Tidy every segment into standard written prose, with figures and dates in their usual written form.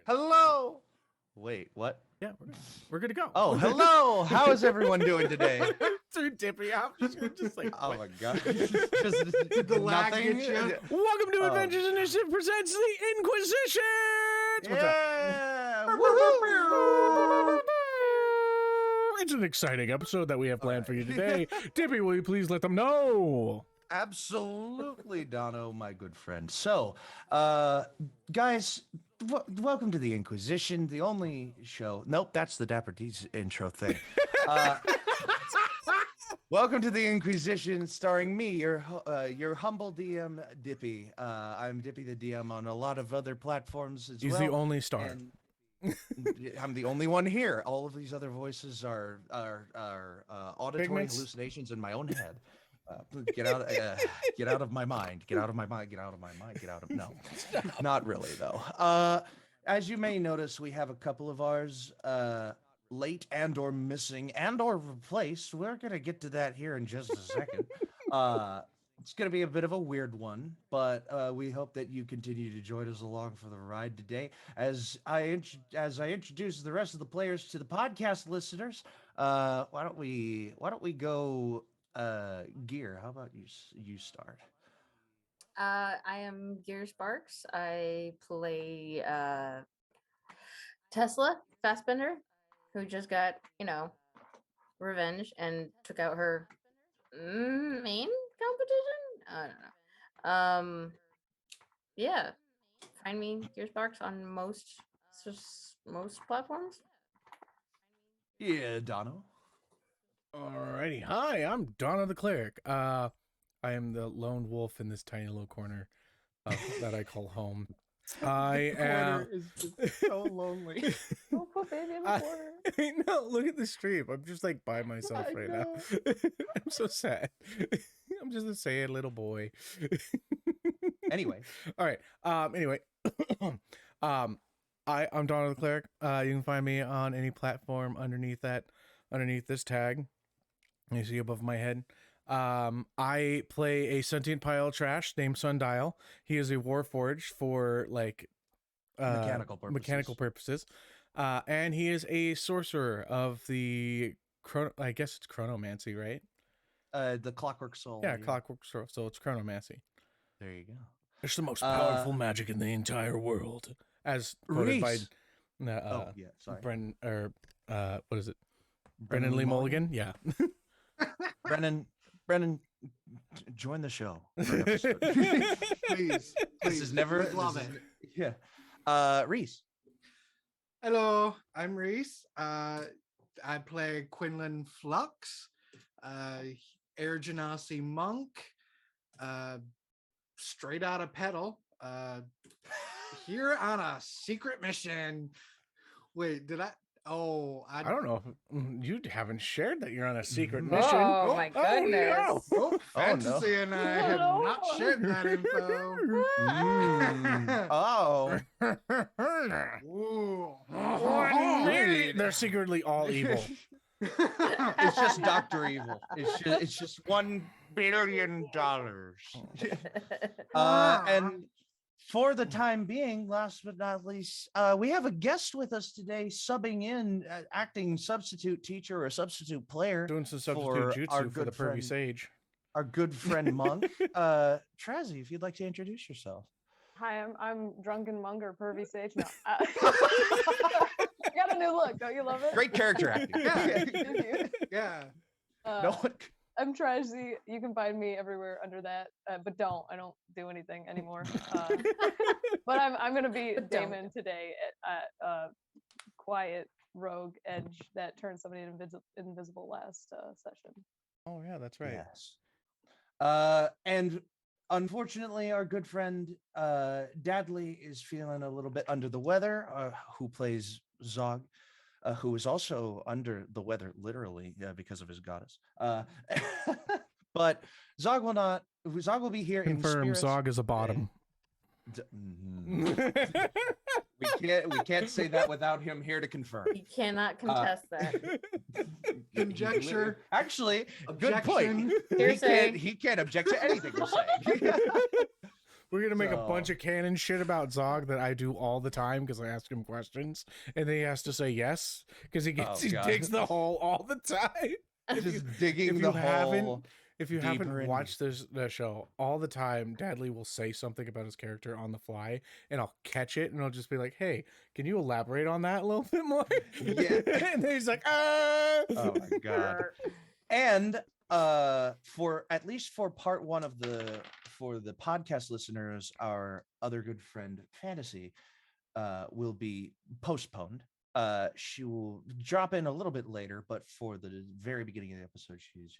Hello. Wait, what? Yeah, we're good to go. Oh, hello. How is everyone doing today? Through Dippy, I'm just like, Oh what? my god. Just the lag nothing. get you? Welcome to Adventures Initiative presents the In-Quy'zz-ition. Yeah. Woohoo! It's an exciting episode that we have planned for you today. Dippy, will you please let them know? Absolutely, Dono, my good friend. So, guys, welcome to the In-Quy'zz-ition, the only show. Nope, that's the Dapper D's intro thing. Welcome to the In-Quy'zz-ition, starring me, your humble DM, Dippy. I'm DippyTheDM on a lot of other platforms as well. He's the only star. And I'm the only one here. All of these other voices are auditory Pigments? hallucinations in my own head. Get out of my mind. Get out of my mind. Get out of my mind. Get out of no, not really though. As you may notice, we have a couple of ours late and or missing and or replaced. We're gonna get to that here in just a second. It's gonna be a bit of a weird one, but we hope that you continue to join us along for the ride today. As I introduce the rest of the players to the podcast listeners, why don't we go? Gear, how about you start? I am Gearsparks. I play Tesla Fastbender, who just got, revenge and took out her main competition. I don't know. Yeah. Find me Gearsparks on most platforms. Yeah, Dono. Alrighty. Hi, I'm DonoTheCleric. I am the lone wolf in this tiny little corner that I call home. I am is just so lonely. Don't put baby in the corner. No, look at the stream. I'm just like by myself right now. I'm so sad. I'm just a sad little boy. Anyway. All right. Anyway. I'm DonoTheCleric. You can find me on any platform underneath this tag. You see above my head. I play a sentient pile of trash named Sundial. He is a warforged for mechanical purposes. And he is a sorcerer of the I guess it's chronomancy, right? The Clockwork Soul. Yeah, Clockwork Soul. So it's chronomancy. There you go. It's the most powerful magic in the entire world, as quoted by sorry. What is it? Brennan Lee Mulligan? Yeah. Brennan, join the show. Please. This is never. Love it. Yeah. Rhys. Hello, I'm Rhys. I play Quinlan Flux, Air Genasi Monk, straight out of Petal, here on a secret mission. Wait, did I? Oh, I don't know. You haven't shared that you're on a secret mission. Oh my goodness. Oh, Fantasy and I have not shared that info. Oh. They're secretly all evil. It's just Dr. Evil. It's just $1 billion. And for the time being, last but not least, we have a guest with us today, subbing in, acting substitute teacher or substitute player. Doing some substitute jutsu for the pervy sage. Our good friend Monk. Trazhie, if you'd like to introduce yourself. Hi, I'm Drunken Monk or Pervy Sage. No. I got a new look. Don't you love it? Great character acting. Thank you. Yeah. No one. I'm Trazhie. You can find me everywhere under that, but I don't do anything anymore. But I'm gonna be Damon today at quiet rogue edge that turned somebody invisible last session. Oh yeah, that's right. Yes. And unfortunately, our good friend Dadley is feeling a little bit under the weather. Who plays Zog? Who is also under the weather, literally, because of his goddess. But Zog will be here. Confirm in Zog is a bottom. We can't say that without him here to confirm. You cannot contest that. Conjecture. Actually, Objection. good point. He can't object to anything we're saying. We're gonna make a bunch So- of canon shit about Zog that I do all the time because I ask him questions and then he has to say yes because he God. digs the hole all the time. Just digging the hole. If you deeper haven't and watched the show, all the time, Dadley will say something about his character on the fly, and I'll catch it, and I'll just be like, "Hey, can you elaborate on that a little bit more?" Yeah. And then he's like, "Ah!" Oh my god. And for at least for part one of the podcast listeners, our other good friend Fantasy will be postponed. She will drop in a little bit later, but for the very beginning of the episode, she's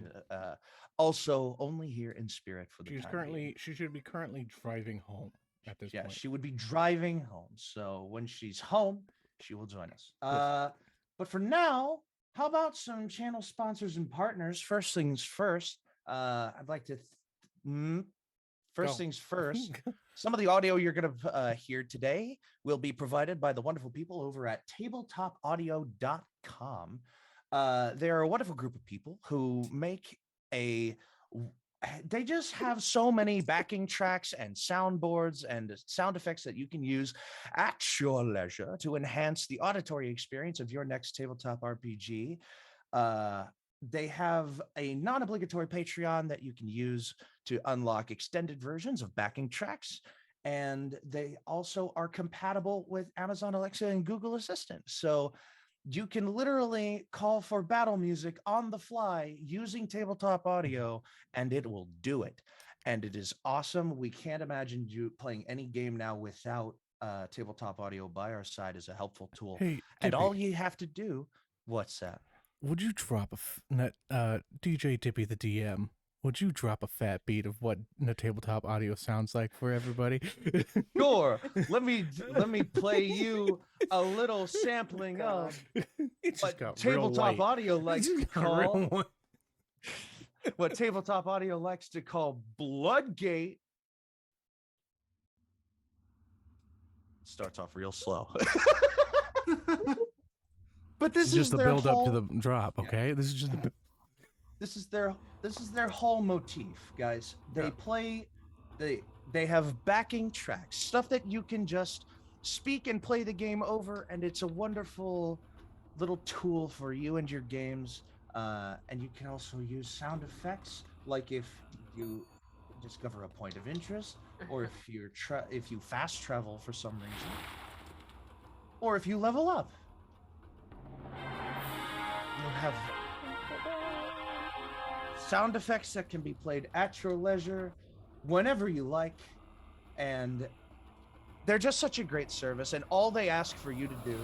also only here in spirit for the time being. She should be currently driving home at this Yeah, point. she would be driving home. So when she's home, she will join us. But for now, how about some channel sponsors and partners? First things first, I'd like to first Go. things first. Some of the audio you're going to hear today will be provided by the wonderful people over at tabletopaudio.com. They're a wonderful group of people who make they just have so many backing tracks and soundboards and sound effects that you can use at your leisure to enhance the auditory experience of your next tabletop RPG. They have a non-obligatory Patreon that you can use to unlock extended versions of backing tracks. And they also are compatible with Amazon Alexa and Google Assistant. So you can literally call for battle music on the fly using tabletop audio, and it will do it. And it is awesome. We can't imagine you playing any game now without tabletop audio by our side as a helpful tool. Hey, And Dippy, all you have to do, what's that? would you drop DJ DippyTheDM? Would you drop a fat beat of what the tabletop audio sounds like for everybody? Sure. Let me play you a little sampling of It just what got real tabletop white. audio likes It to just got real call white. what tabletop audio likes to call Bloodgate. Starts off real slow. But this is just the their build up to whole- the drop, okay? This is just the this is their whole motif, guys. They Yeah. play they have backing tracks, stuff that you can just speak and play the game over, and it's a wonderful little tool for you and your games. And you can also use sound effects, like if you discover a point of interest, or if you fast travel for some reason, or if you level up. You'll have sound effects that can be played at your leisure whenever you like, and they're just such a great service. And all they ask for you to do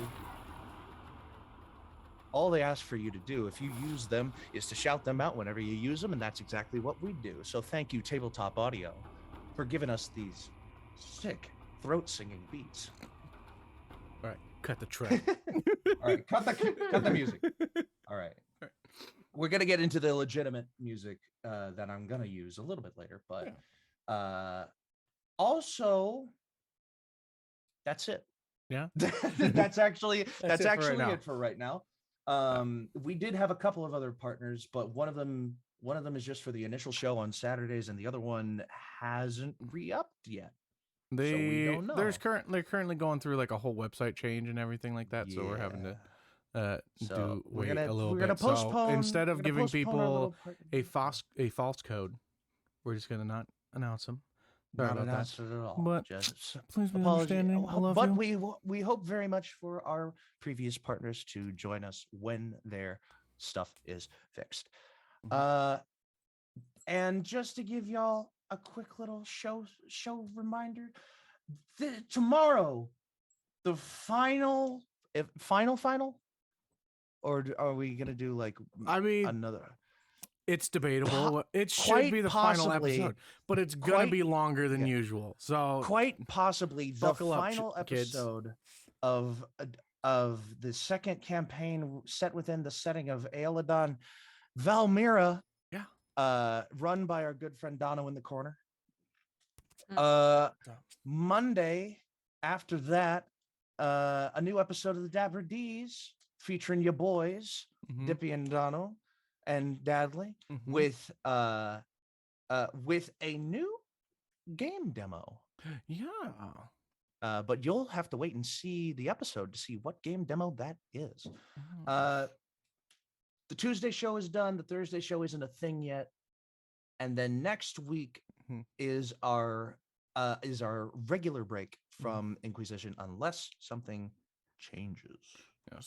if you use them is to shout them out whenever you use them, and that's exactly what we do. So thank you, Tabletop Audio, for giving us these sick throat singing beats. All right, cut the track. All right, cut the music. All right. We're going to get into the legitimate music that I'm going to use a little bit later, but also that's it. Yeah. That's actually That's it for right now. it for right now. We did have a couple of other partners, but one of them is just for the initial show on Saturdays, and the other one hasn't re-upped yet. We don't know. They're currently going through like a whole website change and everything like that, so we're having to So we're wait gonna a little we're gonna bit. postpone. So instead we're of gonna giving postpone our people little part- a false code, we're just gonna not announce them. Sorry not about that. announced it at all. But Just please be apology. understanding. I love But you. we hope very much for our previous partners to join us when their stuff is fixed. And just to give y'all a quick little show reminder, tomorrow, the final, or are we gonna do like I mean, another? it's debatable. It should quite be the final possibly- episode, but it's gonna quite- be longer than yeah. usual. So Quite possibly the buckle up, final kids. episode of the second campaign set within the setting of Aeladon Valmira, run by our good friend Dono in the corner. Monday after that, a new episode of the Dapper D's featuring your boys Mhm. Dippy and Dono and Dadley Mhm. with a new game demo Yeah. But you'll have to wait and see the episode to see what game demo that is. Mhm. The Tuesday show is done. The Thursday show isn't a thing yet. And then next week Mhm. is our regular break from In-Quy'zz-ition, unless something changes,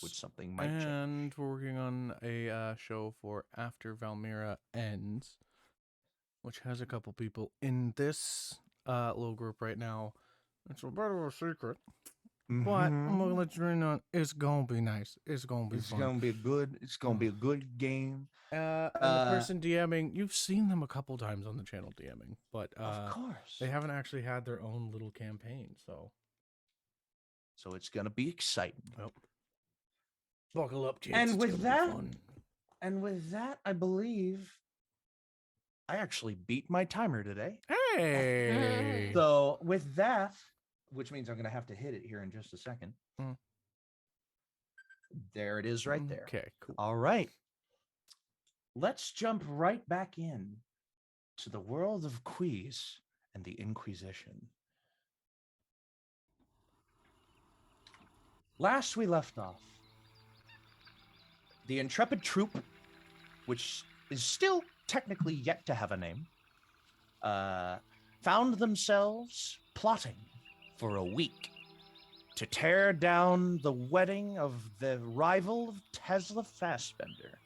which Yes. something might change. And we're working on a show for After Valmira Ends, which has a couple people in this little group right now. It's a bit of a secret, but I'm gonna Mhm. let you in on. It's gonna be nice. It's gonna be It's fun. gonna be good. It's gonna be a good game. And the person DMing, you've seen them a couple times on the channel DMing, but Of course. they haven't actually had their own little campaign. So it's gonna be exciting. buckle up, kids. And It's with gonna be that- fun. And with that, I believe I actually beat my timer today. Hey. So with that, which means I'm gonna have to hit it here in just a second. Mm. There it is, right there. Okay, cool. All right. Let's jump right back in to the world of Quy'zz and the In-Quy'zz-ition. Last we left off, the intrepid troop, which is still technically yet to have a name, found themselves plotting for a week to tear down the wedding of the rival of Tesla Fassbender.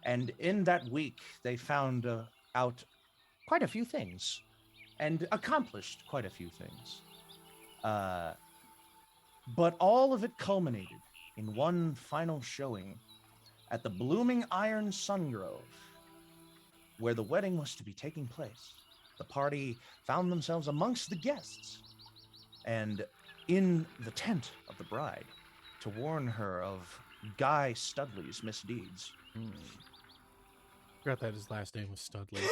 And in that week, they found out quite a few things and accomplished quite a few things. But all of it culminated in one final showing at the Blooming Iron Sun Grove, where the wedding was to be taking place. The party found themselves amongst the guests and in the tent of the bride to warn her of Guy Studley's misdeeds. Forgot that his last name was Studley.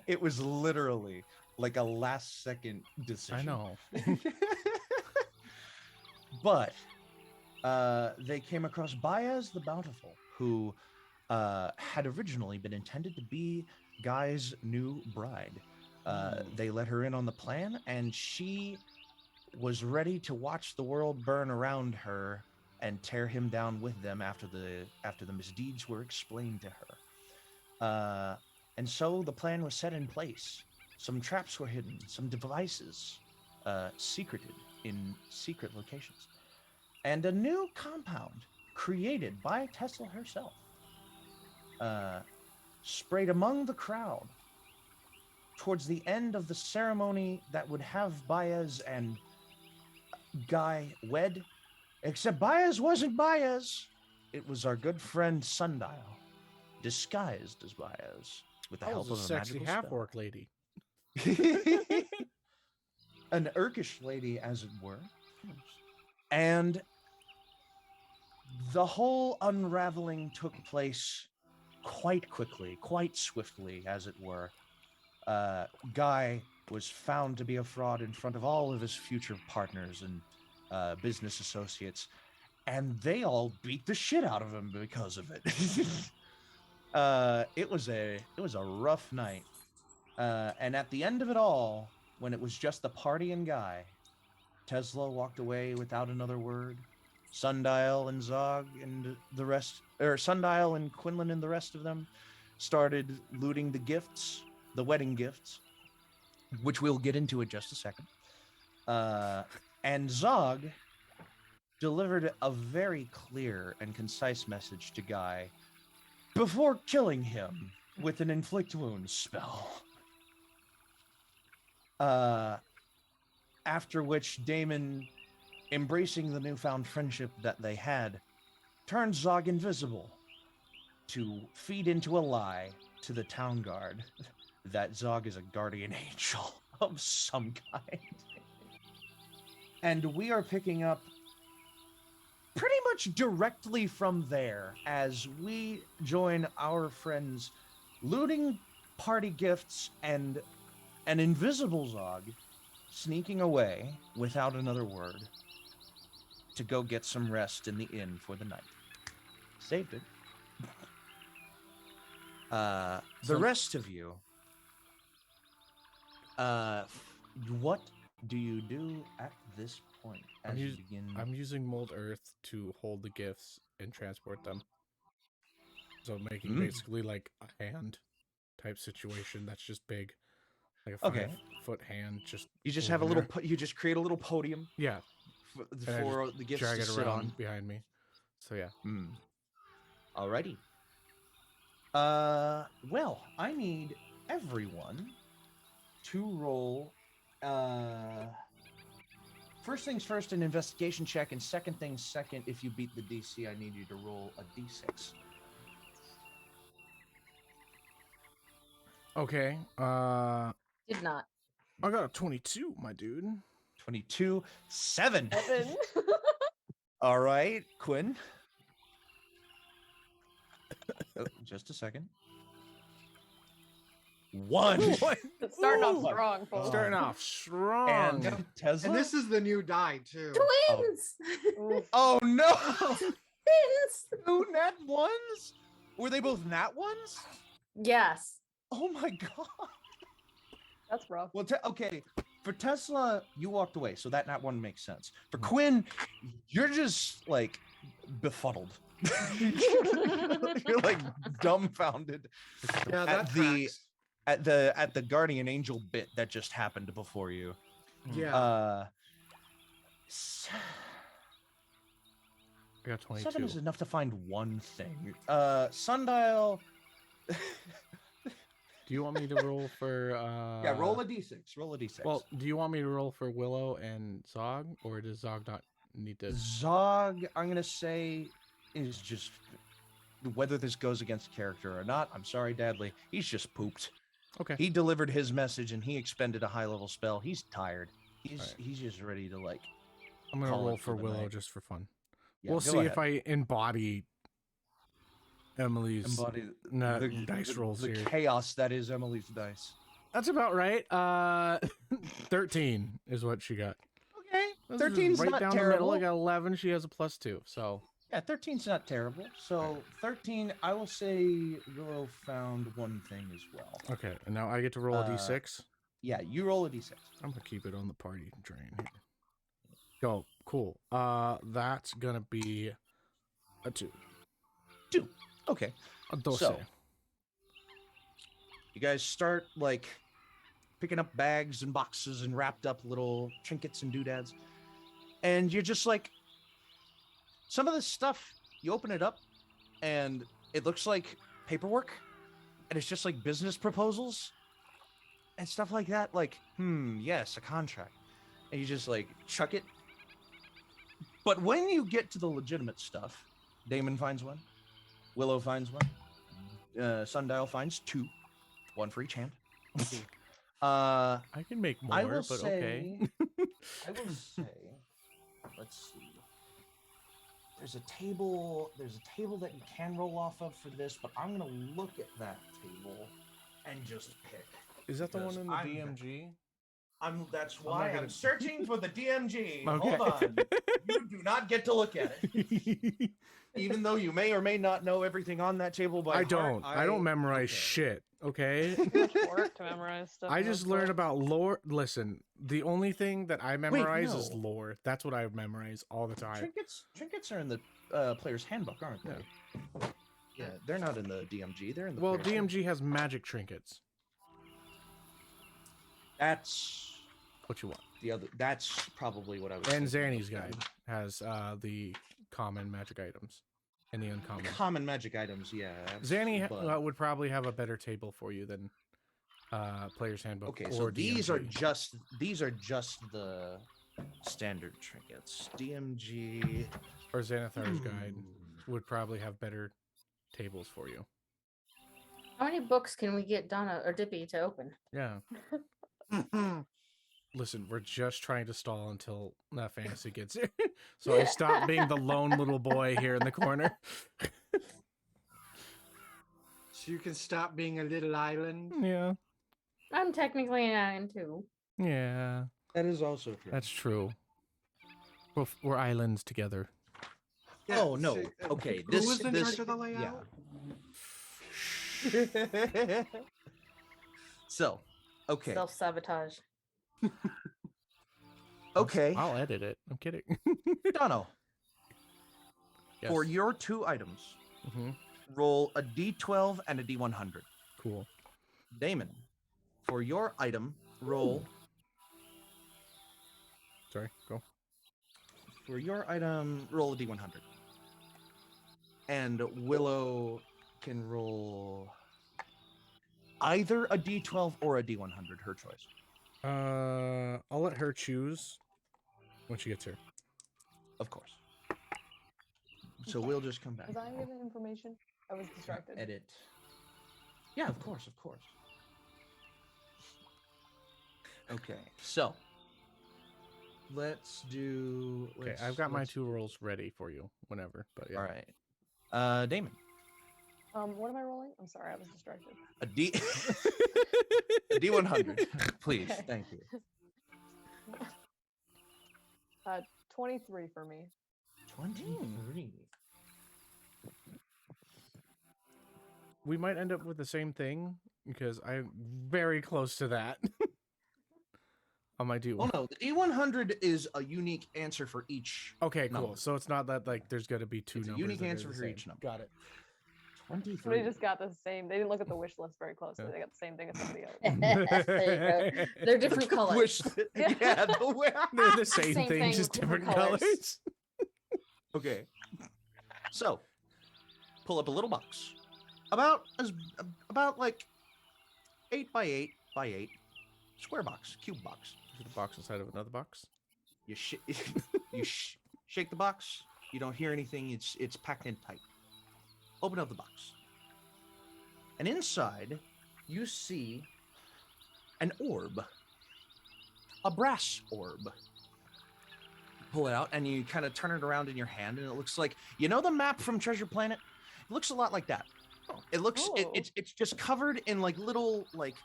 It was literally like a last second decision. I know. But they came across Baez the Bountiful, who had originally been intended to be Guy's new bride. They let her in on the plan, and she was ready to watch the world burn around her and tear him down with them after the misdeeds were explained to her. And so the plan was set in place. Some traps were hidden, some devices secreted in secret locations, and a new compound created by Tesla herself sprayed among the crowd towards the end of the ceremony that would have Baez and Guy wed. Except Baez wasn't Baez. It was our good friend Sundial, disguised as Baez with the That help was of a a sexy magical half spell. orc lady. An Urkish lady, as it were. And the whole unraveling took place quite quickly, quite swiftly, as it were. Guy was found to be a fraud in front of all of his future partners and business associates, and they all beat the shit out of him because of it. It was a rough night. And at the end of it all, when it was just the party and Guy, Tesla walked away without another word. Sundial and Zog and the rest, or Sundial and Quinlan and the rest of them, started looting the gifts, the wedding gifts, which we'll get into in just a second. And Zog delivered a very clear and concise message to Guy before killing him with an inflict wounds spell. After which Damon, embracing the newfound friendship that they had, turned Zog invisible to feed into a lie to the town guard that Zog is a guardian angel of some kind. And we are picking up pretty much directly from there as we join our friends looting party gifts and an invisible Zog sneaking away without another word to go get some rest in the inn for the night. Saved it. The rest of you What do you do at this point as you begin? I'm using mold earth to hold the gifts and transport them. So making basically like a hand type situation that's just big, like a 5-foot hand. You just over have a little. there. You just create a little podium. Yeah, For the gifts drag to it sit around on. behind me. So yeah. Alrighty. Well, I need everyone to roll. First things first, an investigation check, and second things second. If you beat the DC, I need you to roll a D6. Okay. Did not. I got a 22, my dude. 22, 7. 7. All right, Quinn. Just a second. 1. It's starting off Ooh. strong, folks. Starting off strong. And Tesla. And this is the new die too. Twins! Oof. Oh no! Twins! 2 nat 1s? Were they both nat 1s? Yes. Oh my god. That's rough. Well, okay. For Tesla, you walked away, so that nat 1 makes sense. For Quinn, you're just like befuddled. You're like dumbfounded Yeah, at that the tracks. at the guardian angel bit that just happened before you. Yeah. I got 22. 7 is enough to find one thing. Sundial. Do you want me to roll for Yeah, roll a d6. Roll a d6. Well, do you want me to roll for Willow and Zog, or does Zog not need to? Zog, I'm gonna say, is just whether this goes against character or not. I'm sorry, Dadley. He's just pooped. Okay. He delivered his message and he expended a high level spell. He's tired. He's Alright. he's just ready to like. I'm gonna call it roll for for the Willow night. just for fun. Yeah, We'll go see if ahead. I embody Emily's Embody dice rolls the here. chaos that is Emily's dice. That's about right. 13 is what she got. Okay, This is 13's right not down the middle. terrible. I got 11. She has a +2. So Yeah, 13's not terrible. So 13, I will say Willow found one thing as well. okay, and now I get to roll a d6. Yeah, you roll a d6. I'm gonna keep it on the party drain here. Go, cool. That's gonna be a 2. 2. Okay. A 12. So, you guys start like picking up bags and boxes and wrapped up little trinkets and doodads. And you're just like, some of this stuff, you open it up and it looks like paperwork. And it's just like business proposals and stuff like that. Like, yes, a contract. And you just like chuck it. But when you get to the legitimate stuff, Damon finds one. Willow finds one. Sundial finds 2. 1 for each hand. I can make more, I will but say, okay. I will say, let's see. There's a table that you can roll off of for this, but I'm gonna look at that table and just pick. Is that the one because in the I'm- DMG? That's not why gonna- I'm searching for the DMG. Okay. Hold on. You do not get to look at it. Even though you may or may not know everything on that table by I heart, don't. I don't memorize okay. shit. Okay. Too much work to memorize stuff. I in just those learned books. about lore. Listen, the only thing that I memorize is no. lore. That's what I memorize all the time. Trinkets are in the player's handbook, aren't they? Yeah, they're not in the DMG. They're in the. Well, player's handbook. DMG has magic trinkets. That's What you want? the other. That's probably what I was. And thinking Zanny's of. guide has the common magic items and the uncommon. Common magic items, yeah. Zanny but- would probably have a better table for you than player's handbook. Okay, or so these are DMG. just the standard trinkets. DMG. or Xanathar's guide would probably have better tables for you. How many books can we get Donna or Dippy to open? Yeah. Listen, we're just trying to stall until fantasy gets here. So I stop being the lone little boy here in the corner. So you can stop being a little island. Yeah. I'm technically an island too. Yeah. That is also true. That's true. We're islands together. Yeah, oh no. see, Okay, who this was in this charge of the layout? yeah. So, Okay. Self-sabotage. Okay. I'll edit it. I'm kidding. Dono, Yes. for your 2 items, Mhm. roll a D12 and a D100. Cool. Damon, for your item, roll. Sorry. Go. For your item, roll a D100. And Willow can roll either a D12 or a D100, her choice. I'll let her choose when she gets here. Of course. So we'll just come back. Was I given information? I was distracted. Edit. Yeah, of course, of course. Okay, so let's do. Okay, I've got my 2 rolls ready for you whenever. But yeah. All right. Damon. What am I rolling? I'm sorry, I was distracted. A D. A D100, please. Okay. Thank you. 23 for me. 23. We might end up with the same thing because I'm very close to that. On my do. Oh no, the D100 is a unique answer for each. Okay, cool. number. So it's not that like there's got to be 2 It's a numbers. unique that are answer the for same. each number. Got it. 23. Somebody just got the same. They didn't look at the wish list very closely. Yeah. They got the same thing as somebody else. There you go. They're different colors. Wish that- yeah, the way. They're the same, Same thing, thing just with different different colors. Okay. So, pull up a little box, about like 8 by 8 by 8, square box, cube box. Is it a box inside of another box? You shake the box. You don't hear anything. It's packed in tight. Open up the box, and inside you see an orb, a brass orb. Pull it out, and you kind of turn it around in your hand, and it looks like, you know, the map from Treasure Planet. It looks a lot like that. It looks Oh. it's just covered in like little like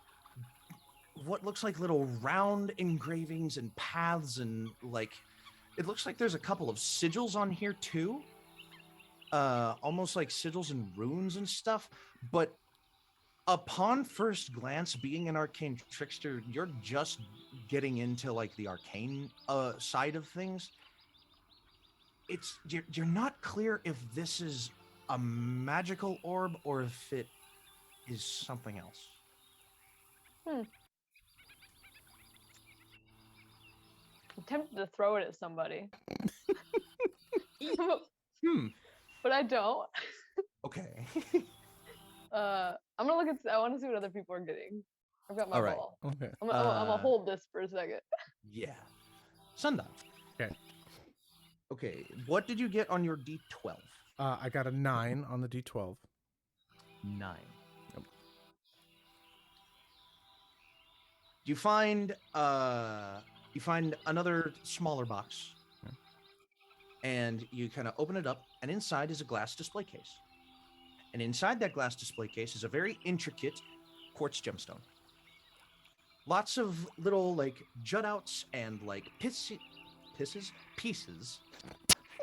what looks like little round engravings and paths, and like it looks like there's a couple of sigils on here too. Almost like sigils and runes and stuff. But upon first glance, being an arcane trickster, you're just getting into like the arcane side of things. You're not clear if this is a magical orb or if it is something else. I'm tempted to throw it at somebody. But I don't. Okay. I'm gonna look at. I want to see what other people are getting. I've got my All right. ball. Okay. I'm gonna hold this for a second. Yeah. Sundial. Okay. Okay. What did you get on your D12? I got a 9 on the D12. 9. Yep. You find another smaller box. Okay. And you kind of open it up, and inside is a glass display case. And inside that glass display case is a very intricate quartz gemstone. Lots of little like jut outs and like pieces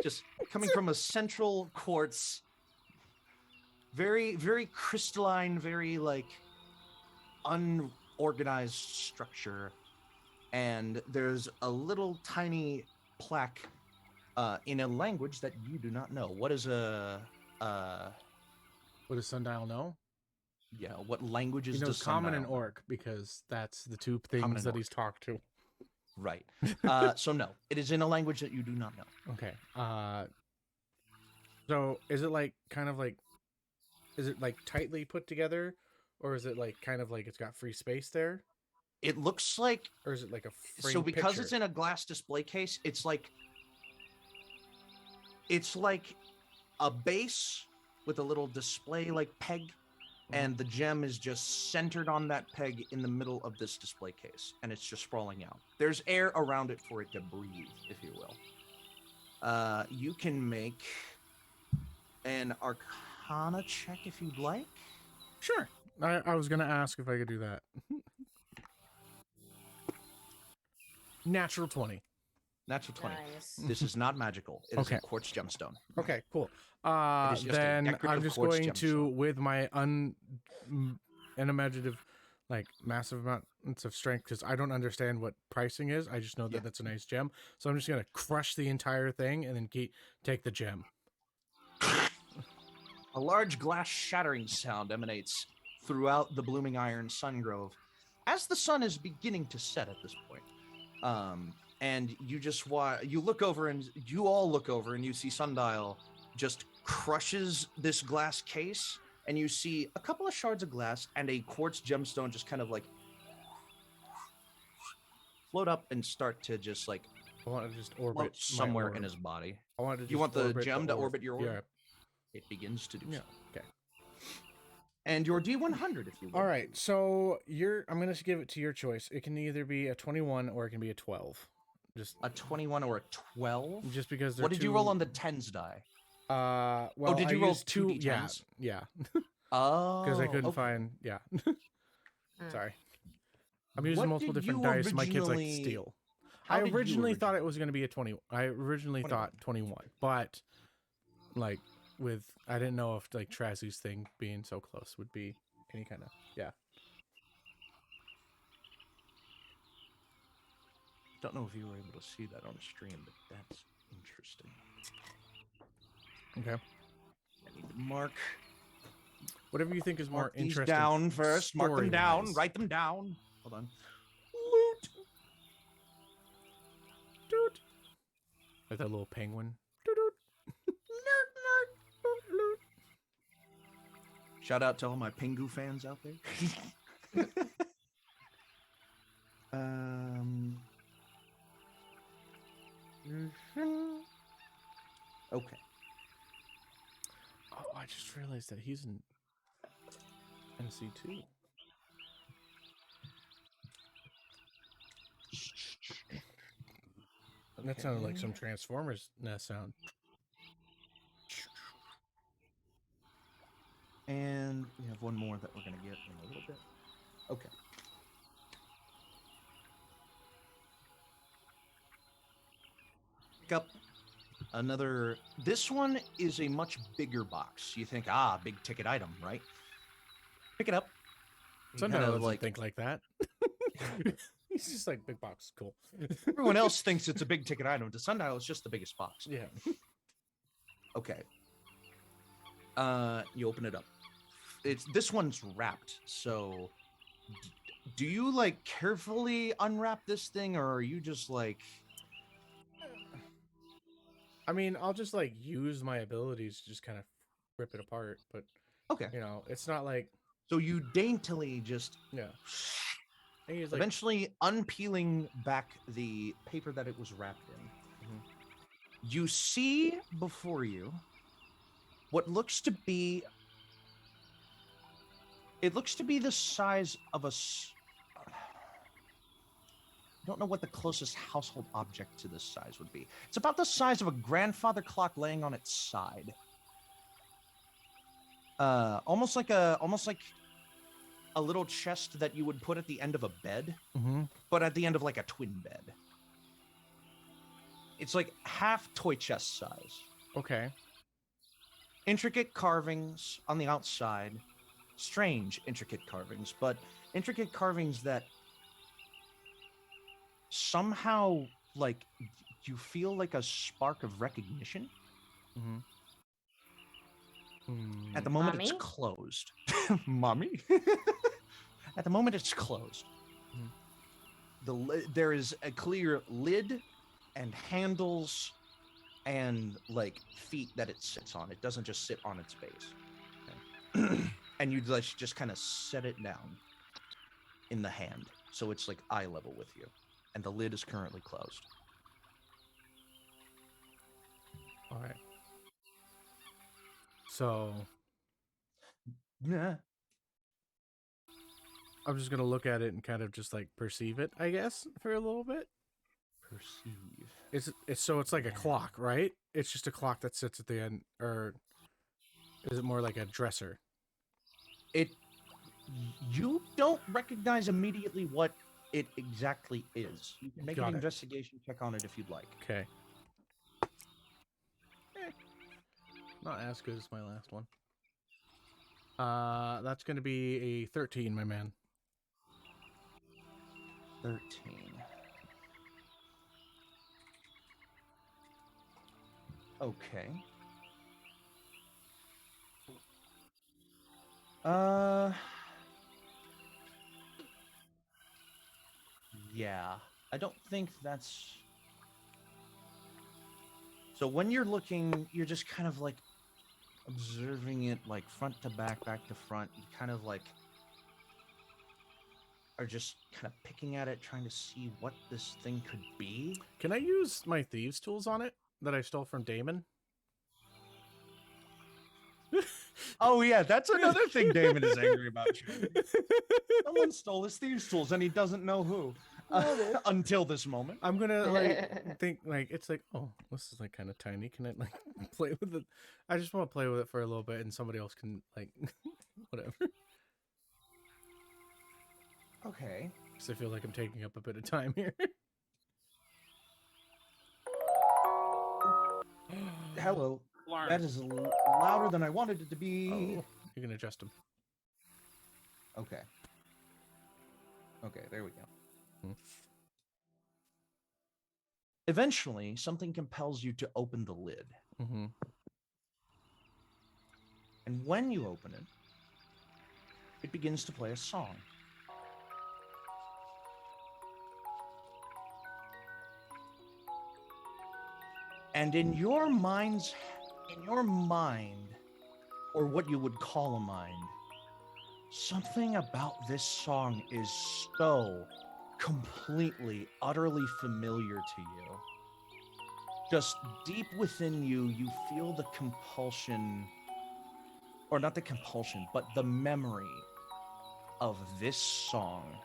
just coming from a central quartz. Very, very crystalline, very like unorganized structure. And there's a little tiny plaque in a language that you do not know. What is What does Sundial know? yeah, what languages He knows does Common and Sundial know? Orc because that's the 2 Common things and that he's talked to. Right. So no, it is in a language that you do not know. Okay. So is it like kind of like, is it like tightly put together, or is it like kind of like it's got free space there, It looks like, or is it like a so framed because picture? it's in a glass display case, it's like a base with a little display like peg, and the gem is just centered on that peg in the middle of this display case, and it's just sprawling out. There's air around it for it to breathe, if you will. You can make an Arcana check if you'd like. Sure. I was gonna ask if I could do that. Natural 20. Natural 20. Nice. This is not magical. It is Okay. a quartz gemstone. Okay, cool. is just a Then decorative I'm just quartz going to, gemstone. with my unimaginative like massive amounts of strength because I don't understand what pricing is. I just know that Yeah. that's a nice gem. So I'm just gonna crush the entire thing and then take the gem. A large glass shattering sound emanates throughout the blooming iron sun grove as the sun is beginning to set at this point. And you just you look over and you all look over and you see Sundial just crushes this glass case, and you see a couple of shards of glass and a quartz gemstone just kind of like float up and start to just like I want to just float orbit somewhere my in orb. his body. I want to just You want the orbit gem to orb. orbit your orb? Yeah. It begins to do Yeah. so. Okay. And your D100, if you will. All right. So I'm gonna give it to your choice. It can either be a 21 or it can be a 12. Just A 21 or a 12? just because they're What did you roll on the tens die? Well, did I you roll used two? 2d10s? Yeah. Oh. Because I couldn't okay. find. Yeah. Mm. Sorry. I'm using What multiple did different you dice. My kids like to originally- steal. How I did you originally thought it was going to be a 20. I originally 21. thought 21, but like I didn't know if like Trazhie's thing being so close would be any kind of Don't know if you were able to see that on stream, but that's interesting. Okay. I need to mark Whatever you think is more these interesting. down first. Mark them down. story-wise. Write them down. Hold on. Doot. Like that little penguin. Doot, doot. Shout out to all my Pingu fans out there. Okay. Oh, I just realized that he's in NC2. That sounded like some Transformers sound. And we have one more that we're going to get in a little bit. Okay. Pick up another. This one is a much bigger box. You think, big ticket item, right? Pick it up. You Sometimes kinda, I like think like that. He's just like big box, cool. Everyone else thinks it's a big ticket item. To Sundial, it's just the biggest box. Yeah. Okay. You open it up. This one's wrapped. So, do you like carefully unwrap this thing, or are you just like? I mean, I'll just like use my abilities to just kind of rip it apart, but Okay. you know, it's not like So you daintily just I use like eventually unpeeling back the paper that it was wrapped in. Mhm. You see before you what looks to be. It looks to be the size of a. I don't know what the closest household object to this size would be. It's about the size of a grandfather clock laying on its side. Almost like a little chest that you would put at the end of a bed, but at the end of like a twin bed. It's like half toy chest size. okay. Intricate carvings on the outside. Strange intricate carvings, but intricate carvings that somehow like you feel like a spark of recognition. At the moment it's Mommy? closed. Mommy? At the moment it's closed. There is a clear lid and handles and like feet that it sits on. It doesn't just sit on its base. Okay. And you just kind of set it down in the hand. So it's like eye level with you. And the lid is currently closed. All right. So Yeah. I'm just gonna look at it and kind of just like perceive it, I guess, for a little bit. Perceive. It's like a clock, right? It's just a clock that sits at the end, or is it more like a dresser? You don't recognize immediately what it exactly is. You can make Got an it. investigation check on it if you'd like. Okay. Not as good as my last one. That's gonna be a 13, my man. 13. Okay. Yeah. I don't think that's... So when you're looking, you're just kind of like observing it like front to back, back to front. You kind of like are just kind of picking at it, trying to see what this thing could be. Can I use my thieves' tools on it that I stole from Damon? Oh yeah, that's another thing Damon is angry about. Someone stole his thieves' tools and he doesn't know who. Until this moment. I'm gonna like think like it's like, oh, this is like kind of tiny. Can I like play with it? I just want to play with it for a little bit, and somebody else can like whatever. Okay. Because I feel like I'm taking up a bit of time here. Hello. That is louder than I wanted it to be. Oh, you can adjust them. Okay. Okay, there we go. Eventually, something compels you to open the lid. Mm-hmm. And when you open it, it begins to play a song. And in your mind, or what you would call a mind, something about this song is so completely, utterly familiar to you. Just deep within you, you feel the compulsion, or not the compulsion, but the memory of this song.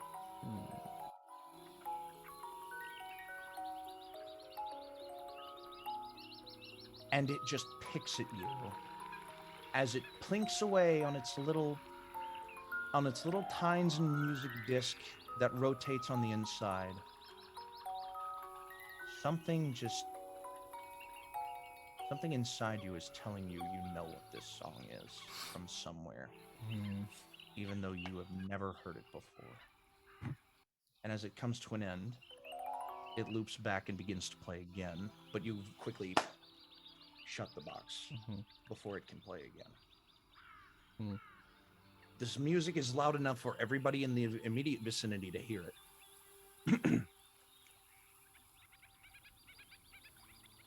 And it just picks at you as it plinks away on its little tines and music disc that rotates on the inside. Something inside you is telling you know what this song is from somewhere, even though you have never heard it before. And as it comes to an end, it loops back and begins to play again, but you quickly shut the box before it can play again. This music is loud enough for everybody in the immediate vicinity to hear it.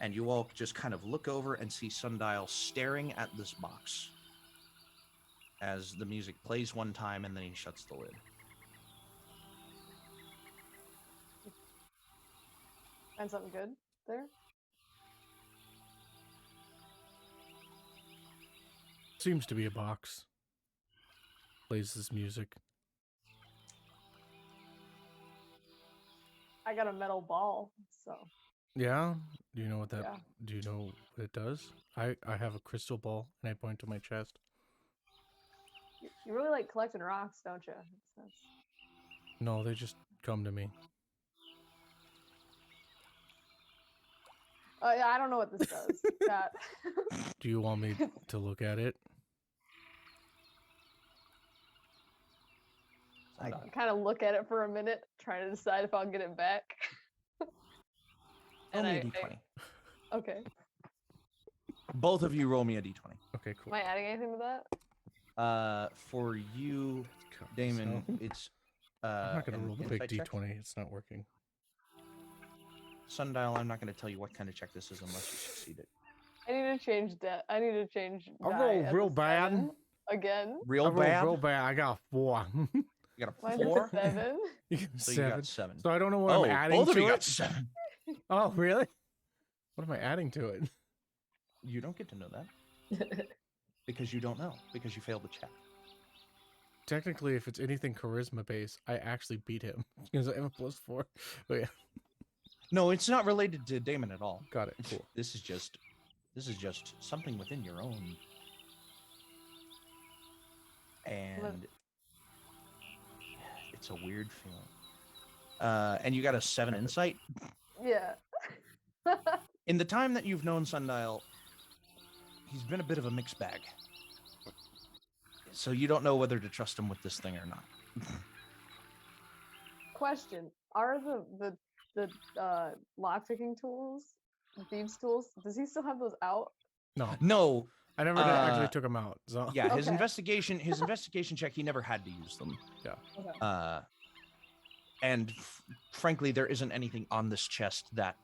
And you all just kind of look over and see Sundial staring at this box as the music plays one time and then he shuts the lid. Find something good there? Seems to be a box. Plays this music. I got a metal ball, so. Yeah? Do you know what that Yeah. do you know what it does? I have a crystal ball and I point to my chest. You really like collecting rocks, don't you? No, they just come to me. Yeah, I don't know what this does. That. Do you want me to look at it? I kind of look at it for a minute, trying to decide if I'll get it back. Roll me a d20. Okay. Both of you roll me a d20. Okay, cool. Am I adding anything to that? For you, Damon, it's I'm not gonna roll the big insight check. D20. It's not working. Sundial, I'm not going to tell you what kind of check this is unless you succeed it. I need to change that. I need to change. I die rolled at real the bad. 7 again. Real I rolled bad? real bad. I got a 4. You got a Mine's at 4? 7. You got So 7. you got 7. So I don't know what I'm adding both of to you it. got 7. Oh, really? What am I adding to it? You don't get to know that. Because you don't know. Because you failed the check. Technically, if it's anything charisma based, I actually beat him because I have a +4. But yeah, No, it's not related to Damon at all. got it. Cool. This is just something within your own. And it's a weird feeling. And you got a 7 insight. Yeah. In the time that you've known Sundial, he's been a bit of a mixed bag. So you don't know whether to trust him with this thing or not. Question: are the lock picking tools, thieves tools? Does he still have those out? No, No. I never actually took him out. So Yeah, his Okay. investigation check, he never had to use them. Yeah. Okay. And frankly, there isn't anything on this chest that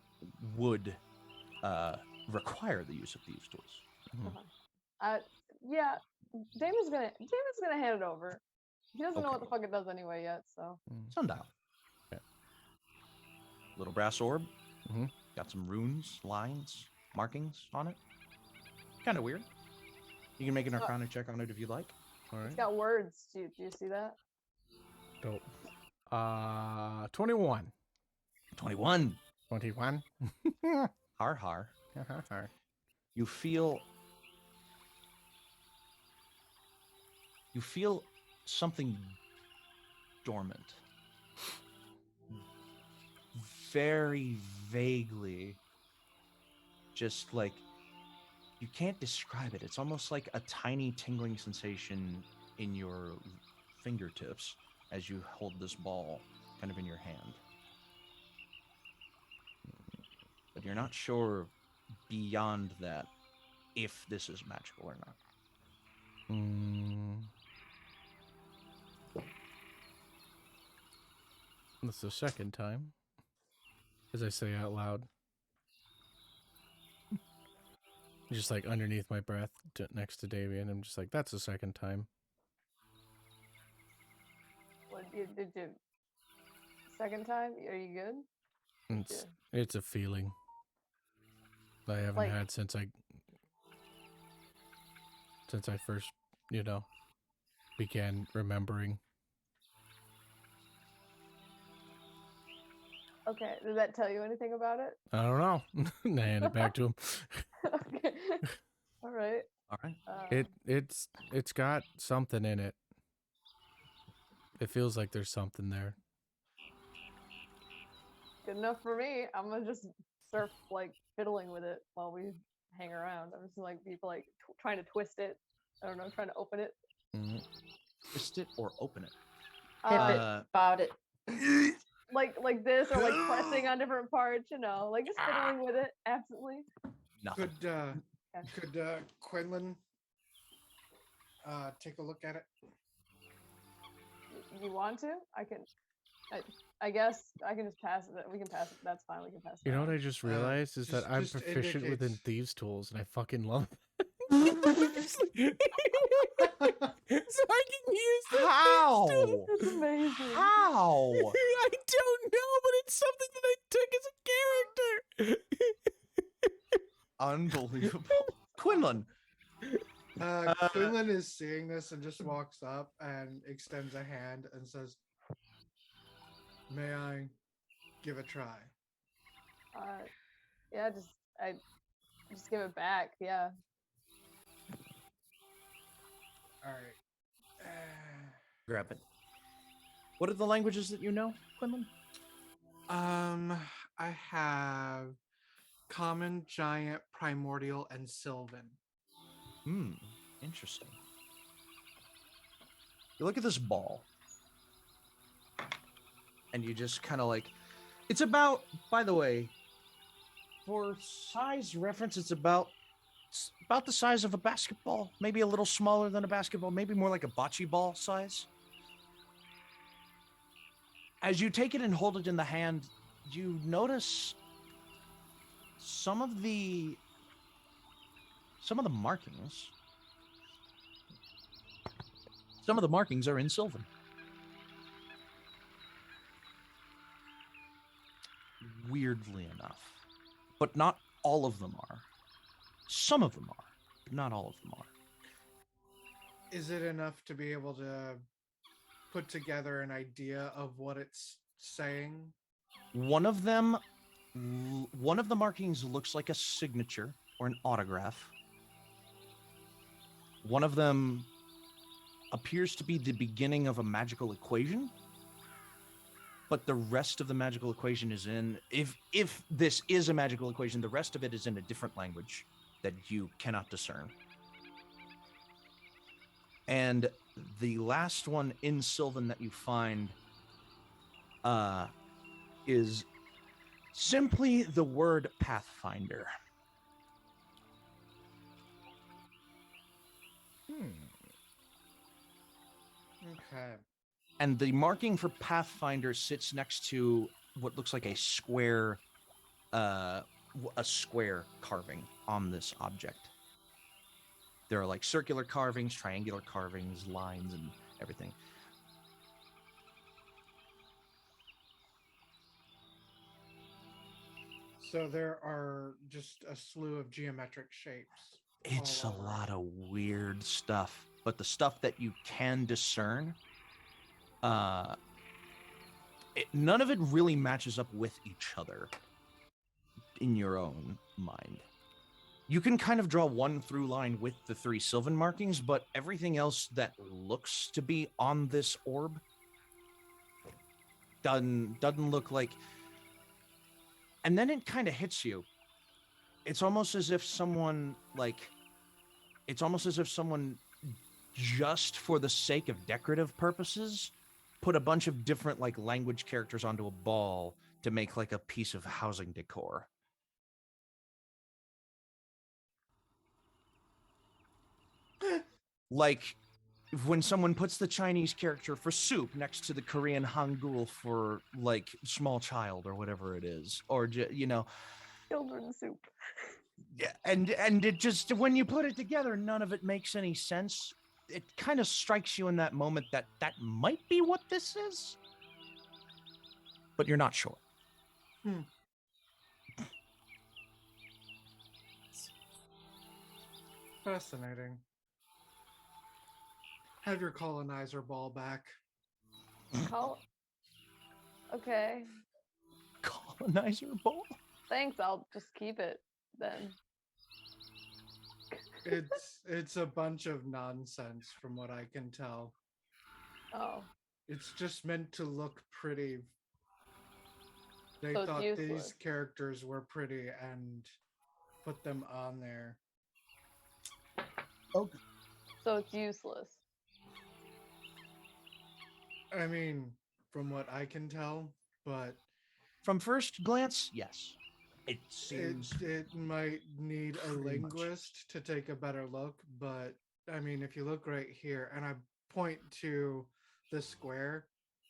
would require the use of these tools. Yeah, Damon's gonna hand it over. He doesn't know what the Okay. fuck it does anyway yet, so. Sundial. Yeah. Little brass orb. Mhm. Got some runes, lines, markings on it. Kind of weird. You can make an Arcana check on it if you like. All right. It's got words. Do you see that? Dope. 21. 21. 21. Har har. You feel something dormant. Very vaguely. Just like you can't describe it. It's almost like a tiny tingling sensation in your fingertips as you hold this ball kind of in your hand. But you're not sure beyond that if this is magical or not. That's the second time, as I say out loud. Just like underneath my breath next to Damien. I'm just like, that's the second time. What did you? Second time? Are you good? It's a feeling that I haven't Like- had since I first, began remembering. Okay. Did that tell you anything about it? I don't know. And I hand it back to him. Okay. All right. All right. It's got something in it. It feels like there's something there. Good enough for me. I'm gonna just start like fiddling with it while we hang around. I'm just like people like trying to twist it. I don't know, trying to open it. Twist it or open it. Tip it, bout it. Like this, or like pressing on different parts. Like just fiddling with it. Absolutely. Nothing. Could Quinlan take a look at it? You want to? I guess I can just pass it. We can pass it. That's fine. We can pass it. You know what I just realized is that I'm just proficient within indicates- thieves' tools, and I fucking love it. So I can use the How? thieves' tool. That's amazing. How? I don't know, but it's something that I took as a character. Unbelievable. Quinlan. Quinlan is seeing this and just walks up and extends a hand and says, "May I give a try?" Yeah, just give it back. Yeah. All right. Grab it. What are the languages that you know, Quinlan? I have Common, Giant, Primordial, and Sylvan. Interesting. You look at this ball, and you just kind of like, it's about, by the way, for size reference, it's about the size of a basketball, maybe a little smaller than a basketball, maybe more like a bocce ball size. As you take it and hold it in the hand, you notice some of the markings. Some of the markings are in Sylvan. Weirdly enough. But not all of them are. Some of them are, but not all of them are. Is it enough to be able to put together an idea of what it's saying? One of the markings looks like a signature or an autograph. One of them appears to be the beginning of a magical equation, but the rest of the magical equation is in, if this is a magical equation, the rest of it is in a different language that you cannot discern. And the last one in Sylvan that you find is simply the word Pathfinder. Okay. And the marking for Pathfinder sits next to what looks like a square carving on this object. There are like circular carvings, triangular carvings, lines, and everything. So there are just a slew of geometric shapes. It's a all over. lot of weird stuff, but the stuff that you can discern, none of it really matches up with each other in your own mind. You can kind of draw one through line with the 3 Sylvan markings, but everything else that looks to be on this orb doesn't look like. And then it kind of hits you. It's almost as if someone just for the sake of decorative purposes put a bunch of different like language characters onto a ball to make like a piece of housing decor. Like when someone puts the Chinese character for soup next to the Korean hangul for like small child or whatever it is, or Children's soup. yeah, and it just, when you put it together, none of it makes any sense. It kind of strikes you in that moment that might be what this is, but you're not sure. Fascinating. Have your colonizer ball back. Oh. Okay. Colonizer ball? Thanks. I'll just keep it then. It's a bunch of nonsense from what I can tell. Oh. It's just meant to look pretty. They So it's thought useless. these characters were pretty and put them on there. Okay. So it's useless. I mean, from what I can tell, but From first glance, yes. It seems it might need a pretty much. linguist to take a better look, but I mean, if you look right here and I point to the square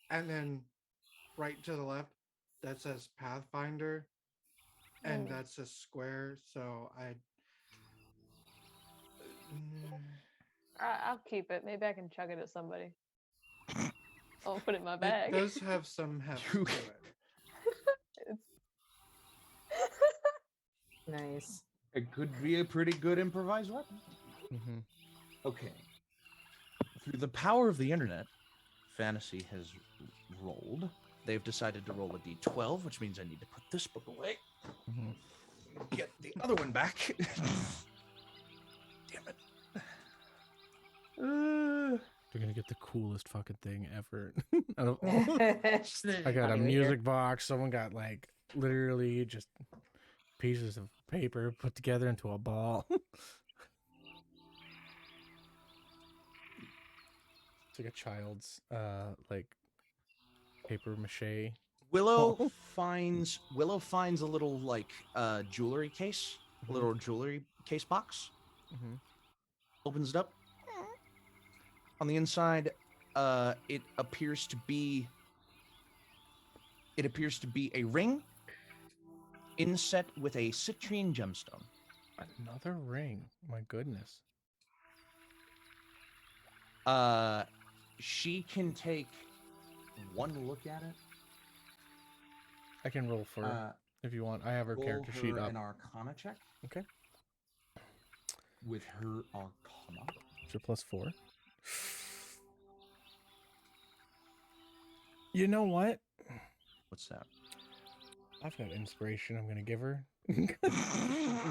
and then right to the left, that says Pathfinder, and that's a square, so I'll keep it. Maybe I can chug it at somebody. I'll put it in my bag. it does have some heft to it. Nice. It could be a pretty good improvised weapon. Mm-hmm. Okay. Through the power of the internet, Fantasy has rolled. They've decided to roll a d12, which means I need to put this book away. Mm-hmm. Get the other one back. Damn it. You're gonna get the coolest fucking thing ever. I got a music box. Someone got like literally just pieces of paper put together into a ball. It's like a child's like paper mache. Willow finds a little like jewelry case, a little jewelry case box. Mm-hmm. Opens it up. On the inside, it appears to be a ring inset with a citrine gemstone. Another ring. My goodness. She can take one look at it. I can roll for her if you want. I have her character sheet up. An Arcana check. Okay. With her Arcana. So +4. You know what? What's that? I've got inspiration I'm gonna give her.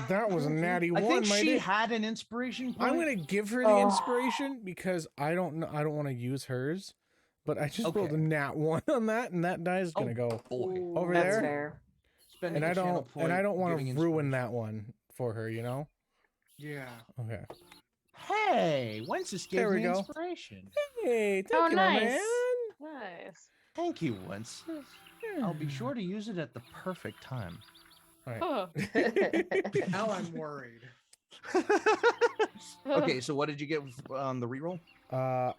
That was a natty I one. think she had an inspiration point. I'm gonna give her the inspiration because I don't know. I don't want to use hers, but I just rolled a nat 1 on that, and that die is gonna go over That's there. fair. And I don't want to ruin that one for her. You know? Yeah. Okay. Hey, Wences gave There we me go. inspiration. Hey, thank Oh, you, my nice. man. Nice. Thank you, Wences. I'll be sure to use it at the perfect time. All right. Oh. Now I'm worried. Okay, so what did you get on the reroll?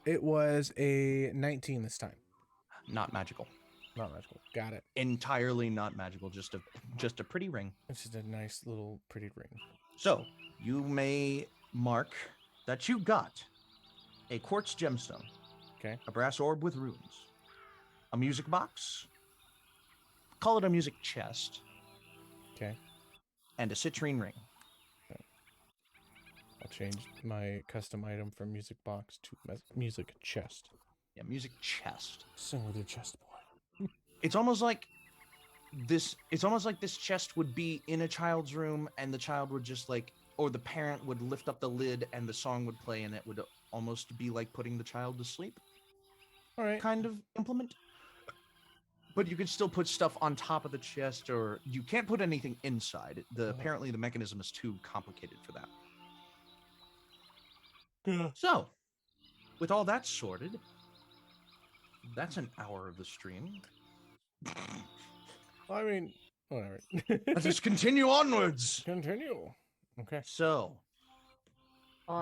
It was a 19 this time. Not magical. Not magical. Got it. Entirely not magical. Just a pretty ring. It's just a nice little pretty ring. So you may mark that you got a quartz gemstone. Okay. A brass orb with runes. A music box. Call it a music chest. Okay. And a citrine ring. I'll change my custom item from music box to music chest. Yeah, music chest. Sing with your chest, boy. It's almost like this chest would be in a child's room, and the child would just like, or the parent would lift up the lid and the song would play, and it would almost be like putting the child to sleep. All right. Kind of implement. But you can still put stuff on top of the chest, or you can't put anything inside. Apparently the mechanism is too complicated for that. Yeah. So, with all that sorted, that's an hour of the stream. I mean, whatever. Let's just continue onwards. Continue. Okay. So,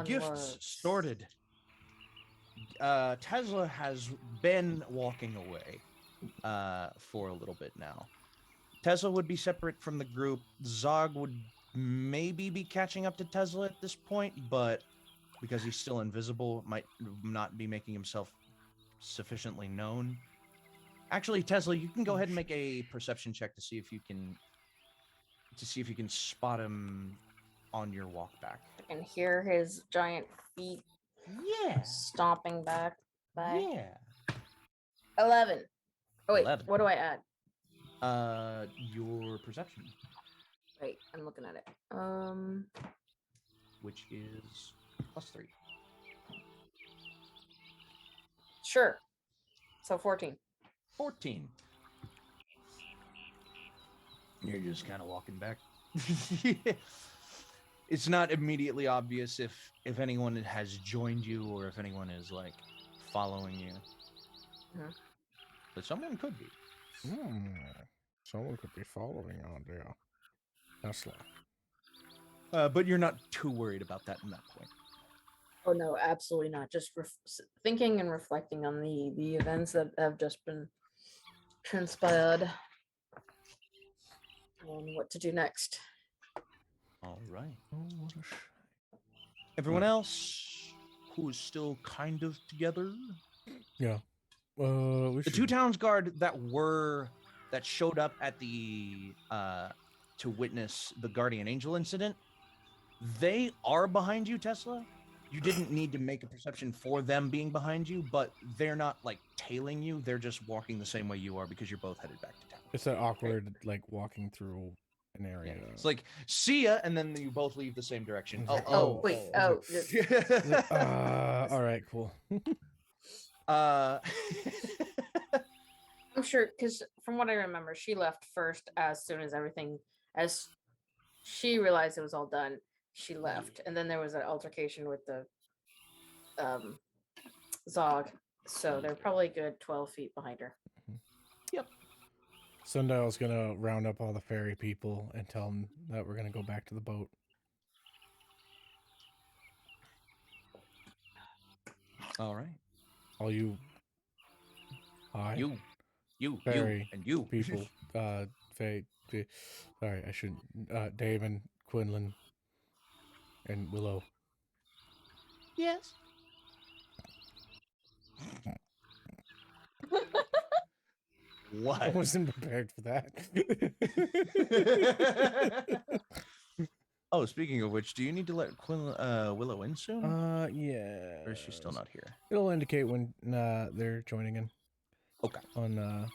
gifts Onwards. sorted. Tesla has been walking away for a little bit now. Tesla would be separate from the group. Zog would maybe be catching up to Tesla at this point, but because he's still invisible, might not be making himself sufficiently known. Actually, Tesla, you can go ahead and make a perception check to see if you can spot him on your walk back. I can hear his giant feet Yeah. stomping back. Yeah. 11. Oh wait, 11. what do I add? Your perception, Wait, I'm looking at it. which is +3. Sure. So 14. 14. You're just kind of walking back. It's not immediately obvious if anyone has joined you or if anyone is like following you. Mhm. But someone could be. Someone could be following on there. Tesla. But you're not too worried about that in that point. Oh no, absolutely not. Just thinking and reflecting on the events that have just been transpired and what to do next. All right. Oh, what a Everyone else who is still kind of together. Yeah. We The should... two towns guard that showed up at the to witness the Guardian Angel incident, they are behind you, Tesla. You didn't need to make a perception for them being behind you, but they're not like tailing you. They're just walking the same way you are because you're both headed back to town. It's that awkward, like walking through an area. Yeah. It's like, see ya, and then you both leave the same direction. Oh, wait. Oh, All right, cool. I'm sure, because from what I remember, she left first as soon as as she realized it was all done. She left, and then there was an altercation with the Zog. So they're probably a good 12 feet behind her. Yep. Sundial's gonna round up all the fairy people and tell them that we're gonna go back to the boat. All right. All you, You, fairy you, and you people, sorry, I shouldn't. Damon, Quinlan, and Willow. Yes. I What? wasn't prepared for that. Oh, speaking of which, do you need to let Willow in soon? Yeah. Or is she still not here? It'll indicate when they're joining in. Okay. On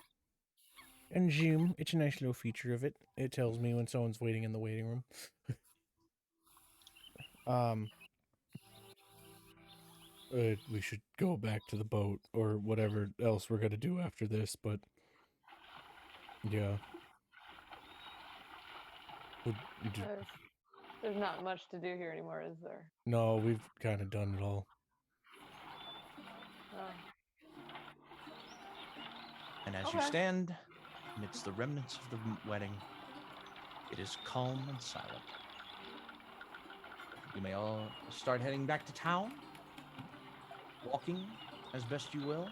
and Zoom, it's a nice little feature of it. It tells me when someone's waiting in the waiting room. We should go back to the boat or whatever else we're gonna do after this, but yeah. There's not much to do here anymore, is there? No, we've kind of done it all. Oh. And as you Okay. stand amidst the remnants of the wedding, it is calm and silent. You may all start heading back to town, walking as best you will.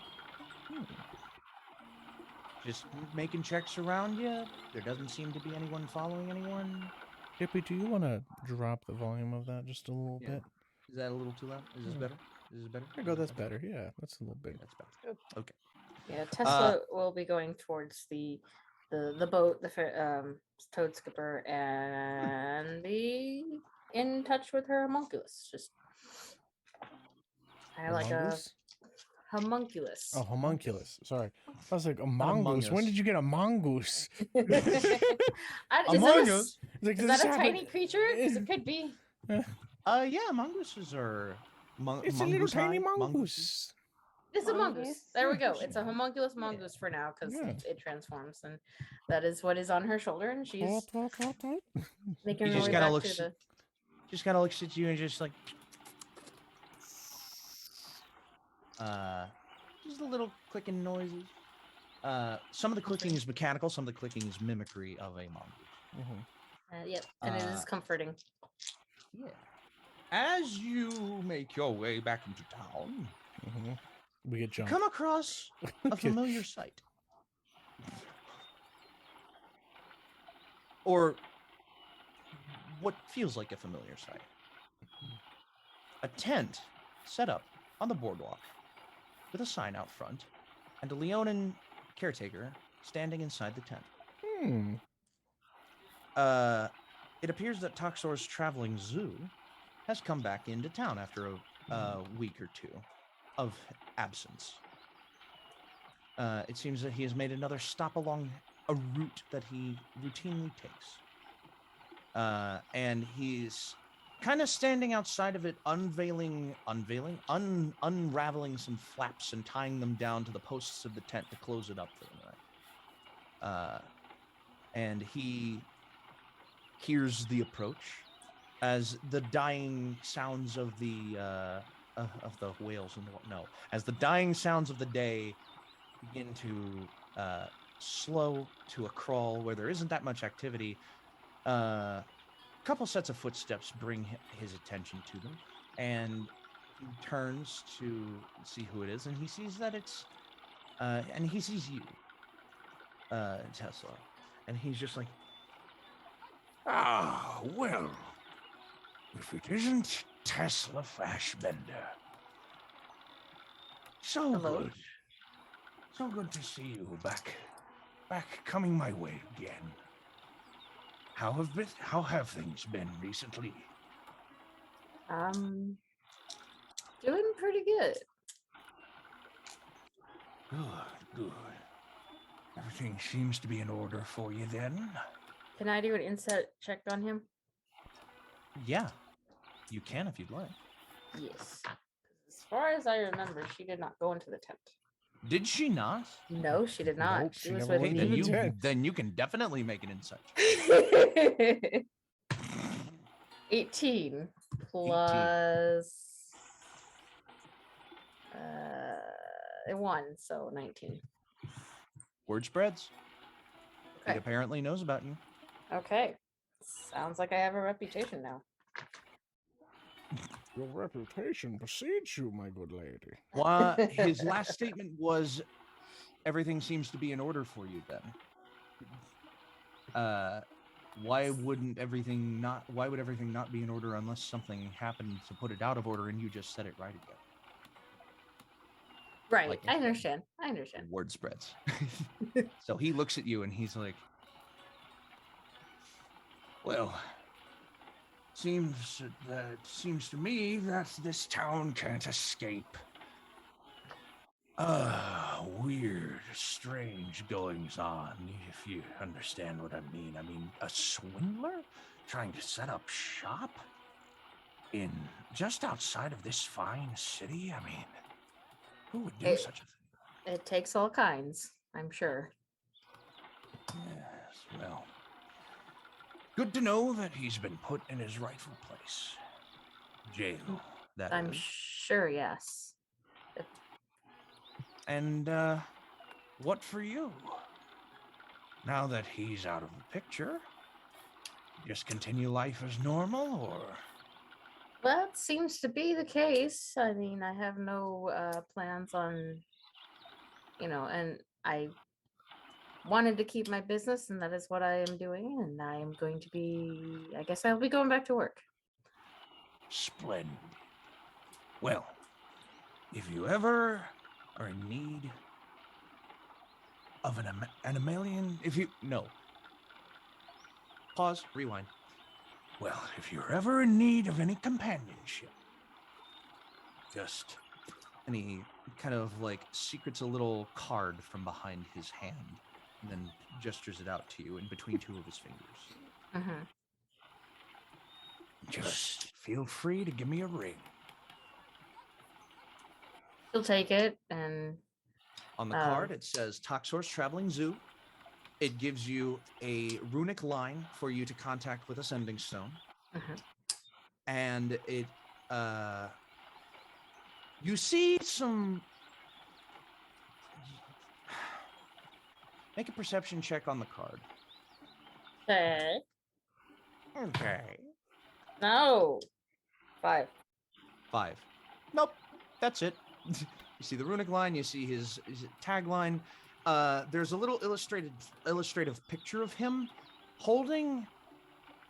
Just making checks around you. There doesn't seem to be anyone following anyone. Dippy, do you want to drop the volume of that just a little Yeah. bit? Is that a little too loud? Is this Yeah. better? Is this better? There you go. That's better. Yeah, that's a little Okay, bit. that's better. Good. Okay. Yeah, Tesla will be going towards the boat, the toad skipper, and be in touch with her homunculus. Just kind of like a Homunculus? homunculus. Oh, homunculus. Sorry. I was like, a Among mongoose. When Us. did you get a mongoose? Among Is Us? Like, does that this a happen- tiny creature? Because it could be. Yeah, mongooses are. It's a little tiny mongoose-eye, mongoose. It's a mongoose. Mongoose? There we go. It's a homunculus mongoose for now because Yeah. it transforms, and that is what is on her shoulder, and she's making You her just way gotta back look to s- the. Just kind of looks at you and just like. Just the little clicking noises. Some of the clicking is mechanical, some of the clicking is mimicry of a mongoose. Mhm. Yep, and it is comforting. Yeah. As you make your way back into town, Mhm. We get you jumped. come across a familiar sight. Or what feels like a familiar sight. A tent set up on the boardwalk with a sign out front and a Leonin caretaker standing inside the tent. Hmm. It appears that Toxor's traveling zoo has come back into town after a week or two of absence. It seems that he has made another stop along a route that he routinely takes. And he's kind of standing outside of it, unraveling some flaps and tying them down to the posts of the tent to close it up for the night. And he hears the approach as the dying sounds of the whales and as the dying sounds of the day begin to slow to a crawl where there isn't that much activity. A couple sets of footsteps bring his attention to them, and he turns to see who it is, and he sees that it's and he sees you, Tesla, and he's just like, Ah, well, if it isn't Tesla Fashbender. So Hello. good. So good to see you back coming my way again. How have things been recently? Doing pretty good. Good. Everything seems to be in order for you then. Can I do an insight check on him? yeah, you can if you'd like. Yes. As far as I remember, she did not go into the tent. Did she not? No, she did not. Nope, she she was never with went Hey, into me. the tent. then you can definitely make an insight. 18 plus 1, so 19. Word spreads. He Okay. apparently knows about you. Okay. Sounds like I have a reputation now. Your reputation precedes you, my good lady. Well, his last statement was, "Everything seems to be in order for you." Then, why would everything not be in order unless something happened to put it out of order and you just set it right again? Right. Like I that. understand. I understand. Word spreads. So he looks at you and he's like, Well, seems to me that this town can't escape weird, strange goings on, if you understand what I mean. I mean, a swindler trying to set up shop in just outside of this fine city? I mean, who would do It- such a thing? It takes all kinds, I'm sure. Yes, well, good to know that he's been put in his rightful place. Jail. "That I'm is." sure, yes. And what for you? now that he's out of the picture, just continue life as normal, or Well, it seems to be the case. I mean, I have no plans on, and I wanted to keep my business, and that is what I am doing. And I am going to be, I guess I'll be going back to work. splendid. Well, if you ever are in need of an animalian, Pause. Rewind. well, if you're ever in need of any companionship, just And he kind of like secrets a little card from behind his hand and then gestures it out to you in between two of his fingers. Mm-hmm. just feel free to give me a ring. He'll take it, and On the card, it says Toxor's Traveling Zoo. It gives you a runic line for you to contact with a sending stone. Mhm. And it, you see some. Make a perception check on the card. okay. Okay. No. 5. 5. Nope. That's it. You see the runic line. You see his tagline. There's a little illustrative picture of him holding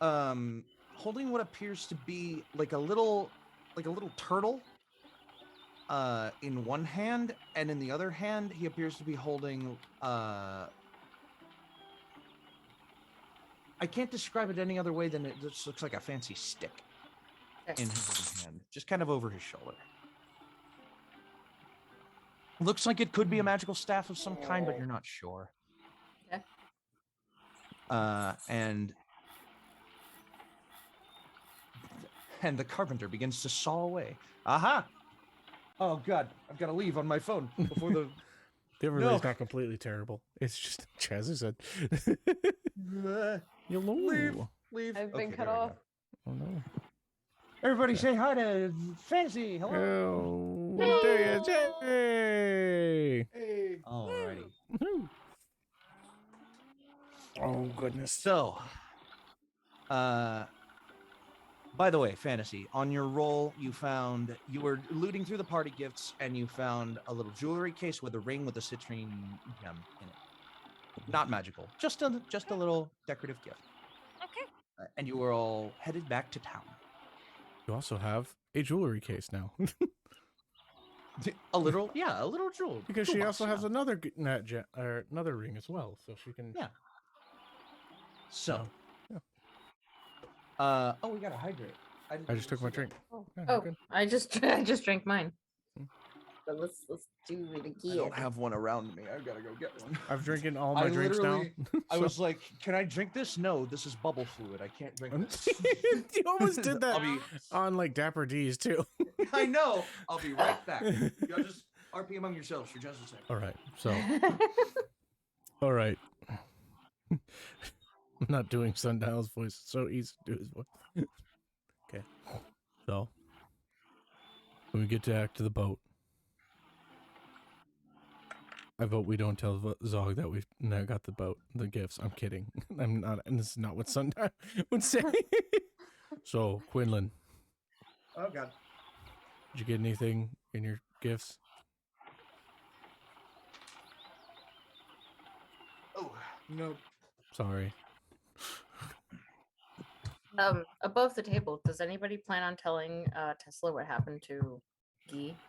what appears to be like a little turtle in one hand, and in the other hand he appears to be holding I can't describe it any other way than it just looks like a fancy stick in his other hand, just kind of over his shoulder. Looks like it could be a magical staff of some kind, but you're not sure. Okay. And the carpenter begins to saw away. Aha! Oh God, I've got to leave on my phone before the. The overlay's No. not completely terrible. It's just Trazhie said. Leave. Hello. Leave. I've been cut there we off. go. Oh no. Everybody say hi to Fantasy. Hello. Oh, there you Jay. Hey, Alrighty. Woohoo. Oh goodness. So, by the way, Fantasy, on your roll, you were looting through the party gifts, and you found a little jewelry case with a ring with a citrine gem in it. Not magical, just a little decorative gift. Okay. And you were all headed back to town. You also have a jewelry case now. A little jewel. Because she toolbox, also has yeah. another ring as well, so she can. Yeah. So. Yeah. We gotta hydrate. I just took my drink. Oh, Yeah, we're good. I just drank mine. Hmm. But let's do it again. I don't have one around me. I've got to go get one. I've drinking all my drinks now. literally- I so- was like, "Can I drink this? No, this is bubble fluid. I can't drink this." You almost did that I'll be. on like Dapper D's too. I know. I'll be right back. Y'all just RP among yourselves for just a second. All right. So. All right. I'm not doing Sundial's voice. It's so easy to do his voice. Okay. So. When we get back to the boat, I vote we don't tell Zog that we've now got the gifts. I'm kidding. I'm not, and this is not what Sundial would say. So, Quinlan, Oh God. did you get anything in your gifts? Oh no. Sorry. Above the table, does anybody plan on telling Tesla what happened to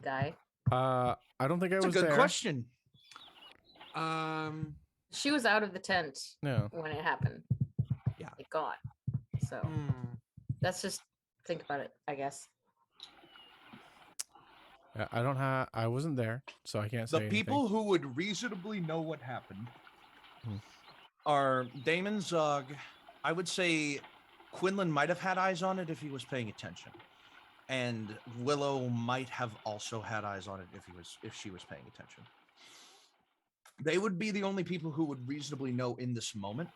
Guy? I don't think I That's a was good there. question. She was out of the tent No. when it happened. Yeah. It gone. So that's just think about it, I guess. I wasn't there, so I can't say The people who would reasonably know what happened are Damon, Zog. I would say Quinlan might have had eyes on it if he was paying attention, and Willow might have also had eyes on it if she was paying attention. They would be the only people who would reasonably know in this moment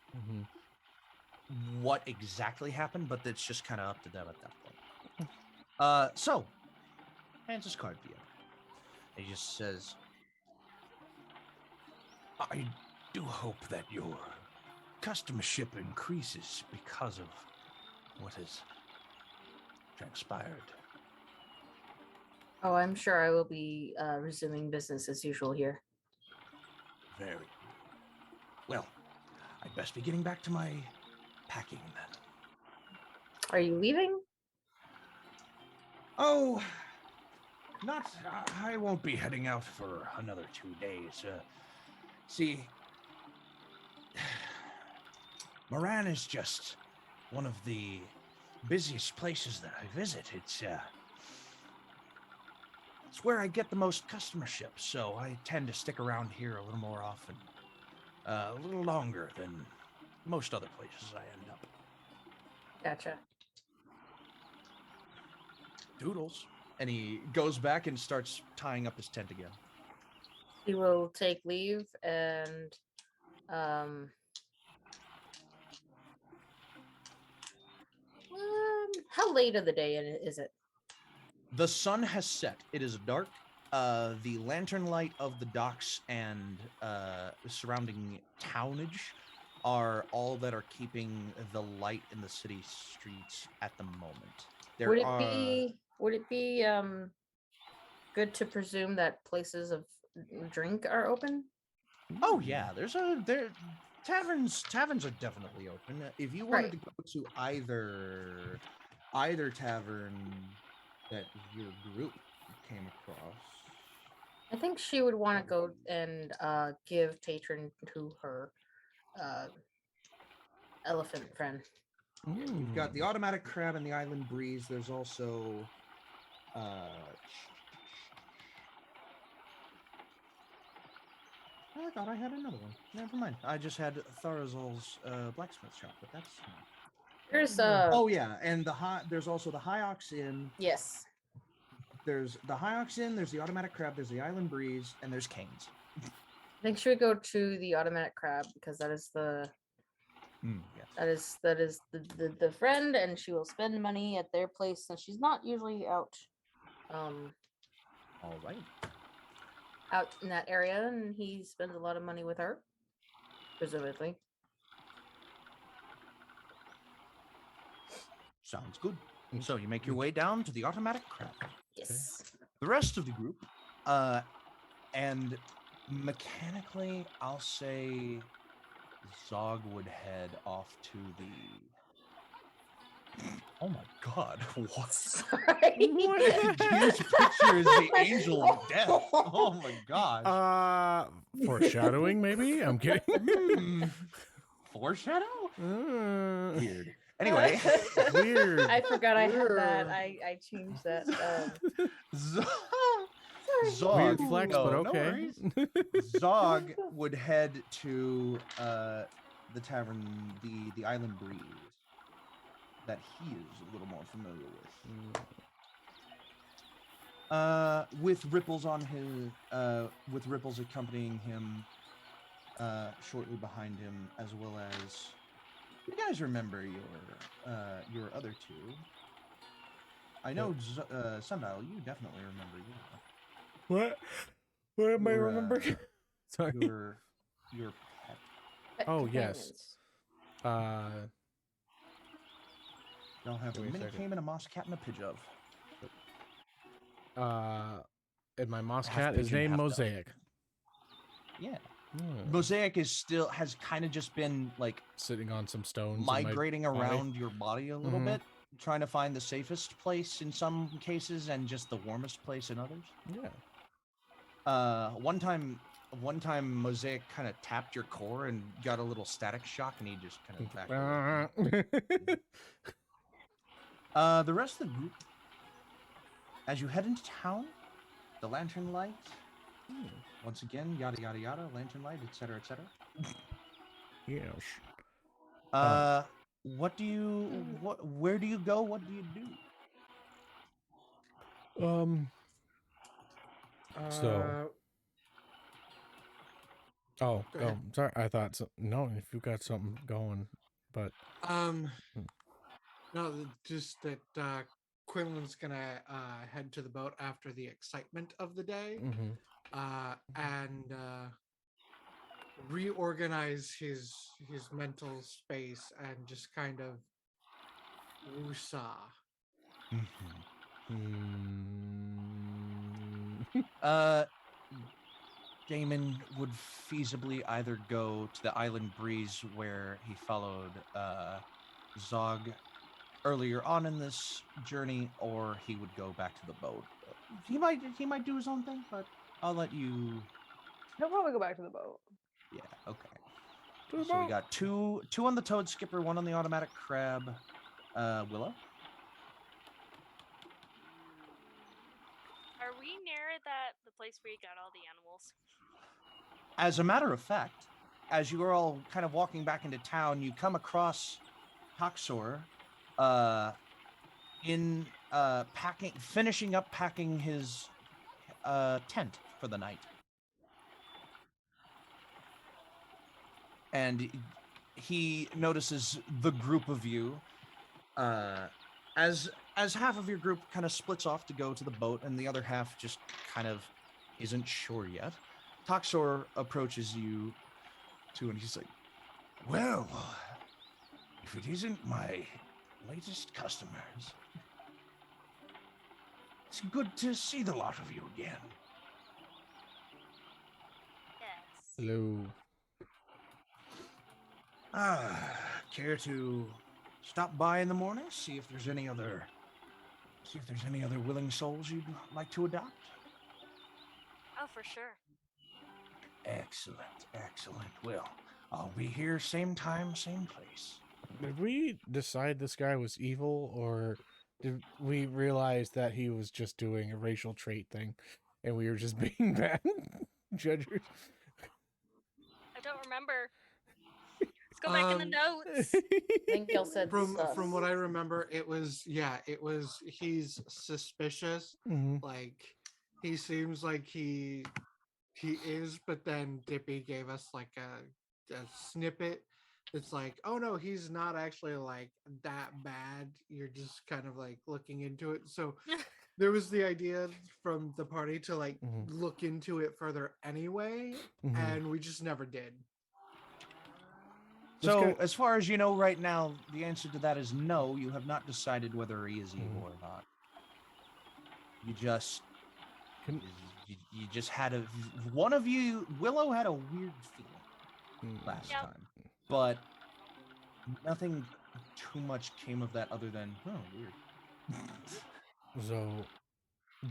what exactly happened, but it's just kind of up to them at that point. So, hands his card to you. He just says, I do hope that your customership increases because of what has transpired. Oh, I'm sure I will be resuming business as usual here. Very good. Well, I'd best be getting back to my packing then. Are you leaving? Oh, not. I won't be heading out for another 2 days. See, Moran is just one of the busiest places that I visit. It's where I get the most customership, so I tend to stick around here a little more often, a little longer than most other places I end up. Gotcha. Doodles. And he goes back and starts tying up his tent again. He will take leave and how late of the day is it? The sun has set. It is dark. The lantern light of the docks and the surrounding townage are all that are keeping the light in the city streets at the moment. There Would are... it be good to presume that places of drink are open? Oh yeah, taverns are definitely open. If you wanted to go to either tavern that your group came across, I think she would want to go and give patron to her elephant friend. you've got the Automatic Crab and the Island Breeze. There's also I thought I had another one. Never mind. I just had Tharazol's blacksmith shop, but that's There's oh yeah, and there's also the High Ox Inn. Yes. There's the High Ox Inn, there's the Automatic Crab, there's the Island Breeze, and there's Cane's. I think she would go to the Automatic Crab because that is the Yes. that is the friend, and she will spend money at their place since she's not usually out All right. out in that area, and he spends a lot of money with her, presumably. Sounds good. So you make your way down to the Automatic Crab. Yes. The rest of the group, and mechanically, I'll say Zog would head off to the... Oh my god, what? Sorry. His picture is the angel of death. Oh my gosh. Foreshadowing, maybe? I'm kidding. Foreshadow? Weird. Weird. Anyway. Weird. I forgot I had that. I changed that. Zog. Weird flex, but no okay. worries. Zog would head to the tavern, the Island Breeze, that he is a little more familiar with. With Ripples on his, with Ripples accompanying him, shortly behind him, as well as... You guys remember your other two? I know, Sundial, you definitely remember you. What? What am I remembering? Sorry. Your pet. Oh, yes. Y'all have a mini caiman, a moss cat, and a pidgeov. And my moss Half cat is pigeon, named half dove. Mosaic. Yeah. Mosaic has kind of just been like Sitting on some stones. migrating in my body. around your body a little bit, trying to find the safest place in some cases and just the warmest place in others. Yeah. One time Mosaic kind of tapped your core and got a little static shock, and he just kind of backed away. The rest of the group, as you head into town, the lantern light, once again, yada yada yada, lantern light, etc., etc. Yes. Where do you go? What do you do? Sorry. I thought no. If you got something going, but no, just that Quinlan's gonna head to the boat after the excitement of the day, and reorganize his mental space and just kind of woosah. Damon would feasibly either go to the island breeze where he followed Zog earlier on in this journey, or he would go back to the boat. He might do his own thing, but I'll let you. He'll probably go back to the boat. Yeah. Okay. So we got two on the Toad Skipper, one on the automatic crab. Willow. Are we near the place where you got all the animals? As a matter of fact, as you are all kind of walking back into town, you come across Toxor, finishing up packing his tent for the night, and he notices the group of you. As half of your group kind of splits off to go to the boat, and the other half just kind of isn't sure yet. Toxor approaches you too, and he's like, Well, if it isn't my latest customers, it's good to see the lot of you again. Yes. Hello. Care to stop by in the morning, see if there's any other willing souls you'd like to adopt? Oh, for sure. Excellent. Well, I'll be here same time, same place. Did we decide this guy was evil, or did we realize that he was just doing a racial trait thing, and we were just being bad judges? I don't remember. Let's go back in the notes. I think Gil said From what I remember, it was he's suspicious. Mhm. Like he seems like he is, but then Dippy gave us like a snippet. It's like, oh no, he's not actually like that bad. You're just kind of like looking into it. So there was the idea from the party to like look into it further anyway, and we just never did. So, as far as you know right now, the answer to that is no. You have not decided whether he is evil or not. You just, you just had one of you. Willow had a weird feeling last time, but nothing too much came of that other than weird. So,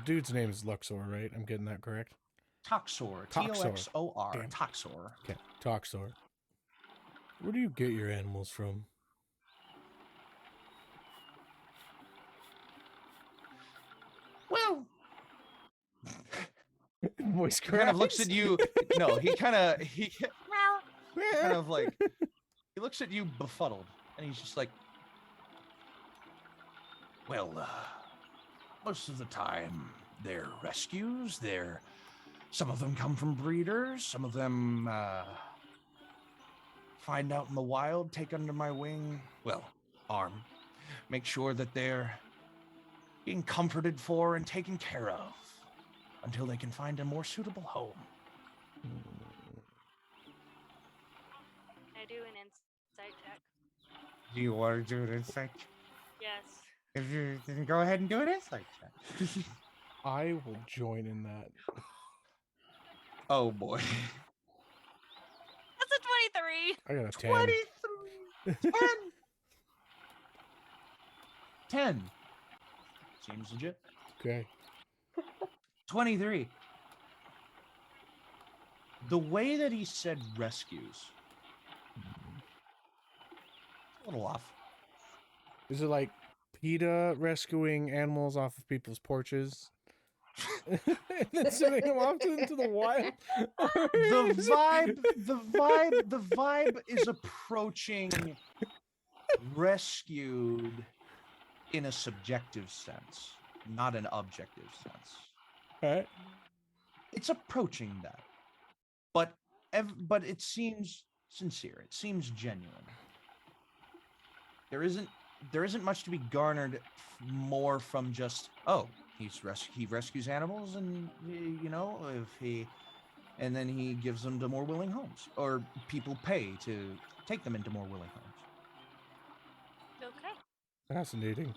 dude's name is Luxor, right? I'm getting that correct. Toxor. Toxor. Damn. Toxor. Okay, Toxor. Where do you get your animals from? Well, Voice kind of looks at you. No, he kind of like he looks at you befuddled, and he's just like, Well, most of the time they're rescues. Some of them come from breeders. Some of them find out in the wild, take under my wing. Well, arm. Make sure that they're being comforted for and taken care of until they can find a more suitable home. I do an insight check. "Do you want to do an insight? Yes. If you then go ahead and do an insight check." I will join in that. Oh boy. That's a 23. I got a 10. 23. 10. Seems legit. Okay. 23. The way that he said rescues, a little off. Is it like PETA rescuing animals off of people's porches? And then sending them off into the wild? The vibe is approaching rescued in a subjective sense, not an objective sense. Right. It's approaching that, but it seems sincere. It seems genuine. There isn't much to be garnered more from just, oh, he rescues animals, and you know, if he and then he gives them to more willing homes, or people pay to take them into more willing homes. Okay. Fascinating.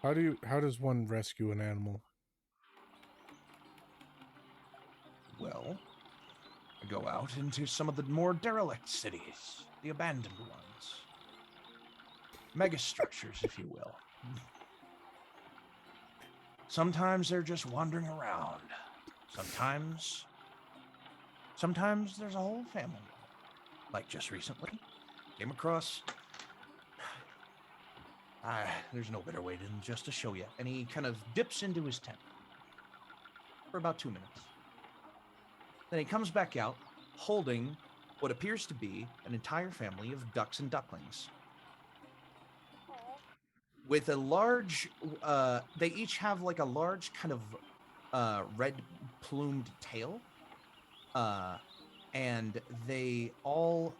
How does one rescue an animal? Well, I go out into some of the more derelict cities, the abandoned ones. Megastructures, if you will. Sometimes they're just wandering around. Sometimes there's a whole family. Like just recently, came across. There's no better way than just to show you. And he kind of dips into his tent for about 2 minutes. Then he comes back out, holding what appears to be an entire family of ducks and ducklings. With a large, they each have like a large kind of red plumed tail. And they all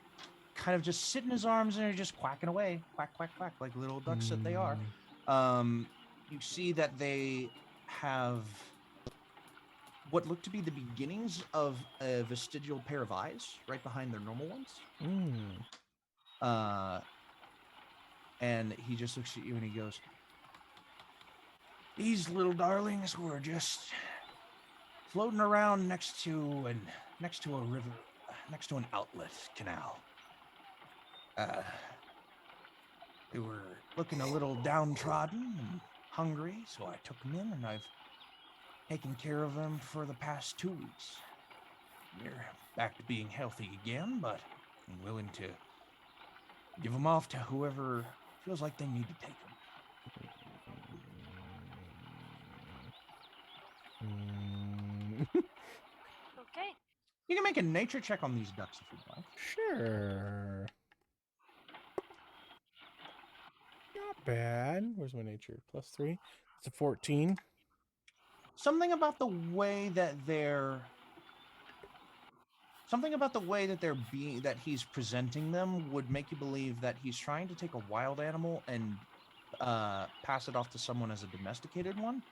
kind of just sit in his arms and are just quacking away, quack, quack, quack, like little ducks that they are. You see that they have what look to be the beginnings of a vestigial pair of eyes right behind their normal ones. And he just looks at you and he goes, "These little darlings were just floating around next to a river, next to an outlet canal. They were looking a little downtrodden and hungry, so I took them in, and I've taken care of them for the past 2 weeks. They're back to being healthy again, but I'm willing to give them off to whoever feels like they need to take them." Okay. You can make a nature check on these ducks if you'd like. Sure. Not bad. Where's my nature? +3. It's a 14. Something about the way that they're being, that he's presenting them would make you believe that he's trying to take a wild animal and pass it off to someone as a domesticated one.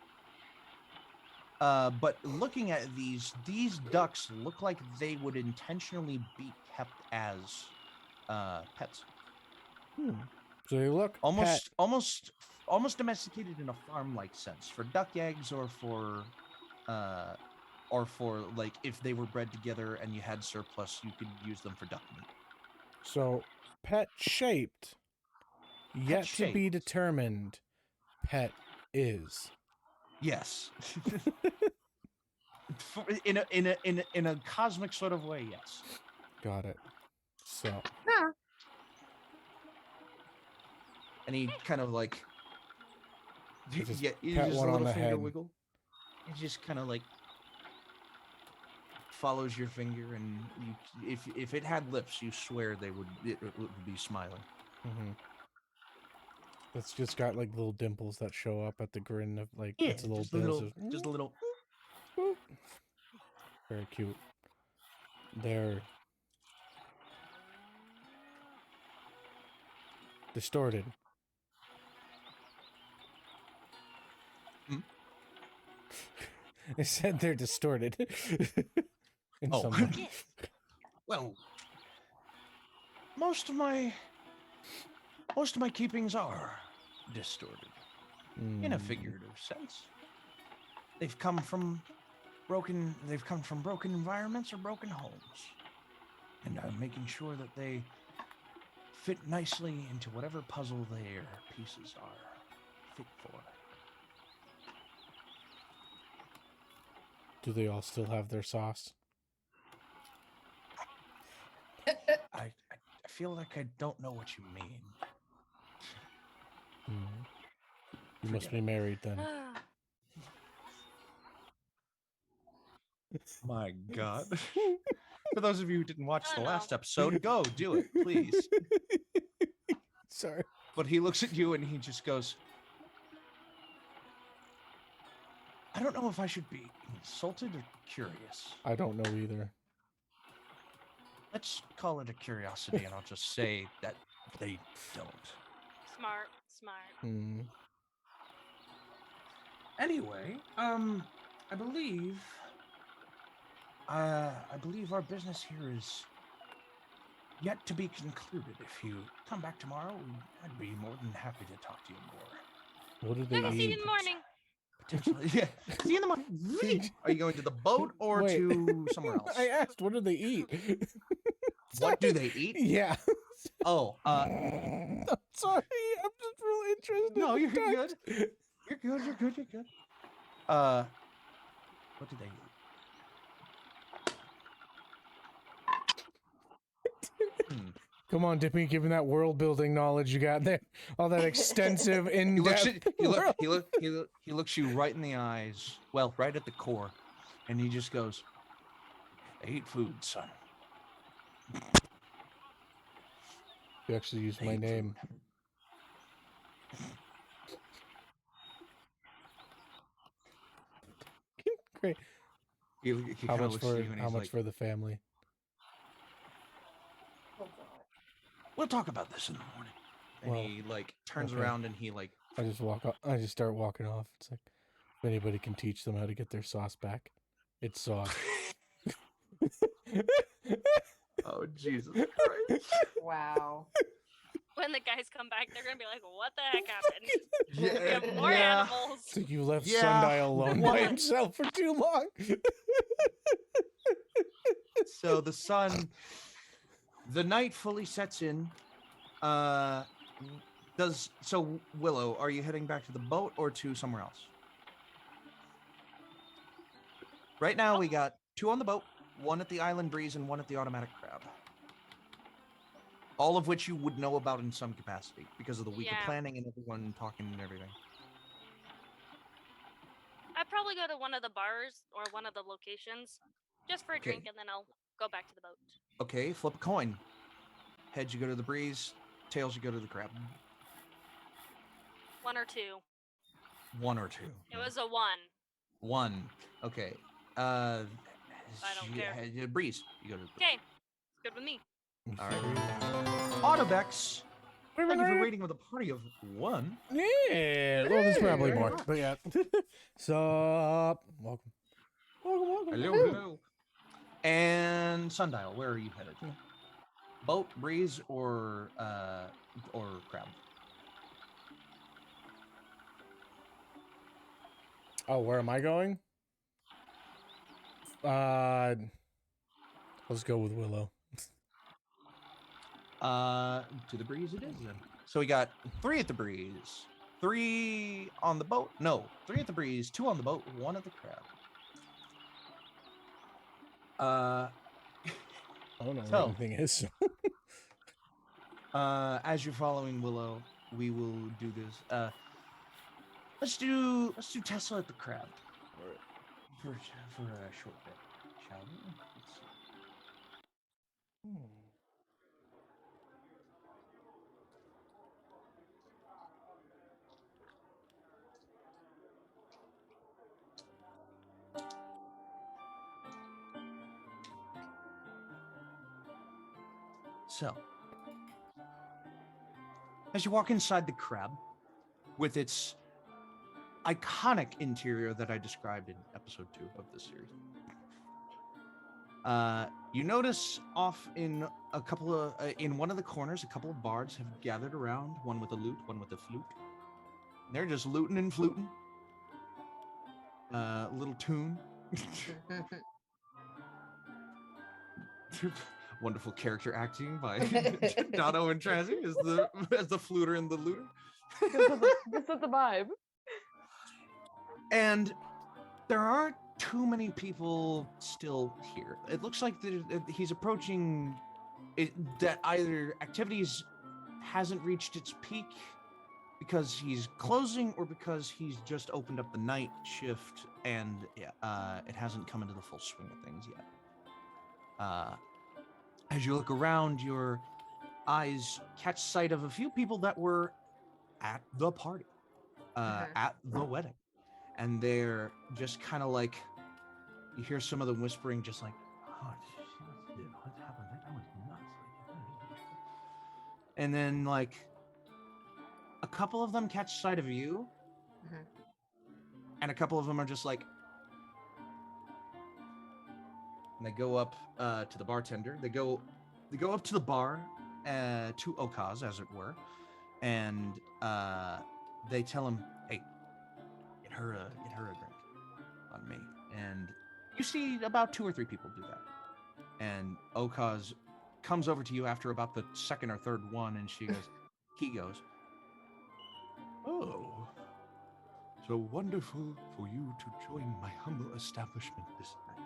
But looking at these ducks look like they would intentionally be kept as pets. So they look Almost domesticated in a farm-like sense for duck eggs, or for like if they were bred together and you had surplus, you could use them for duck meat. So pet shaped, yet to be determined. Pet is. Yes. in a cosmic sort of way, yes. Got it. So. Yeah. And he kind of like, Just yeah, you pat just one a on little the finger head. wiggle. He just kind of like follows your finger, and you, if it had lips, you swear it would be smiling. It's just got like little dimples that show up at the grin of like Yeah, its little just bills. a little. Very cute. They're distorted. I said they're distorted. In some way. Well, most of my keepings are distorted in a figurative sense. They've come from broken environments or broken homes, and I'm making sure that they fit nicely into whatever puzzle their pieces are fit for. Do they all still have their sauce? I feel like I don't know what you mean. You must be married then. My God. For those of you who didn't watch the know. last episode, go do it, please. Sorry. But he looks at you and he just goes, "I don't know if I should be insulted or curious. I don't know either. Let's call it a curiosity, and I'll just say that they don't." Smart. Anyway, I believe I believe our business here is yet to be concluded. If you come back tomorrow, I'd be more than happy to talk to you more. What do Yeah, they see you in eat? the morning. Potentially, yeah. See you in the morning. Are you going to the boat or Wait. to somewhere else? I asked, what do they eat? What do they eat? Yeah. Oh, I'm sorry. I'm just really interested. no, in you're the good. text. You're good. You're good. You're good. What do they eat? Come on, Dippy, given that world building knowledge you got there, all that extensive in depth. He looks you right in the eyes. Well, right at the core, and he just goes, They eat food, son. You actually used They my eat name. Great. He How kinda much looks at for you and how he's much like, for the family? We'll talk about this in the morning. and Well, he like turns okay. around and he like, I just walk off. I just start walking off. It's like if anybody can teach them how to get their sauce back, it's sauce. oh Jesus Christ. Wow. When the guys come back, they're gonna be like, "What the heck happened? We Yeah, have more yeah. animals." So you left Yeah. Sundial alone by What? himself for too long. So the night fully sets in. Willow, are you heading back to the boat or to somewhere else? Right now we got 2 on the boat, 1 at the Island Breeze and 1 at the Automatic Crab. All of which you would know about in some capacity because of the week of Yeah. planning and everyone talking and everything. I'd probably go to one of the bars or one of the locations just for a Okay. drink, and then I'll go back to the boat. Okay, flip a coin. Heads you go to the Breeze, tails you go to the Crab. 1 or 2. 1 or 2. It was a 1. 1. Okay. I don't care. Breeze. You go to the Okay, it's good with me. All right. Autobex. Thank you for waiting with a party of 1. Yeah. Well, there's probably very more, much. but yeah. So, welcome. Hello. And Sundial, where are you headed? Boat, Breeze, or Crab? Oh, where am I going? Let's go with Willow. To the Breeze it is then. So we got 3 at the Breeze, 3 on the boat. No, 3 at the Breeze, 2 on the boat, 1 at the Crab. I don't know So- what anything is. As you're following Willow, we will do this. Let's do Tesla at the Crab for a short bit, shall we? Let's see. So, as you walk inside the Crab, with its iconic interior that I described in episode 2 of this series, you notice off in a couple of in one of the corners, a couple of bards have gathered around, one with a lute, one with a flute. They're just looting and fluting. Little tune. Wonderful character acting by Dono and Trazhie as the fluter and the looter. This is the vibe. And there aren't too many people still here. It looks like he's approaching that either activities hasn't reached its peak because he's closing or because he's just opened up the night shift and it hasn't come into the full swing of things yet. As you look around, your eyes catch sight of a few people that were at the party, at the wedding. And they're just kind of like, you hear some of them whispering, just like, oh, what happened? That was nuts. And then, like, a couple of them catch sight of you, and a couple of them are just like, and they go up to the bartender. They go up to the bar, to Okaz, as it were, and they tell him, "Hey, get her a drink on me." And you see about 2 or 3 people do that. And Okaz comes over to you after about the second or third one, and he goes, "Oh, so wonderful for you to join my humble establishment this night.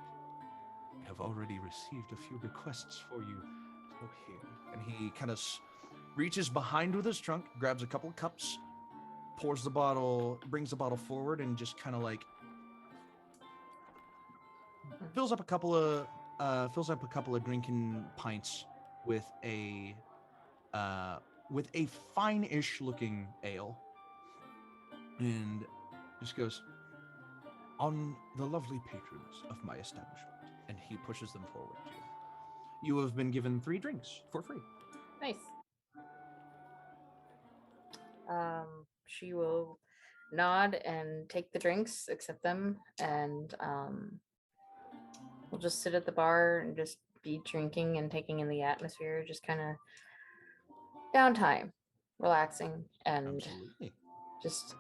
I have already received a few requests for you, so here." And he kind of reaches behind with his trunk, grabs a couple of cups, brings the bottle forward, and just kind of like fills up a couple of drinking pints with a fine-ish looking ale, and just goes, "On the lovely patrons of my establishment," and he pushes them forward to you. You have been given 3 drinks for free. Nice. She will nod and take the drinks, accept them, and we'll just sit at the bar and just be drinking and taking in the atmosphere, just kind of downtime, relaxing, and Absolutely. just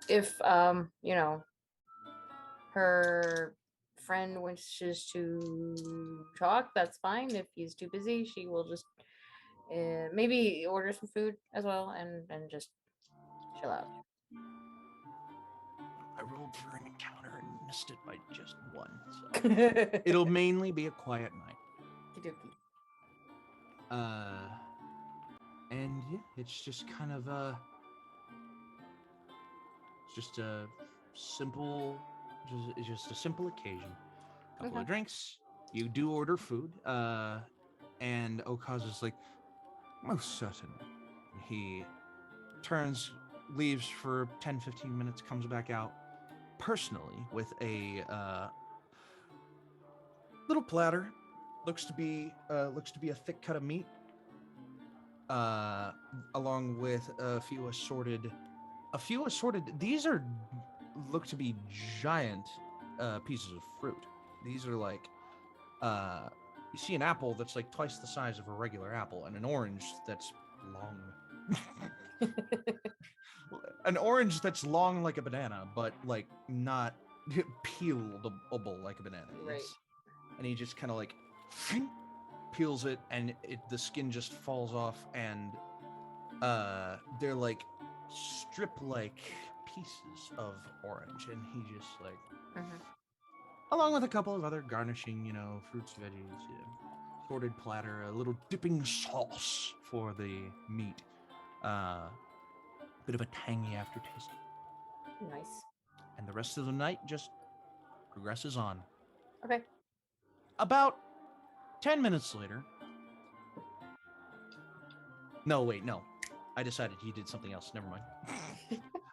if her friend wishes to talk, that's fine. If he's too busy, she will just maybe order some food as well and just chill out. I rolled for an encounter and missed it by just 1, so it'll mainly be a quiet night. Okey-dokey. And yeah, it's just kind of just a simple, just a simple occasion. A couple of drinks. You do order food, and Okaz is like, "Most certainly." He turns, leaves for 10, 15 minutes, comes back out personally with a little platter. Looks to be a thick cut of meat, along with a few assorted. These look to be giant pieces of fruit. These are like, you see an apple that's like twice the size of a regular apple, and an orange that's long. An orange that's long like a banana, but like not peelable like a banana. Right. And he just kind of like peels it, and the skin just falls off, and they're like strip-like pieces of orange, and he just like, along with a couple of other garnishing, fruits, veggies, sorted platter, a little dipping sauce for the meat, bit of a tangy aftertaste. Nice. And the rest of the night just progresses on. Okay. About 10 minutes later. No, wait, no. I decided he did something else. Never mind.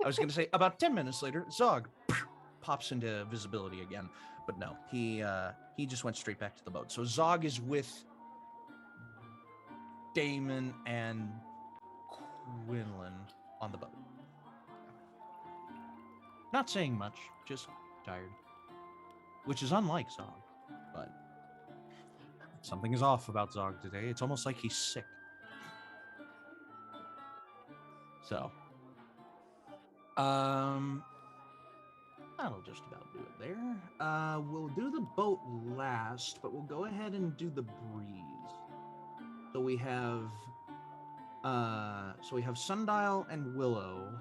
I was going to say about 10 minutes later, Zog pops into visibility again. But no, he just went straight back to the boat. So Zog is with Damon and Quinlan on the boat. Not saying much, just tired. Which is unlike Zog, but something is off about Zog today. It's almost like he's sick. So, that'll just about do it there. We'll do the boat last, but we'll go ahead and do the breeze. So we have Sundial and Willow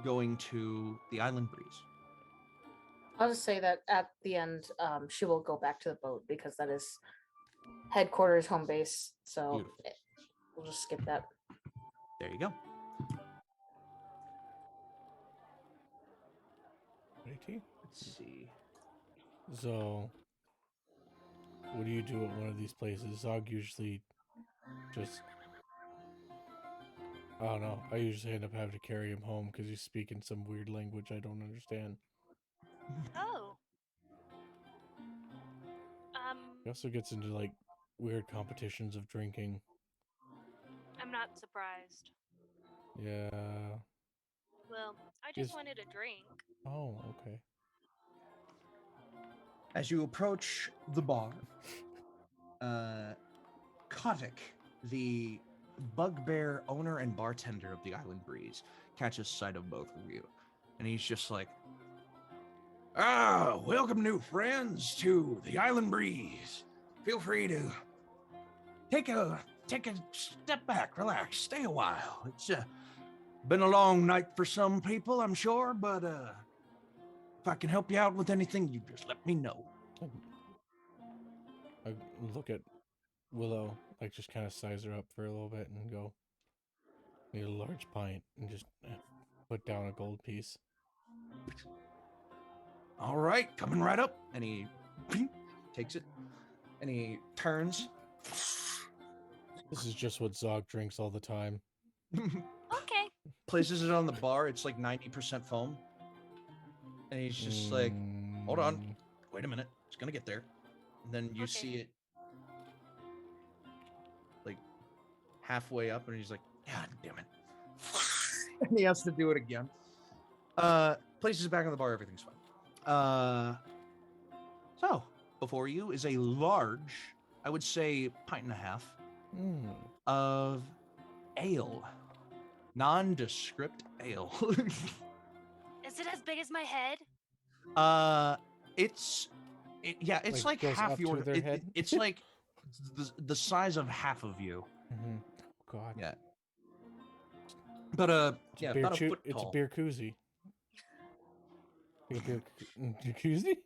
going to the Island Breeze. I'll just say that at the end, she will go back to the boat because that is headquarters, home base. So we'll just skip that. There you go. Let's see. So, what do you do at one of these places? Zog usually just, I don't know. I usually end up having to carry him home because he's speaking some weird language I don't understand. Oh. He also gets into like weird competitions of drinking. I'm not surprised. Yeah. Well, I just wanted a drink. Oh, okay. As you approach the bar, Kotick, the bugbear owner and bartender of the Island Breeze, catches sight of both of you. And he's just like, welcome, new friends, to the Island Breeze. Feel free to take a step back, relax, stay a while. It's been a long night for some people, I'm sure, but if I can help you out with anything, you just let me know. I look at Willow, like just kind of size her up for a little bit and go, need a large pint, and just put down a gold piece. All right, coming right up. And he takes it, and he turns. This is just what Zog drinks all the time. Okay. Places it on the bar. It's like 90% foam. And he's just like, hold on, wait a minute, it's gonna get there. And then you see it like halfway up, and he's like, God damn it. And he has to do it again. Places it back on the bar, everything's fine. So before you is a large, I would say pint and a half of ale. Nondescript ale. Is it as big as my head? It's like goes half up to your their head? It's like the size of half of you. Mm-hmm. God. Yeah. But It's yeah, a beer about a foot it's tall. a beer koozie. Like a beer koozie?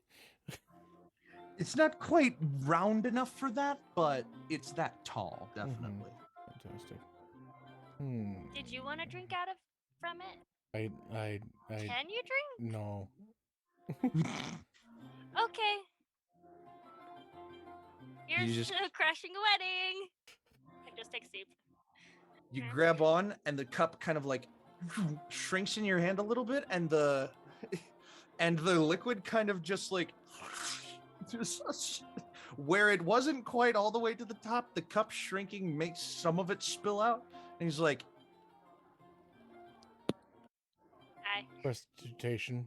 It's not quite round enough for that, but it's that tall, definitely. Fantastic. Did you want to drink out of from it? I Can you drink? no. Okay. You're You just- crashing a wedding. I just take a sip. You grab on, and the cup kind of like shrinks in your hand a little bit, and the liquid kind of just like just where it wasn't quite all the way to the top, the cup shrinking makes some of it spill out. And he's like, Hi. Prestidigitation.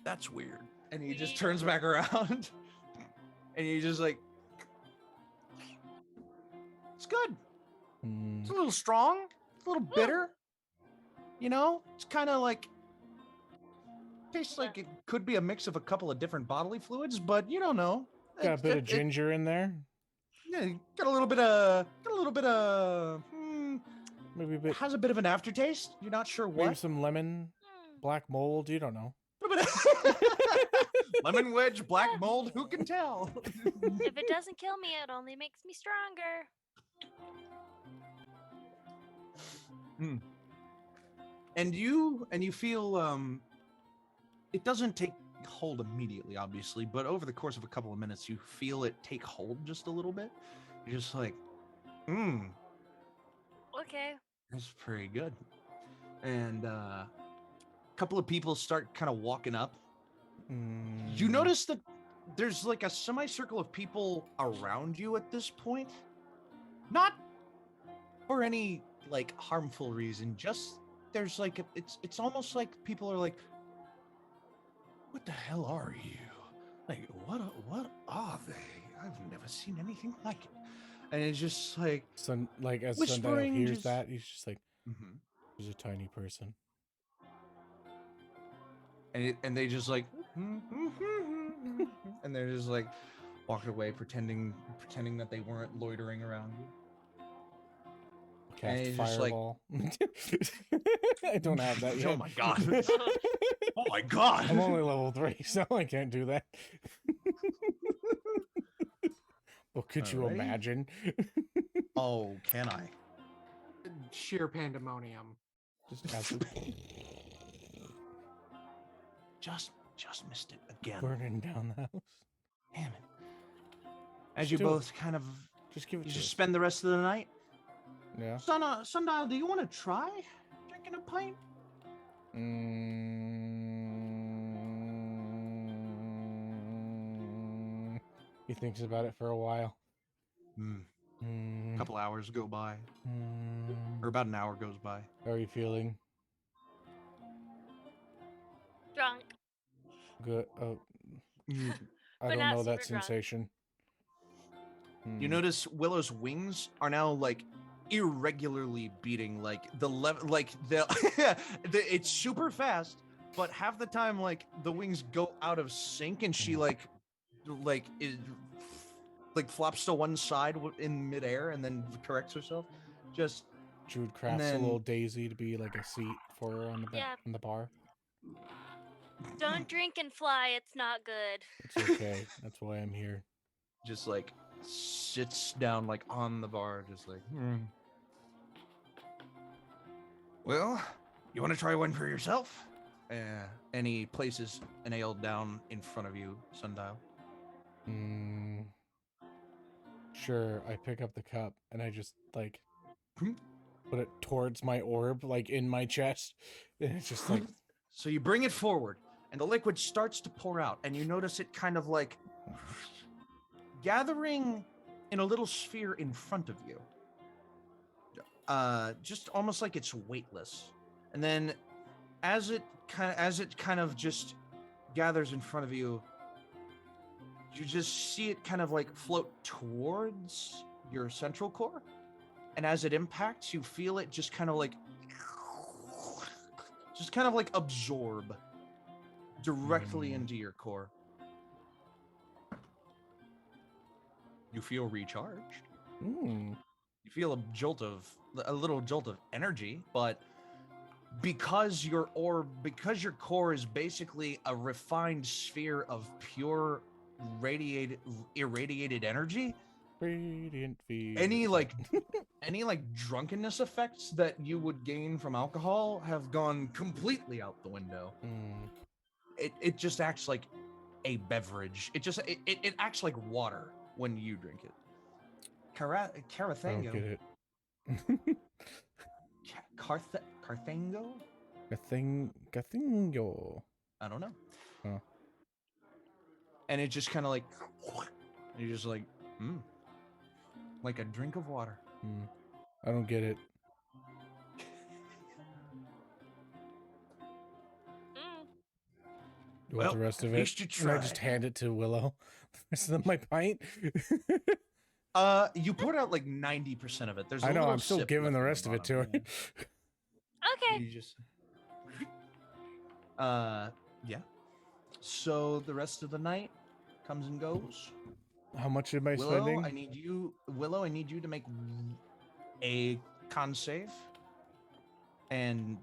that's weird. And he just turns back around, and he just like, it's good. It's a little strong, it's a little bitter. You know, it's kind of like, tastes like it could be a mix of a couple of different bodily fluids, but you don't know. Got a bit of ginger in there. Yeah, got a little bit of, Maybe a bit. has a bit of an aftertaste. You're not sure Maybe what. some lemon, black mold. You don't know. Lemon wedge, black mold. Who can tell? If it doesn't kill me, it only makes me stronger. And you feel it doesn't take hold immediately, obviously, but over the course of a couple of minutes, you feel it take hold just a little bit. You're just like, Okay. that's pretty good. And a couple of people start kind of walking up. You notice that there's like a semicircle of people around you at this point. Not for any like harmful reason, just there's like it's almost like people are like, what the hell are you? Like what are they? I've never seen anything like it. And it's just like as Sundial whispering, hears just- that, he's just like, he's a tiny person. and they just like and they're just like walking away pretending that they weren't loitering around you. Cast it's just like- fireball. I don't have that yet. Oh my god. Oh my god. I'm only level 3, so I can't do that. Well, could you Alrighty. imagine? Oh, can I? Sheer pandemonium. Just absolutely Just missed it again. burning down the house. Damn it. As Just you do it. both kind of Just give it you to just us. spend the rest of the night. Yeah. Sundial, do you want to try drinking a pint? He thinks about it for a while. A couple hours go by, or about an hour goes by. How are you feeling? Drunk. Good. Oh, I But don't not know that super drunk. sensation. You notice Willow's wings are now like irregularly beating, like the level, like it's super fast, but half the time like the wings go out of sync and she like is like flops to one side in midair and then corrects herself. Just Jude crafts a then- little daisy to be like a seat for her on the Yeah. on the bar. Don't drink and fly. It's not good. It's okay. That's why I'm here. just like sits down like on the bar, just like. Well, you want to try one for yourself? And he places an ale down in front of you, Sundial. Sure. I pick up the cup and I just like Hmm? put it towards my orb, like in my chest, and it's just like So you bring it forward, and the liquid starts to pour out, and you notice it kind of like gathering in a little sphere in front of you. Just almost like it's weightless. And then as it kind of just gathers in front of you, you just see it kind of like float towards your central core. And as it impacts, you feel it just kind of like absorb directly into your core. You feel recharged. You feel a little jolt of energy, but because your core is basically a refined sphere of pure irradiated energy, radiant feed. any drunkenness effects that you would gain from alcohol have gone completely out the window. It just acts like a beverage. It acts like water when you drink it. I don't get it. Carthango? Gathingo. I don't know. Huh. And it just kind of like, you're just like, like a drink of water. I don't get it. You want the rest of at it? least you And I just tried. hand it to Willow. The rest of my pint. You poured out like 90% of it. There's a I know. little I'm still sip giving left the on rest of it to her. bottom, Okay. You just, yeah. So the rest of the night comes and goes. How much am I Willow, spending? I need you to make a con save. And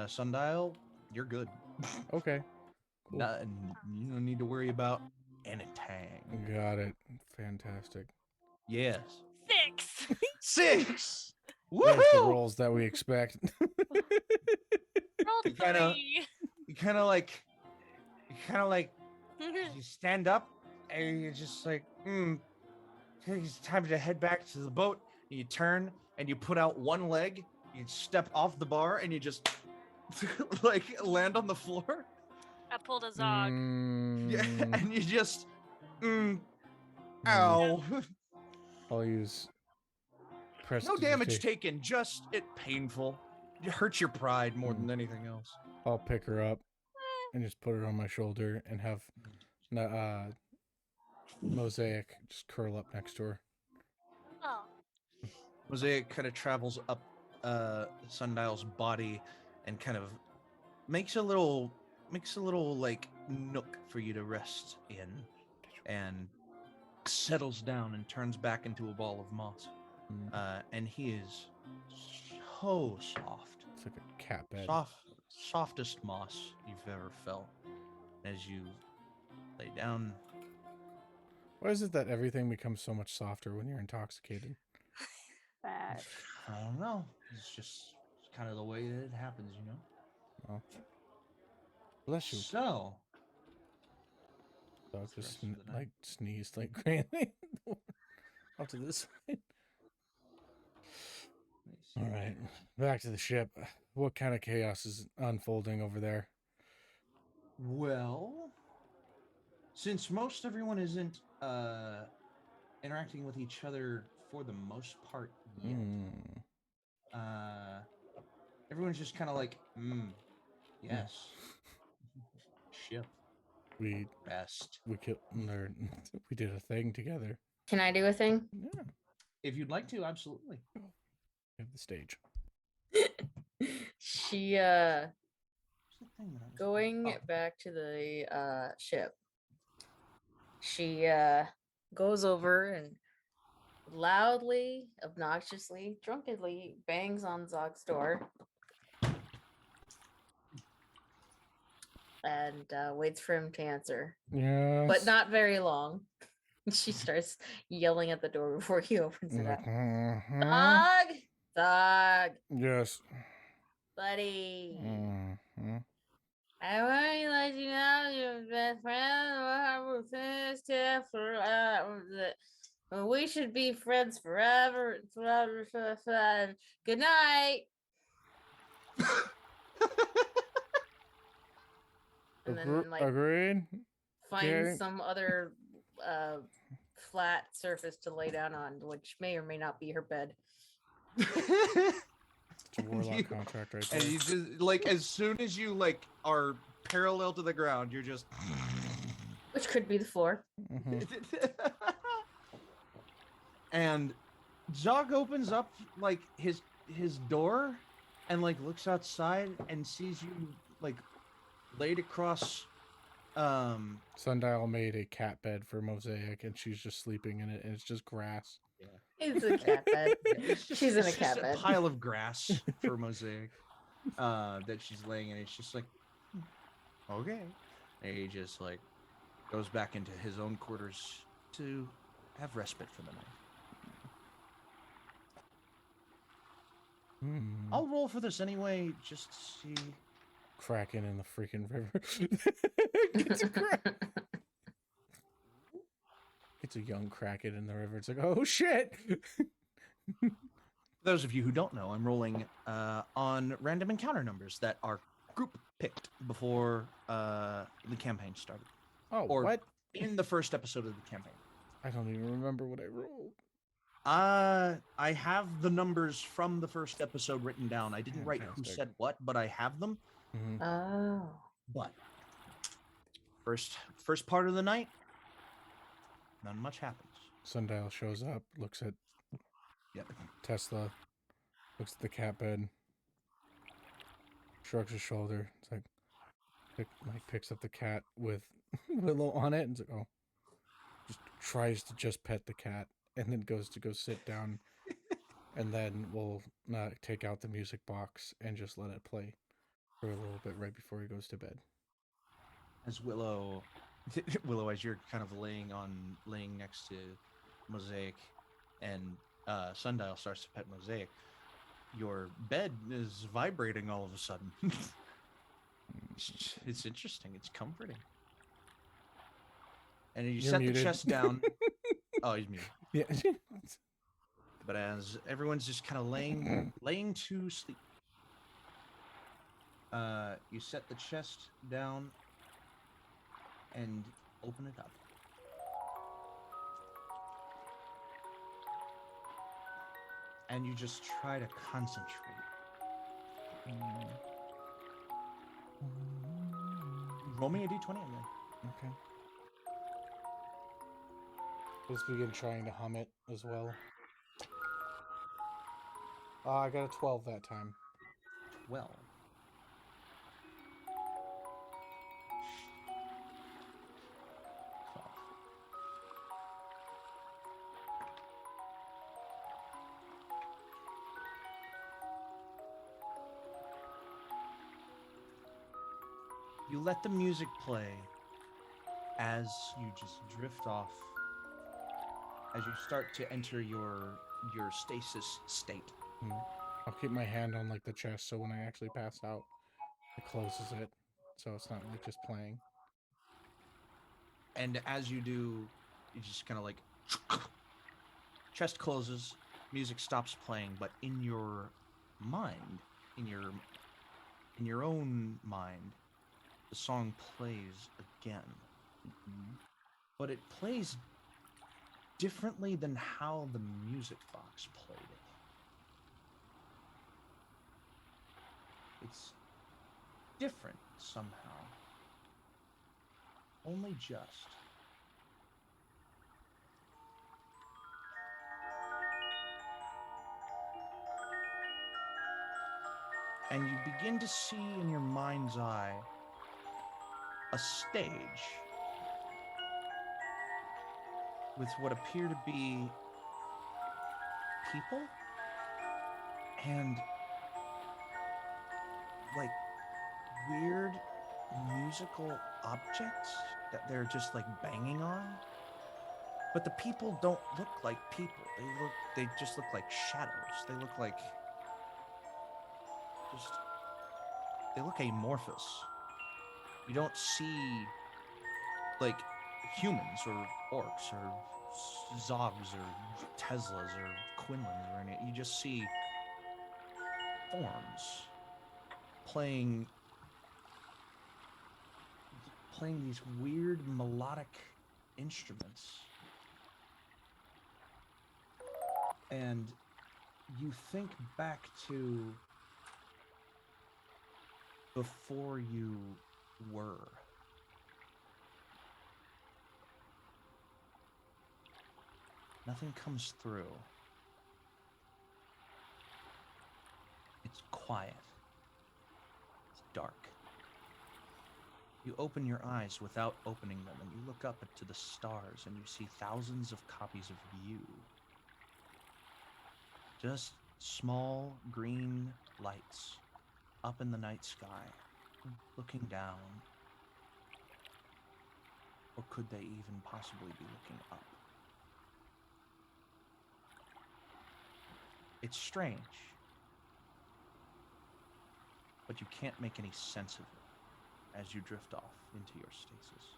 Sundial, you're good. Okay. Cool. You don't need to worry about anything. Got it. Fantastic. Yes. 6. 6. There's the Woohoo! rolls that we expect. Roll You kinda- 3. You kind of like you stand up and you're just like, it's time to head back to the boat. And you turn and you put out one leg. You step off the bar and you just like land on the floor. I pulled a Zog. Yeah, and you just, Mm. ow. I'll use No damage taken, just it painful. It hurts your pride more than anything else. I'll pick her up and just put her on my shoulder and have Mosaic just curl up next to her. Oh. Mosaic kind of travels up Sundial's body and kind of makes a little like nook for you to rest in, and settles down and turns back into a ball of moss. And he is so soft. It's like a cat bed. Softest moss you've ever felt. As you lay down. Why is it that everything becomes so much softer when you're intoxicated? Facts. I don't know. It's just kind of the way that it happens, you know? Oh. Bless you. So, Dog the just rest of the night. like sneezed like crazy. Off to this side. All right, back to the ship. What kind of chaos is unfolding over there? well, since most everyone isn't interacting with each other for the most part yet, everyone's just kind of like, yes. ship. We Rest. we killed or we did a thing together. Can I do a thing? Yeah, If you'd like to, absolutely. we have the stage. She What's the thing that I was going oh, back to the ship. She goes over and loudly, obnoxiously, drunkenly bangs on Zog's door and waits for him to answer, Yeah, but not very long. She starts yelling at the door before he opens it up. Zog, Zog, Yes. buddy. Mhm. I want to let you know your best friend. We should be friends forever. Good night. And then like Agreed. find Okay. some other flat surface to lay down on, which may or may not be her bed. It's a warlock contract right there. And you just like as soon as you like are parallel to the ground, you're just Which could be the floor. Mhm. and Zog opens up like his door and like looks outside and sees you like laid across Sundial made a cat bed for Mosaic, and she's just sleeping in it, and it's just grass. It's a cat bed. it's just, She's in a it's cat just bed. a pile of grass for Mosaic that she's laying in. It's just like okay. And he just like goes back into his own quarters to have respite for the night. Hmm. I'll roll for this anyway, just to see. Kraken in the freaking river. It's a It's a young Kraken in the river. It's like, oh shit. For those of you who don't know, I'm rolling on random encounter numbers that are group picked before the campaign started. Oh, Or what? in the first episode of the campaign. I don't even remember what I rolled. I have the numbers from the first episode written down. I didn't write who Fantastic. said what, but I have them. Mhm. Oh. But first part of the night, not much happens. Sundial shows up, looks at Yep. Tesla, looks at the cat bed, shrugs his shoulder. It's like, picks up the cat with Willow on it, and it's like, oh, just tries to just pet the cat, and then goes to go sit down, and then we'll take out the music box and just let it play for a little bit right before he goes to bed. As Willow, as you're kind of laying next to Mosaic, and Sundial starts to pet Mosaic, your bed is vibrating all of a sudden. It's interesting. It's comforting. And you You're set muted. the chest down. Oh, he's muted. Yeah. But as everyone's just kind of laying to sleep, you set the chest down and open it up. And you just try to concentrate. Roll me a d20 again. Okay. Let's begin trying to hum it as well. I got a 12 that time. Well. You let the music play as you just drift off, as you start to enter your stasis state. I'll keep my hand on like the chest so when I actually pass out, it closes it. So it's not like just playing. And as you do, you just kind of like chest closes, music stops playing, but in your mind, in your own mind, the song plays again. But it plays differently than how the music box played it. It's different somehow. Only just. And you begin to see in your mind's eye a stage with what appear to be people and like weird musical objects that they're just like banging on. But the people don't look like people. They just look like shadows. They look like they look amorphous. You don't see like humans or orcs or zogs or Teslas or Quinlans or anything. You just see forms playing these weird melodic instruments. And you think back to before you were. Nothing comes through. It's quiet. It's dark. You open your eyes without opening them, and you look up to the stars, and you see thousands of copies of you. Just small green lights up in the night sky, looking down. Or could they even possibly be looking up? It's strange, but you can't make any sense of it as you drift off into your stasis.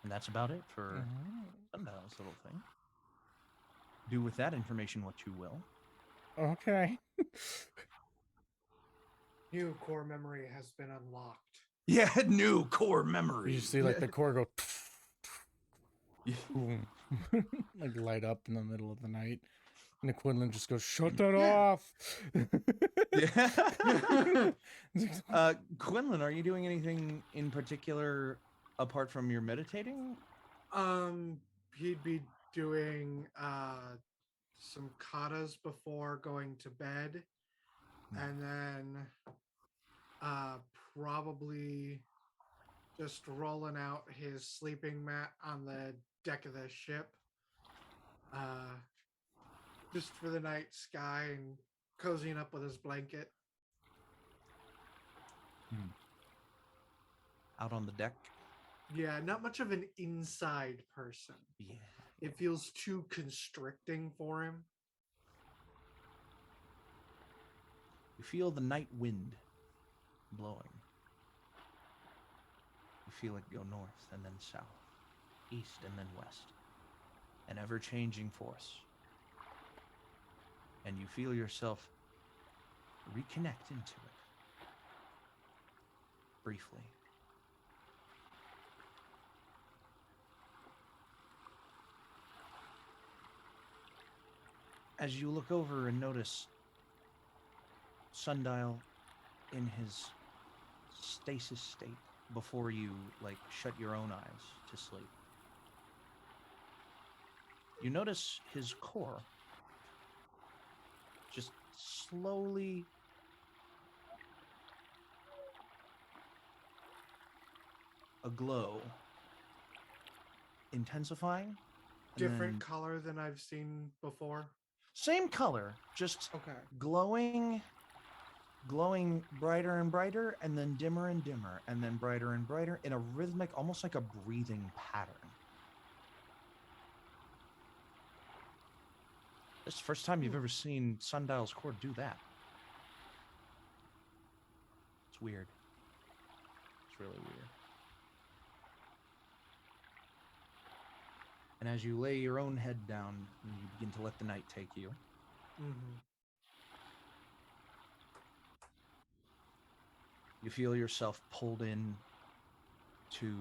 And that's about it for Sundial's little thing. Do with that information what you will. Okay. New core memory has been unlocked. Yeah, new core memory. You see like the core go boom, like light up in the middle of the night. And the Quinlan just goes, shut that off. Yeah. Quinlan, are you doing anything in particular apart from your meditating? He'd be doing some katas before going to bed, and then probably just rolling out his sleeping mat on the deck of the ship, just for the night sky and cozying up with his blanket. Out on the deck? Yeah, not much of an inside person. Yeah. It feels too constricting for him. You feel the night wind blowing. You feel it go north and then south, east and then west. An ever-changing force. And you feel yourself reconnect into it. Briefly. As you look over and notice Sundial in his stasis state before you like shut your own eyes to sleep. You notice his core just slowly aglow, intensifying. Different color than I've seen before. Same color, just Okay. glowing brighter and brighter, and then dimmer and dimmer, and then brighter and brighter in a rhythmic, almost like a breathing pattern. This is the first time you've ever seen Sundial's core do that. It's weird. It's really weird. And as you lay your own head down, and you begin to let the night take you, you feel yourself pulled in to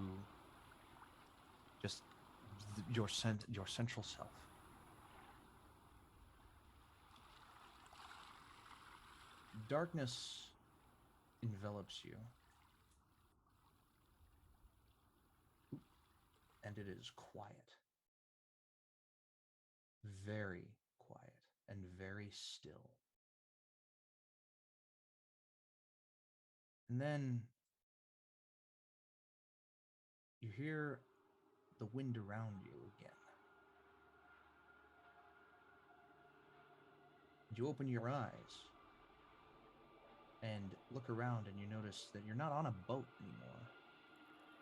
just your central self. darkness envelops you. And it is quiet. Very quiet and very still. And then you hear the wind around you again. And you open your eyes and look around, and you notice that you're not on a boat anymore.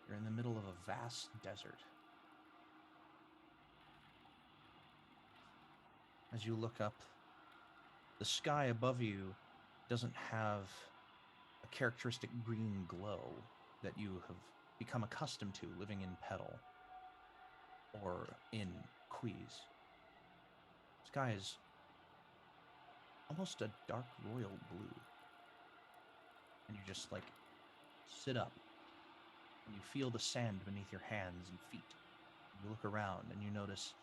You're in the middle of a vast desert. As you look up, the sky above you doesn't have a characteristic green glow that you have become accustomed to living in Petal or in In-Quy'zz. Sky is almost a dark royal blue. And you just like sit up and you feel the sand beneath your hands and feet. You look around and you notice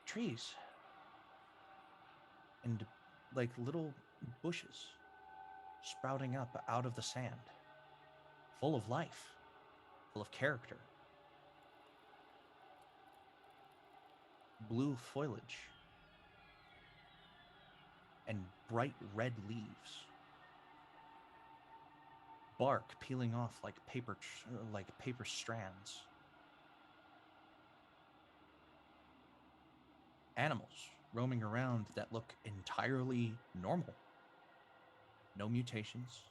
trees and like little bushes sprouting up out of the sand, full of life, full of character. Blue foliage and bright red leaves. Bark peeling off like paper strands. Animals roaming around that look entirely normal. No mutations,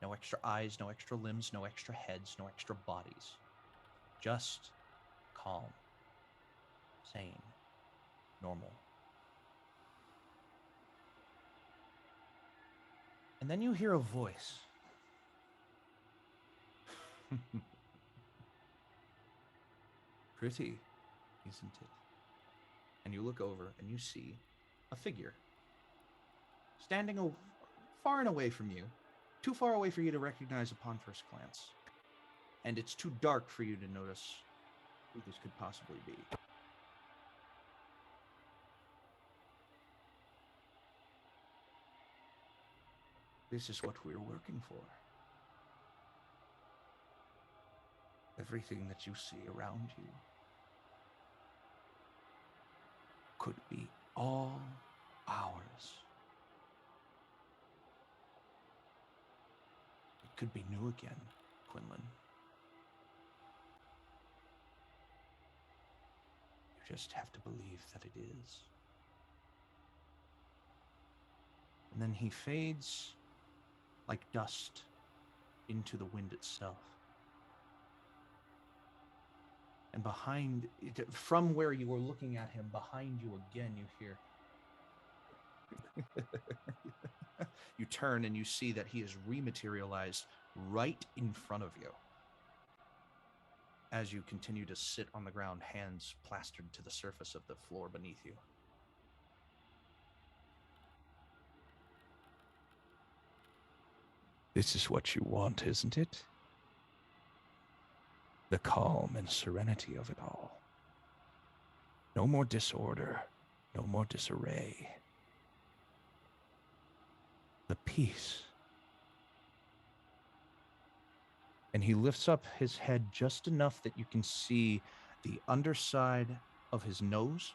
no extra eyes, no extra limbs, no extra heads, no extra bodies. Just calm, sane, normal. And then you hear a voice. Pretty, isn't it? And you look over and you see a figure standing far and away from you, too far away for you to recognize upon first glance. And it's too dark for you to notice who this could possibly be. This is what we're working for. Everything that you see around you could be all ours. It could be new again, Quinlan. You just have to believe that it is. And then he fades like dust into the wind itself. And from where you were looking at him, behind you again, you hear. You turn and you see that he is rematerialized right in front of you. As you continue to sit on the ground, hands plastered to the surface of the floor beneath you. This is what you want, isn't it? The calm and serenity of it all. No more disorder, no more disarray. The peace. And he lifts up his head just enough that you can see the underside of his nose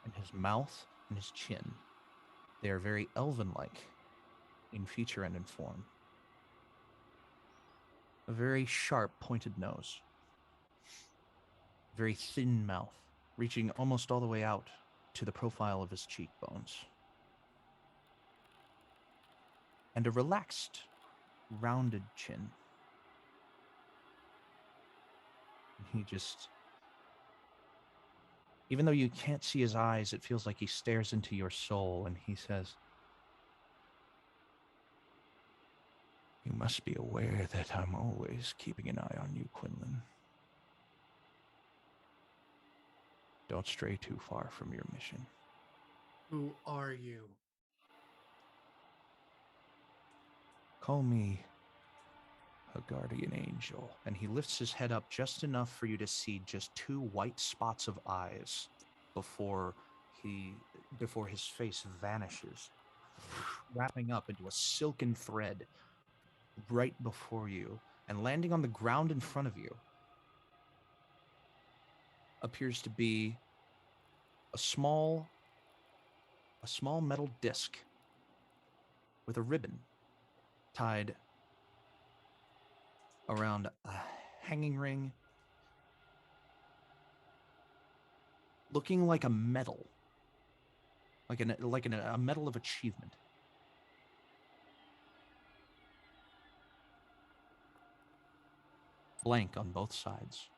and his mouth and his chin. They are very elven-like in feature and in form. A very sharp, pointed nose. Very thin mouth, reaching almost all the way out to the profile of his cheekbones. And a relaxed, rounded chin. He just, even though you can't see his eyes, it feels like he stares into your soul, and he says, "You must be aware that I'm always keeping an eye on you, Quinlan. Don't stray too far from your mission." Who are you? Call me a guardian angel. And he lifts his head up just enough for you to see just two white spots of eyes before before his face vanishes, wrapping up into a silken thread right before you, and landing on the ground in front of you, appears to be a small metal disc with a ribbon tied around a hanging ring, looking like a medal, like a medal of achievement. Blank on both sides.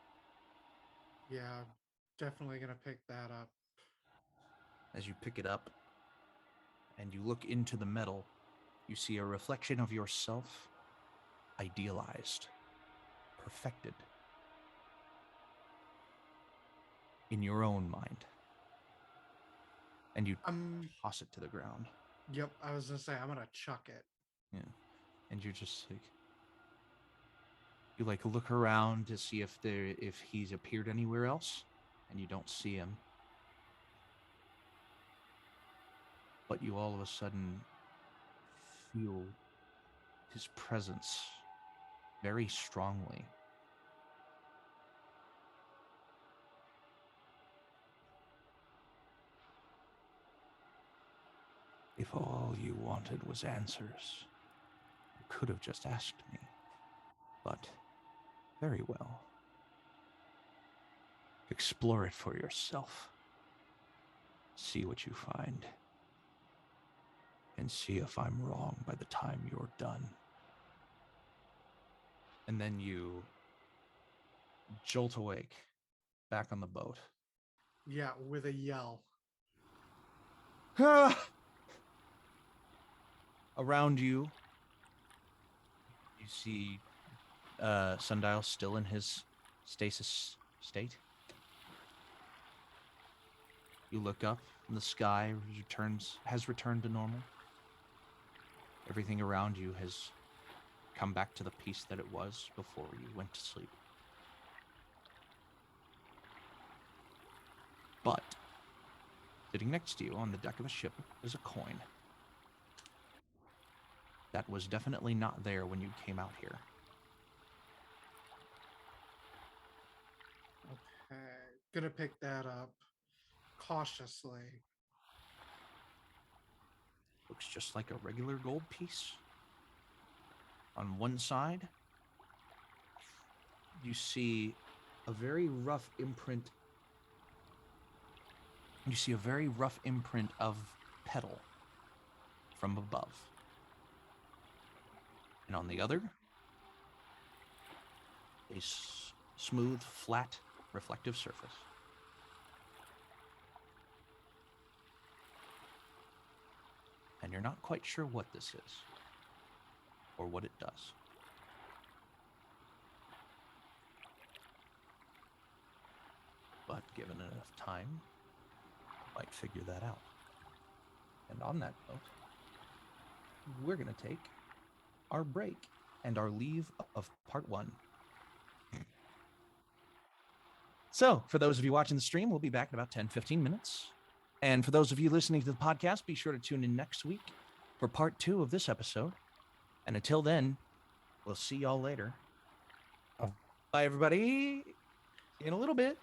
Yeah, definitely gonna pick that up. As you pick it up and you look into the medal, you see a reflection of yourself, idealized, perfected, in your own mind. And you toss it to the ground. Yep, I was gonna say I'm gonna chuck it. Yeah. And you're just like, you like look around to see if he's appeared anywhere else, and you don't see him. But you all of a sudden feel his presence very strongly. If all you wanted was answers, you could have just asked me. But, very well. Explore it for yourself. See what you find. And see if I'm wrong by the time you're done. And then you jolt awake, back on the boat. Yeah, with a yell. Around you, you see Sundial still in his stasis state. You look up, and the sky has returned to normal. Everything around you has come back to the peace that it was before you went to sleep. But sitting next to you on the deck of the ship is a coin. That was definitely not there when you came out here. Okay, gonna pick that up cautiously. Looks just like a regular gold piece. On one side, you see a very rough imprint. You see a very rough imprint of petal from above. And on the other, a smooth, flat, reflective surface. And you're not quite sure what this is, or what it does. But given enough time, you might figure that out. And on that note, we're going to take our break and our leave of part 1. So, for those of you watching the stream, we'll be back in about 10-15 minutes. And for those of you listening to the podcast, be sure to tune in next week for part 2 of this episode. And until then, we'll see y'all later. Bye, everybody. See you in a little bit.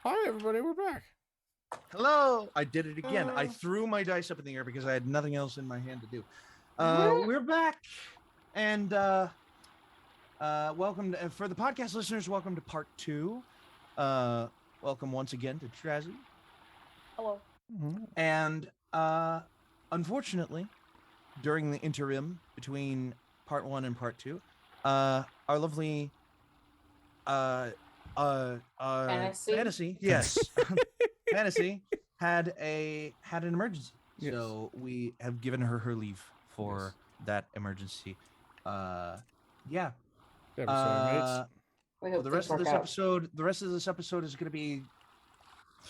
Hi, everybody. We're back. Hello. I did it again. I threw my dice up in the air because I had nothing else in my hand to do. We're back, and welcome to, for the podcast listeners. Welcome to part 2. Welcome once again to Trazhie. Hello. And unfortunately, during the interim between part 1 and part 2, our lovely Fantasy, yes, Fantasy had an emergency, Yes. so we have given her leave for that emergency. Yeah. Yeah, sorry, mates. We For hope the things rest of work this out. episode, is going to be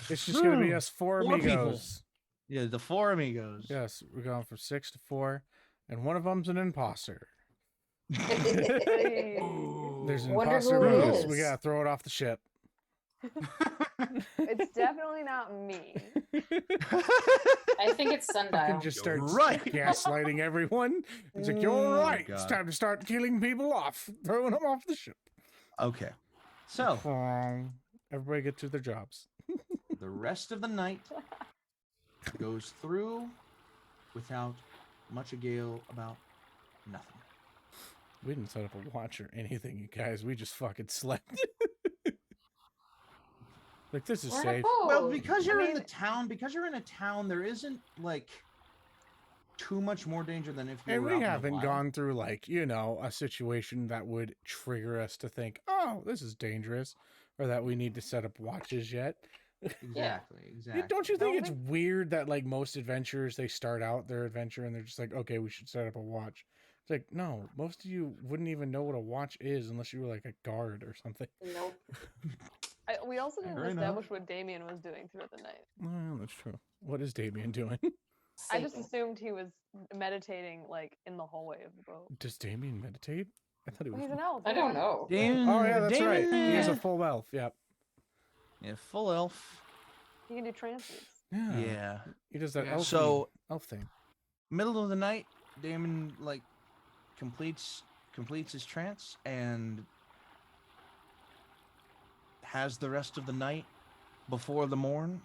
It's just gonna be us four Four people. amigos. yeah, the 4 amigos. Yes, we're going from 6 to 4, and one of them's an imposter. Hey. There's an Wonder imposter who it among us. We is. gotta throw it off the ship. It's definitely not me. I think it's You Sundial. can just start right. gaslighting everyone. It's like, you're Oh my right. It's God. time to start killing people off, throwing them off the ship. Okay. So, Everybody get to their jobs. the rest of the night goes through without much ado about nothing. We didn't set up a watch or anything, you guys. We just fucking slept. Like, this is We're in a safe. Well, boat. because you're in the mean- town, there isn't like too much more danger than if you And were we out in the haven't wild. gone through, like, you know, a situation that would trigger us to think, oh, this is dangerous, or that we need to set up watches yet. Exactly. Don't you think Don't it's weird that, like, most adventurers, they start out their adventure and they're just like, okay, we should set up a watch? It's like, no, most of you wouldn't even know what a watch is unless you were, like, a guard or something. Nope. We also didn't Fair enough. establish what Damien was doing throughout the night. Well, that's true. What is Damien doing? I just Sleeping. assumed he was meditating, like, in the hallway of the boat. Does Damien meditate? I thought he was. He's an elf. I don't know. Damon, Oh, yeah, that's right. He is a Damon- full elf. Yep. yeah, full elf. He can do transmutes. Yeah. Yeah. He does that Yeah. elf, So- elf thing. Middle of the night, Damon like completes his trance and has the rest of the night before the morn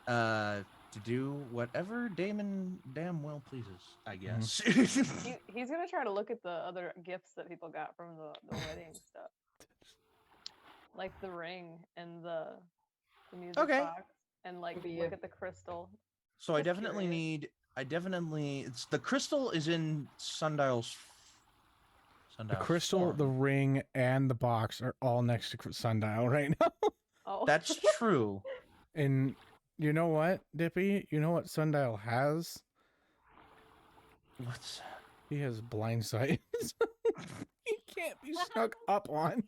to do whatever Damon damn well pleases, I guess. He's gonna try to look at the other gifts that people got from the wedding stuff, like the ring and the music Okay. box, and like Maybe look a- at the crystal. So I Just definitely curious. it's the crystal is in Sundial's The crystal, form. the ring, and the box are all next to Sundial right now. Oh, That's true. And you know what, Dippy? You know what Sundial has? What's He has blind sight. He can't be snuck up on.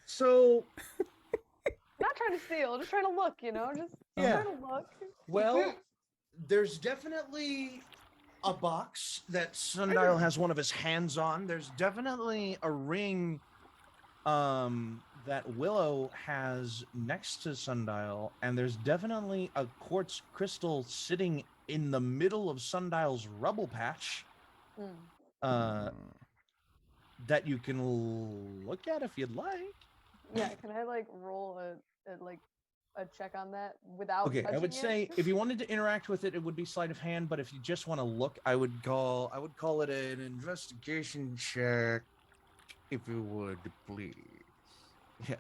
so not trying to steal, just trying to look. You know, just Yeah. trying to look. well, there's definitely a box that Sundial has one of his hands on. There's definitely a ring that Willow has next to Sundial, and there's definitely a quartz crystal sitting in the middle of Sundial's rubble patch Hmm. that you can look at if you'd like. Yeah, can I like roll a check on that without? Okay, I would touching say it? if you wanted to interact with it, it would be sleight of hand. But if you just want to look, I would call it an investigation check, if you would, please. Yeah.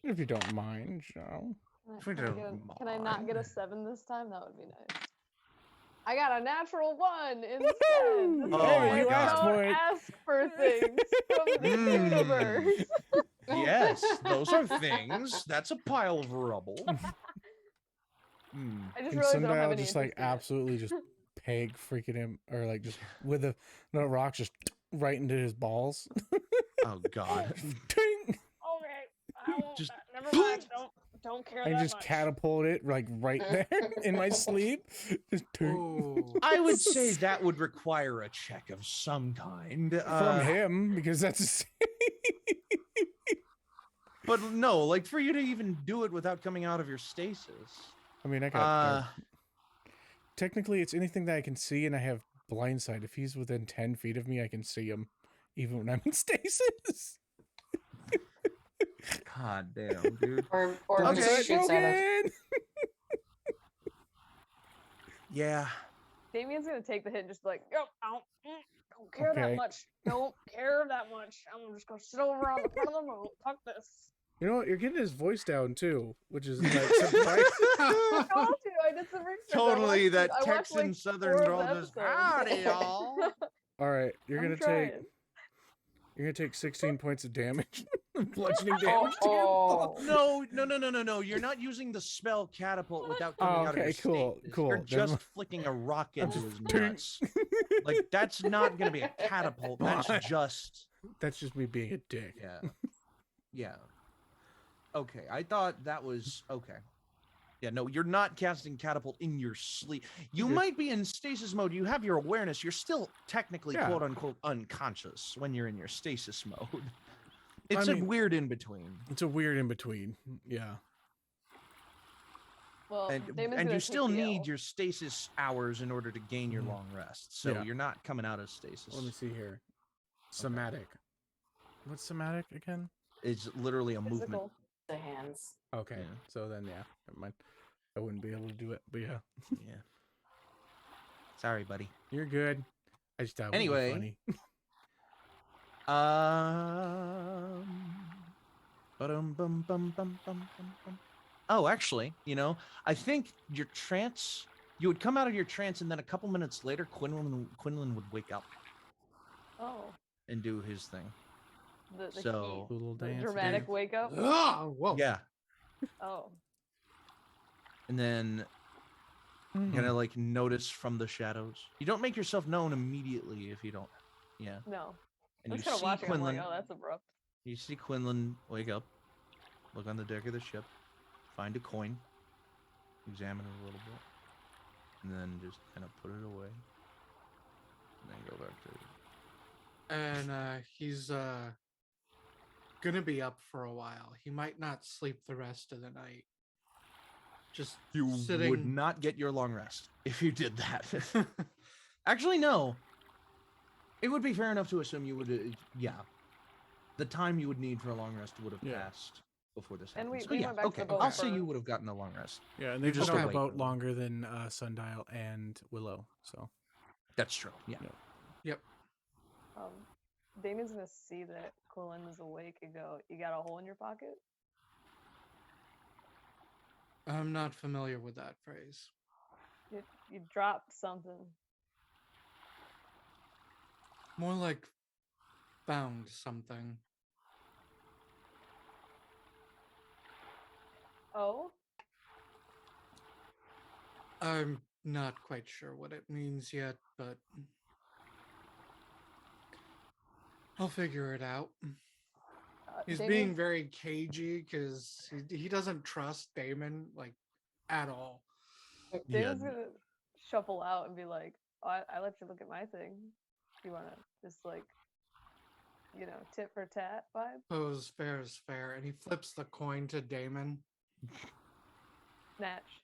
If you don't mind, Joe. if we Can I don't get can I not get a mind. 7 this time? That would be nice. I got a natural 1 instead. Woohoo! This is Oh why my I God. don't for it. ask for things from the Mm. universe. Yes, those are things. That's a pile of rubble. Hmm. I just And realized I don't have Sundial any just like interest in it. absolutely just peg freaking him, or like just with a rock just right into his balls. Oh God. Ting! Okay, I won't. Just Never mind. Don't care I that just much. catapult it like right there in my sleep. Just ting. I would say that would require a check of some kind. From him, because that's But no, like for you to even do it without coming out of your stasis. I mean, I got technically it's anything that I can see, and I have blind sight. If he's within 10 feet of me, I can see him even when I'm in stasis. God damn, dude. Or Don't just get shoots at us. broken! Yeah. Damien's gonna take the hit and just be like, yo, don't care Okay. that much. Don't care that much. I'm just gonna sit over on the front of the moat. Fuck this. You know what? You're getting his voice down too, which is like surprising. I told you, I did some research. Totally, that I watched, Texan like, Southern 4 of drawl the just, episodes. howdy, y'all. All right, you're I'm gonna trying. you're gonna take 16 points of damage, bludgeoning damage. to him. Oh, No. You're not using the spell catapult without coming Oh, out of your okay, cool, stasis. cool. You're Never just mind. flicking a rock into his Ting. nuts. Like, that's not going to be a catapult. That's just... That's just me being a dick. Yeah. Yeah. Okay, I thought that was... Okay. Yeah, no, you're not casting catapult in your sleep. You might be in stasis mode. You have your awareness. You're still technically, Yeah. quote-unquote, unconscious when you're in your stasis mode. It's I a mean- weird in-between. It's a weird in between. Yeah. Well, And Damon's you gonna still take the need L. your stasis hours in order to gain your Mhm. long rest. So Yeah. you're not coming out of stasis. Let me see here. Somatic. What's somatic again? It's literally a movement. Physical. the hands. Okay. Yeah. So then, yeah, never mind. I wouldn't be able to do it, but yeah, Yeah. Sorry, buddy. you're good. I just thought it would be Anyway. funny. Ba-dum-bum-bum-bum-bum-bum-bum. Oh, actually, I think your trance. You would come out of your trance, and then a couple minutes later, Quinlan would wake up Oh, and do his thing. the So- key. Little The dance. dramatic wake up. Oh, whoa. Yeah, Oh, and then Mm. you're gonna like notice from the shadows. You don't make yourself known immediately if you don't. Yeah, no. and I'm you just kind of see watching. I'm Quinlan. like, oh, that's abrupt. You see Quinlan wake up, look on the deck of the ship, find a coin, examine it a little bit, and then just kind of put it away, and then go back to it. And he's gonna be up for a while. He might not sleep the rest of the night. Just You would sitting. not get your long rest if you did that. Actually, no. It would be fair enough to assume you would, yeah. The time you would need for a long rest would have Yeah. passed before this And happened. we- So we yeah, went back to okay. the boat I'll say for- you would have gotten a long rest. Yeah, and they've just been awake about from- longer than Sundial and Willow. So That's true. Yeah. Damon's gonna see that Quinlan is awake and go, "You got a hole in your pocket?" I'm not familiar with that phrase. You dropped something. More like found something. Oh, I'm not quite sure what it means yet, but I'll figure it out. He's being Damien's- very cagey because he doesn't trust Damon like at all. Damon's gonna shuffle out and be like, oh, I let you look at my thing. You wanna just like, tit for tat vibe? So as fair is fair, and he flips the coin to Damon. Snatch.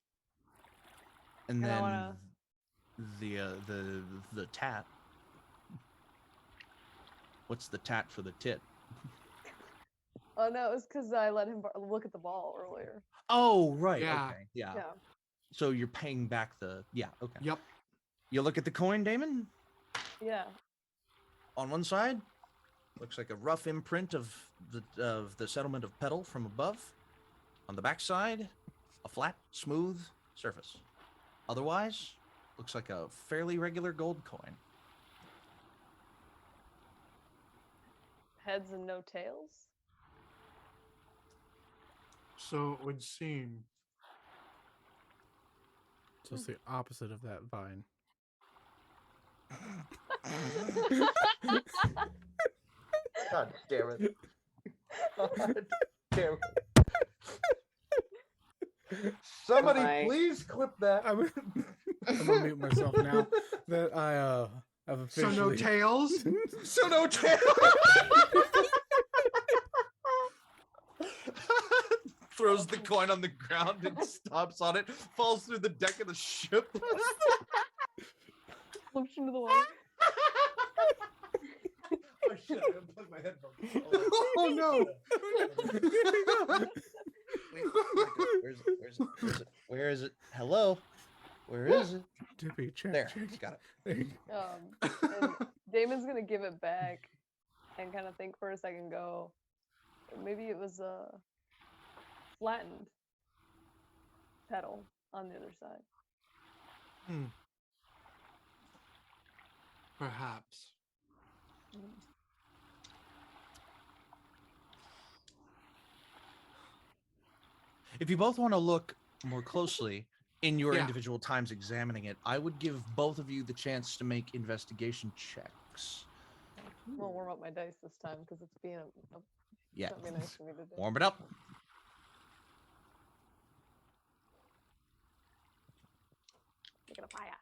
And And I then wanna- the tat. What's the tat for the tit? Oh no, it was because I let him look at the ball earlier. Oh, right. Yeah. Okay. Yeah. Yeah. So you're paying back the. Yeah. Okay. Yep. You look at the coin, Damon. Yeah. On one side, looks like a rough imprint of the settlement of Petal from above. On the back side, a flat, smooth surface. Otherwise, looks like a fairly regular gold coin. Heads and no tails. So it would seem. so it's the opposite of that vine. God damn it. God damn it. Somebody Bye. please clip that. I'm gonna mute myself now that I have So officially. no tails? So no tail. Throws the coin on the ground and stomps on it, falls through the deck of the ship. Flips into the water. shit! I unplugged my headphones. Oh no! Wait, where is it? Hello? Where is it? Dippy, check. There, check. got it. There you And Damon's gonna give it back and kind of think for a second. Go, maybe it was a flattened petal on the other side. Perhaps. If you both want to look more closely in your Yeah. individual times examining it, I would give both of you the chance to make investigation checks. I won't warm up my dice this time because it's being Yeah. not being nice for me to do. Warm it up. Making a fire.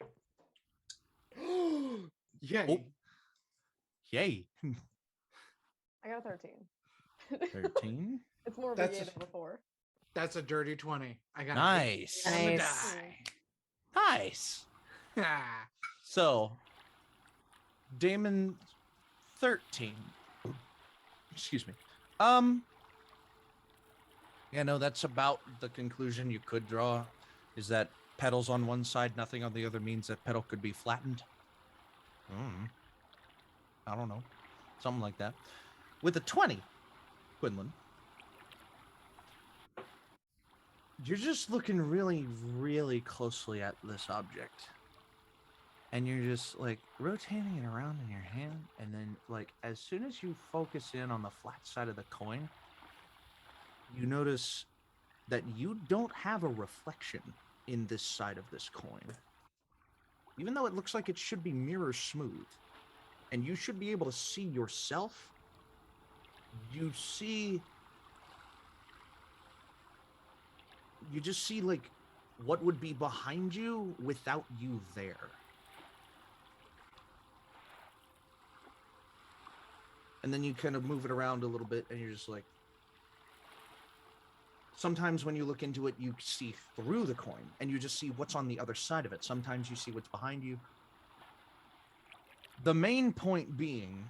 Yay. Oh. Yay. I got a 13. 13. It's more of That's a a- yay than before. That's a dirty 20. I got Nice. it. On the Nice. Nice. die. So, Damon 13. Excuse me. Yeah, no, that's about the conclusion you could draw, is that petals on one side, nothing on the other means that petal could be flattened. I don't know. Something like that. With a 20, Quinlan, you're just looking really, really closely at this object. And you're just like rotating it around in your hand. And then, like, as soon as you focus in on the flat side of the coin, you notice that you don't have a reflection in this side of this coin. Even though it looks like it should be mirror smooth, and you should be able to see yourself, you just see like what would be behind you without you there. And then you kind of move it around a little bit and you're just like, sometimes when you look into it, you see through the coin and you just see what's on the other side of it. Sometimes you see what's behind you. The main point being,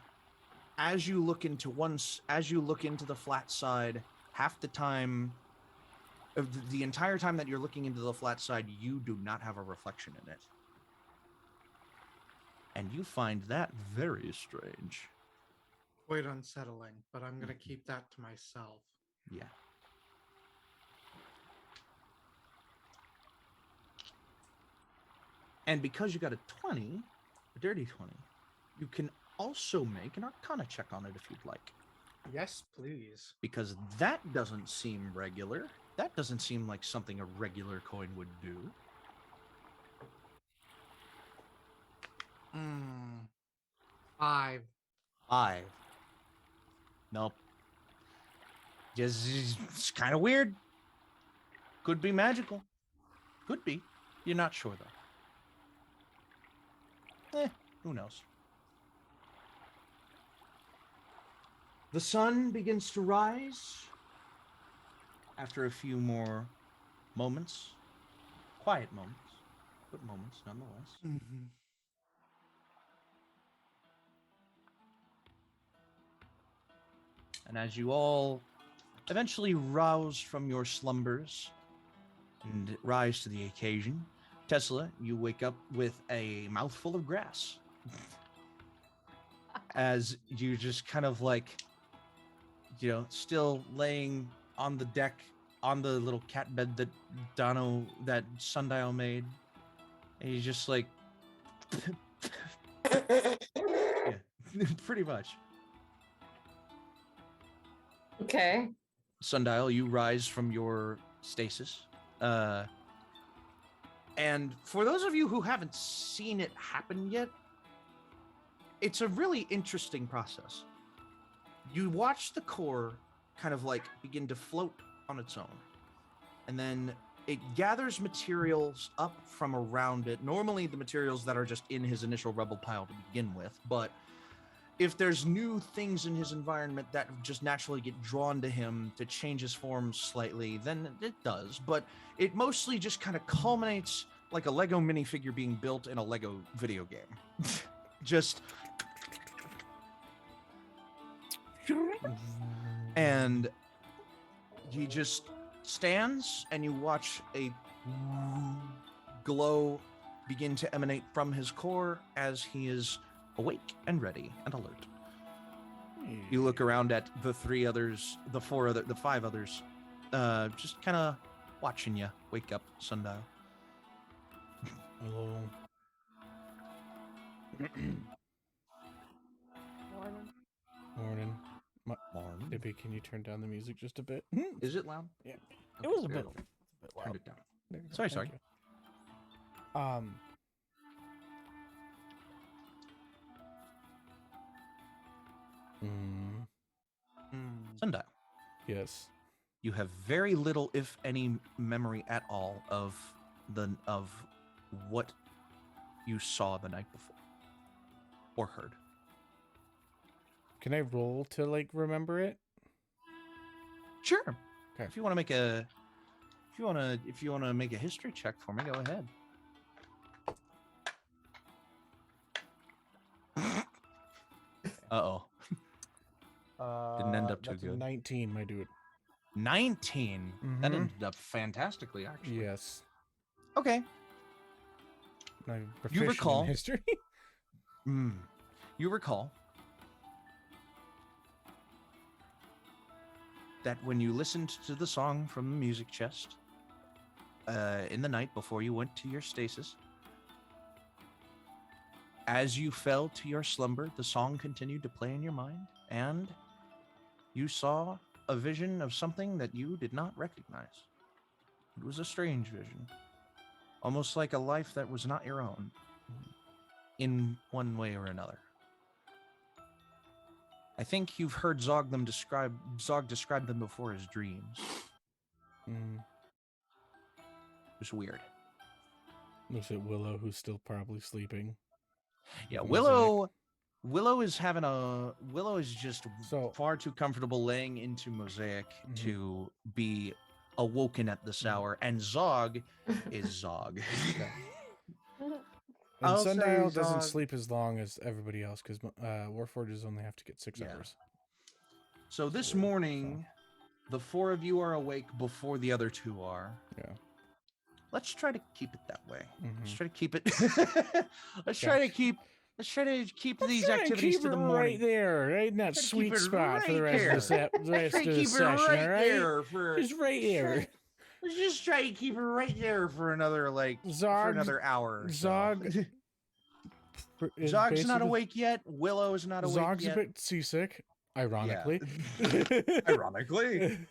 as you look into the flat side, half the time, the entire time that you're looking into the flat side, you do not have a reflection in it. And you find that very strange. Quite unsettling, but I'm going to keep that to myself. Yeah. And because you got a 20, a dirty 20, you can also make an Arcana check on it if you'd like. Yes, please. Because that doesn't seem regular. That doesn't seem like something a regular coin would do. 5. 5. Nope. It's kind of weird. Could be magical. Could be. You're not sure, though. Who knows? The sun begins to rise after a few more moments. Quiet moments, but moments nonetheless. And as you all eventually rouse from your slumbers and rise to the occasion, Tesla, you wake up with a mouthful of grass. As you just kind of like, still laying on the deck, on the little cat bed that Sundial made. And you just like, yeah, pretty much. Okay. Sundial, you rise from your stasis. And for those of you who haven't seen it happen yet, it's a really interesting process. You watch the core kind of like begin to float on its own. And then it gathers materials up from around it. Normally the materials that are just in his initial rubble pile to begin with, but if there's new things in his environment that just naturally get drawn to him to change his form slightly, then it does. But it mostly just kind of culminates like a Lego minifigure being built in a Lego video game. Just And he just stands, and you watch a glow begin to emanate from his core as he is awake and ready and alert. You look around at the five others, just kind of watching you wake up, Sundial. Hello. Morning. Morning. Morning. Dippy, can you turn down the music just a bit? Is it loud? Yeah. Okay, It was a there bit we go. loud. Turned it down. There you go. Sorry, Thank sorry. you. Sundial. Yes. You have very little, if any, memory at all of what you saw the night before or heard. Can I roll to like remember it? Sure. Okay. If you want to make a history check for me, go ahead. Uh-oh. Didn't end up too That's a good. 19, my dude. 19. That Mhm. ended up fantastically, actually. Yes. Okay. I'm proficient recall- in history. You recall that when you listened to the song from the music chest in the night before you went to your stasis, as you fell to your slumber, the song continued to play in your mind, and you saw a vision of something that you did not recognize. It was a strange vision, almost like a life that was not your own, in one way or another. I think you've heard Zog describe them before as dreams. Mm. It was weird. Looks at Willow, who's still probably sleeping. Yeah, Mosaic. Willow is just So- far too comfortable laying into Mosaic Mhm. to be awoken at this hour, and Zog is Zog. And I'll say Sundial doesn't Zog- sleep as long as everybody else because Warforges only have to get 6 Yeah. hours. So this morning, the four of you are awake before the other two are. Yeah. Let's try to keep it that way. Let's Mhm. try to keep it. Let's try to keep these Try and activities keep to it the right morning. there, right in that Try to keep sweet it spot for the right rest of the, there. the rest Try of to the keep it session, right all right? there for Just right there. Let's just try to keep it right there for another Zog- hour. Or so. Zog is Zog's not basically- awake yet. Willow is not awake Zog's yet. a bit seasick, ironically. Ironically.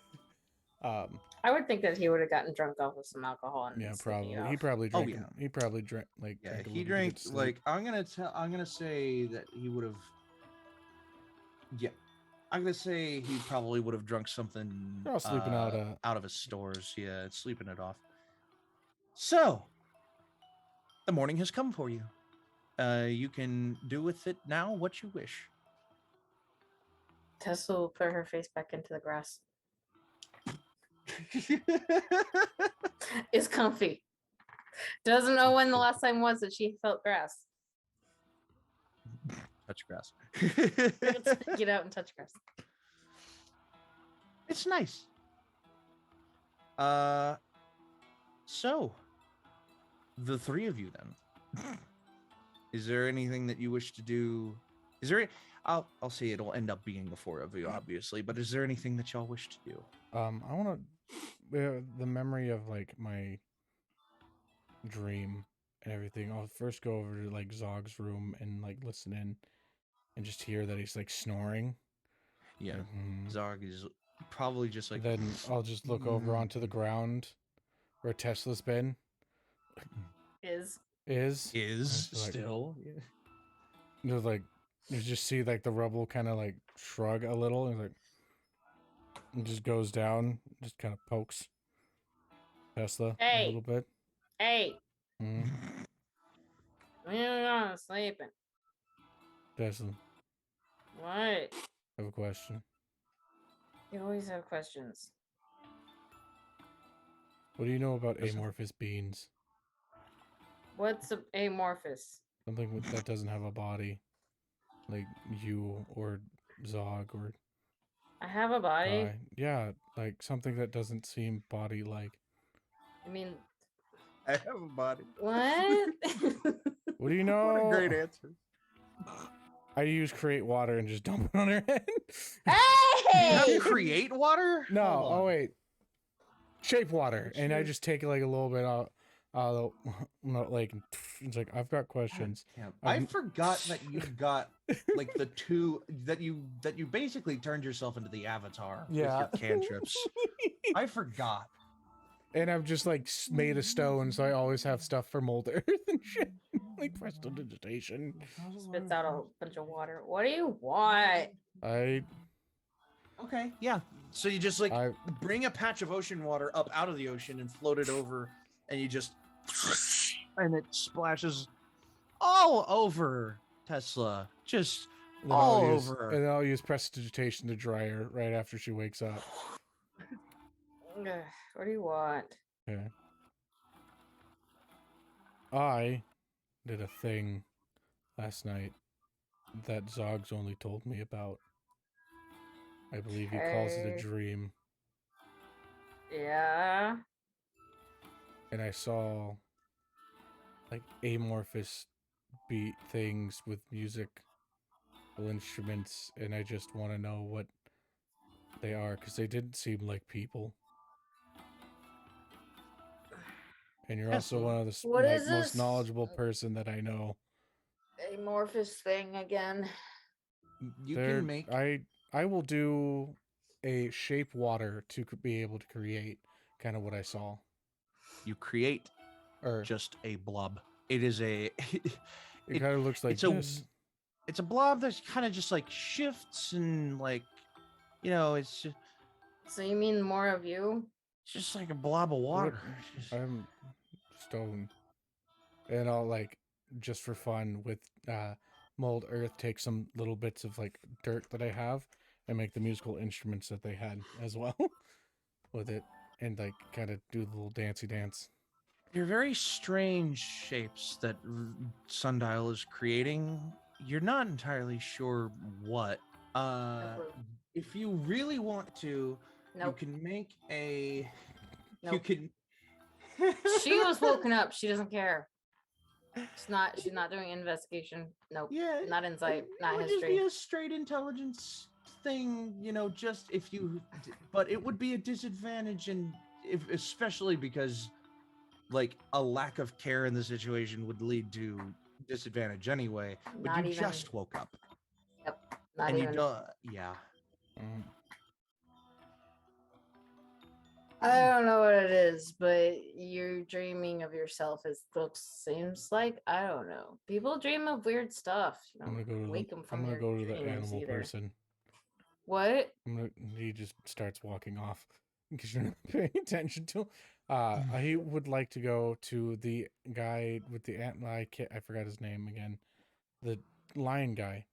I would think that he would have gotten drunk off of some alcohol. And Yeah, been sleeping probably. off. He probably Oh, drank. yeah. He probably drank like. Yeah, drank a he little to drank get to sleep. like I'm gonna say that he would have. Yeah, I'm gonna say he probably would have drunk something. They're all sleeping out, out of his stores. Yeah, it's sleeping it off. So, the morning has come for you. You can do with it now what you wish. Tessa will put her face back into the grass. It's comfy. Doesn't know when the last time was that she felt grass. Touch grass. Get out and touch grass. It's nice. So the three of you then. Is there anything that you wish to do? Is there? I'll say it'll end up being the four of you, obviously. But is there anything that y'all wish to do? I want to the memory of like my dream and everything. I'll first go over to like Zog's room and like listen in and just hear that he's like snoring. Yeah, Like, Zog is probably just like. Then I'll just look over onto the ground where Tesla's been. Is Is like- still. There's like you just see like the rubble kind of like shrug a little and like it just goes down, just kind of pokes Tesla a Hey. little bit. hey, Mhm. we're sleeping. Tesla, What? I have a question. You always have questions. What do you know about Listen. amorphous beings? What's amorphous? Something that doesn't have a body, like you or Zog or I have a body. Yeah, like something that doesn't seem body-like. I mean, I have a body. what? What do you know? What a great answer. I use create water and just dump it on her head. You have Hey! create water? No, Hold on. oh wait. Shape water. And I Sure. just take like a little bit out like it's like I've got questions. Damn, I I'm- forgot that you got like the two that you basically turned yourself into the avatar Yeah. with your cantrips. I forgot. And I've just like made a stone, so I always have stuff for mold earth and shit. Like prestidigitation. Spits out a bunch of water. What do you want? I Okay, yeah. So you just like I bring a patch of ocean water up out of the ocean and float it over, and you just and it splashes all over Tesla. Just then all I'll use, over. and then I'll use prestidigitation to dry her right after she wakes up. Ugh, what do you want? Okay. I did a thing last night that Zog's only told me about. I believe he calls it a Okay. dream. Yeah. And I saw like amorphous beat things with musical instruments, and I just want to know what they are because they didn't seem like people. And you're also one of the What is most this? knowledgeable person that I know. Amorphous thing again. You There- can make I will do a shape water to be able to create kind of what I saw. you create Or just a blob. It is a it kind of looks like it's a this. it's a blob that kind of just like shifts and like it's So you mean more of you? just like a blob of water. It's just- I'm stone. And I'll like just for fun with mold earth take some little bits of like dirt that I have and make the musical instruments that they had as well with it and like kind of do the little dancey dance. They're very strange shapes that Sundial is creating. You're not entirely sure what. clue. If you really want to, Nope. you can make a. You Nope. can. She was woken up. She doesn't care. She's not doing investigation. Nope. Yeah, Not insight. it Not would just be history. a straight intelligence thing, just if you. But it would be a disadvantage, and especially because, like, a lack of care in the situation would lead to disadvantage anyway. But Not you even. just woke up, Not and even. you don't. Yeah. Mm. I don't know what it is, but you're dreaming of yourself as seems like. I don't know. People dream of weird stuff. I'm gonna go to wake them from I'm gonna their go to the dreams animal either. person. What? He just starts walking off because you're not paying attention to him. He would like to go to the guy with the ant. I forgot his name again. The lion guy.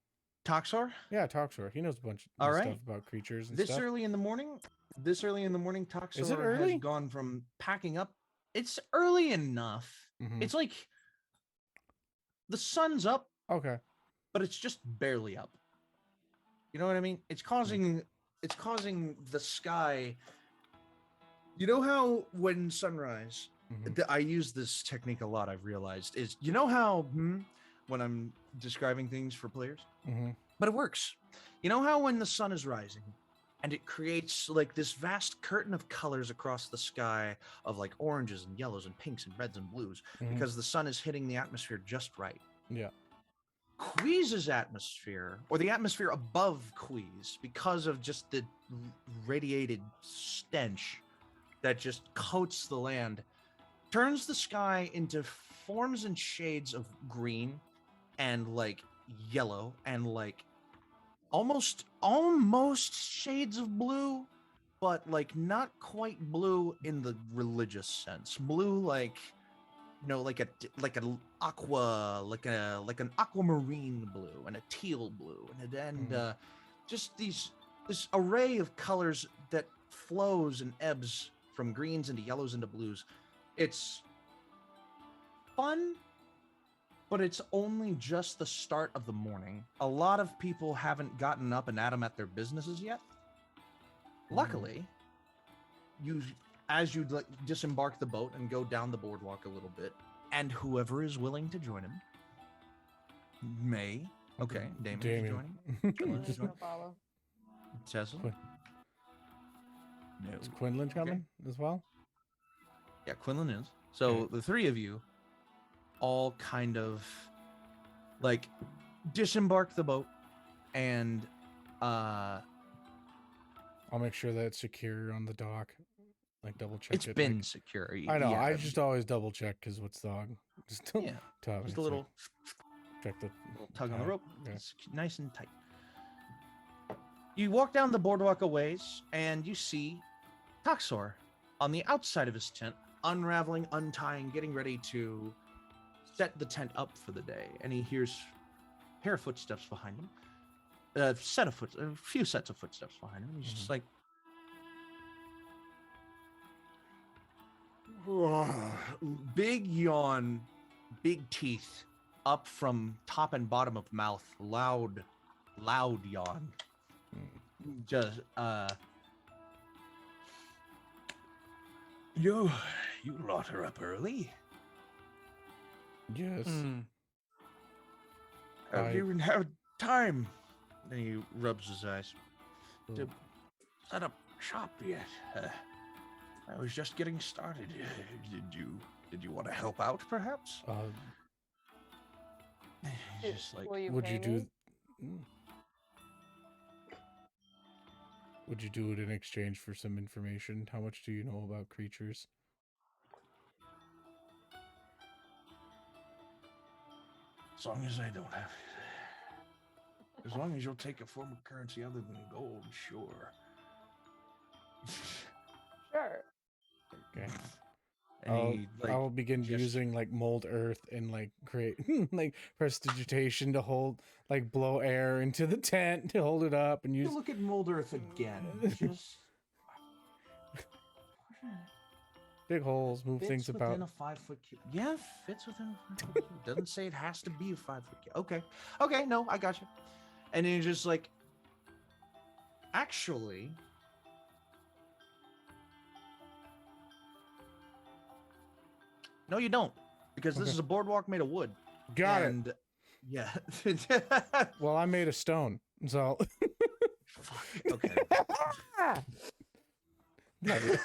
Toxor? Yeah, Toxor. He knows a bunch All of right. stuff about creatures and This stuff. early in the morning? Toxor Is it early? has gone from packing up. It's early enough. Mhm. It's like the sun's up, Okay. but it's just barely up. You know what I mean? It's causing the sky. You know how when sunrise, Mhm. I use this technique a lot, I've realized, is you know how when I'm describing things for players? Mm-hmm. But it works. You know how when the sun is rising and it creates like this vast curtain of colors across the sky of like oranges and yellows and pinks and reds and blues Mhm. because the sun is hitting the atmosphere just right. Yeah. Quy'zz-ish atmosphere, or the atmosphere above Quy'zz, because of just the radiated stench that just coats the land, turns the sky into forms and shades of green and like yellow and like almost shades of blue, but like not quite blue in the religious sense. Blue like like an aquamarine blue and a teal blue and just this array of colors that flows and ebbs from greens into yellows into blues. It's fun, but it's only just the start of the morning. A lot of people haven't gotten up and at 'em at their businesses yet. Luckily, as you like, disembark the boat and go down the boardwalk a little bit, and whoever is willing to join him may. Okay, Damon is Damon. joining. I'm Quinlan is gonna joining. follow. Trazhie? Quin- No. Is Quinlan coming as well? Yeah, Quinlan is. So the three of you all kind of like disembark the boat and I'll make sure that it's secure on the dock. Like double check it's it. been like- secure. I know. Yeah, I just always double check because what's the dog? Just yeah, just a little check the tug on the rope. Yeah. It's nice and tight. You walk down the boardwalk a ways and you see Toxor on the outside of his tent, unraveling, untying, getting ready to set the tent up for the day. And he hears a pair of footsteps behind him, a few sets of footsteps behind him. And he's just like, big yawn, big teeth, up from top and bottom of mouth, loud yawn. Just You lot are up early. Yes. have I- you even had time? And he rubs his eyes. To set up shop yet? I was just getting started. Did you want to help out, perhaps? He's just like, Will you Would pay you me? do? Would you do it in exchange for some information? How much do you know about creatures? As long as I don't have it. As long as you'll take a form of currency other than gold, sure. Sure. Okay. and he like, I'll begin just- using like mold earth and like create like prestidigitation to hold like blow air into the tent to hold it up and you use look at Mold Earth again. Just big holes, move fits things within about. a 5 foot cube. Yeah, fits within a 5 foot cube. Doesn't say it has to be a 5 foot cube. Okay, no, I got you. And then you're just like, actually, no, you don't, because this Okay. is a boardwalk made of wood. Got it. and, Yeah. Well, I made a stone, so Okay. Love it.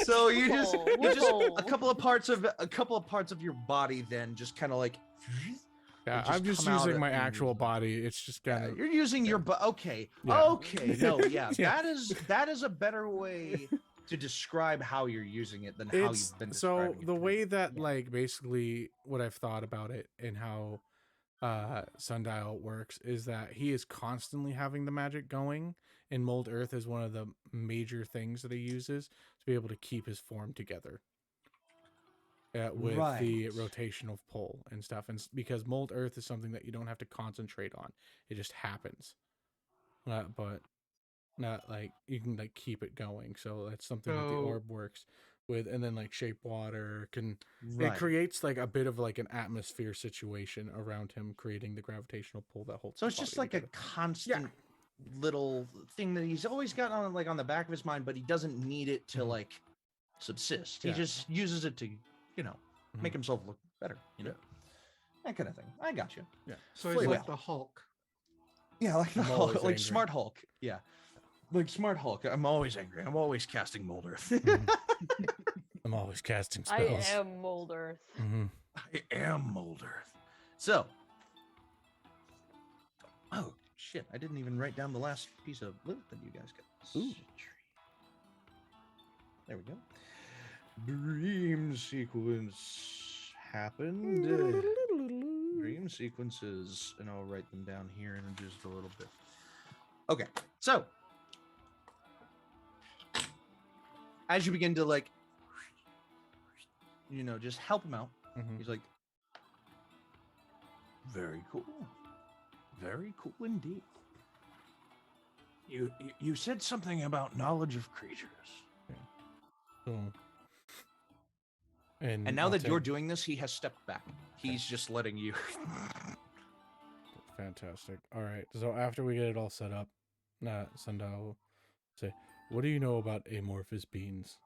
So you just Loophole. a couple of parts of your body then just kind of like Yeah, just I'm just come out using my and- actual body. It's just kind of you're using your okay. Yeah. Okay. No, yeah. Yeah. That is a better way to describe how you're using it than how it's you've been so describing it the to me. way that Yeah. like basically what I've thought about it and how Sundial works is that he is constantly having the magic going, and Mold Earth is one of the major things that he uses to be able to keep his form together with the Right. rotational pull and stuff. And because Mold Earth is something that you don't have to concentrate on, it just happens. But not like you can like keep it going. So that's something that the So- orb works with. And then like shape water can Right. it creates like a bit of like an atmosphere situation around him, creating the gravitational pull that holds. So his it's just body like a together. constant little thing that he's always got on like on the back of his mind, but he doesn't need it to Mhm. like subsist. He Yeah. just uses it to, make Mhm. himself look better, That kind of thing. I got you. So he's Fully like well. the Hulk. Yeah, like the I'm Hulk, always like angry. Smart Hulk. Yeah. Like Smart Hulk. I'm always angry. I'm always casting Mold Earth. I'm always casting I spells. am Mold Earth. Mhm. I am Mold Earth. So, oh shit! I didn't even write down the last piece of loot that you guys got. Ooh. There we go. Dream sequence happened. Dream sequences, and I'll write them down here in just a little bit. Okay, so as you begin to like, just help him out, Mhm. he's like, Very cool. Very cool indeed. You said something about knowledge of creatures. So, and now I'll that you're take- doing this, he has stepped back. He's just letting you. fantastic. All right. So after we get it all set up, Sundial Say, what do you know about amorphous beings?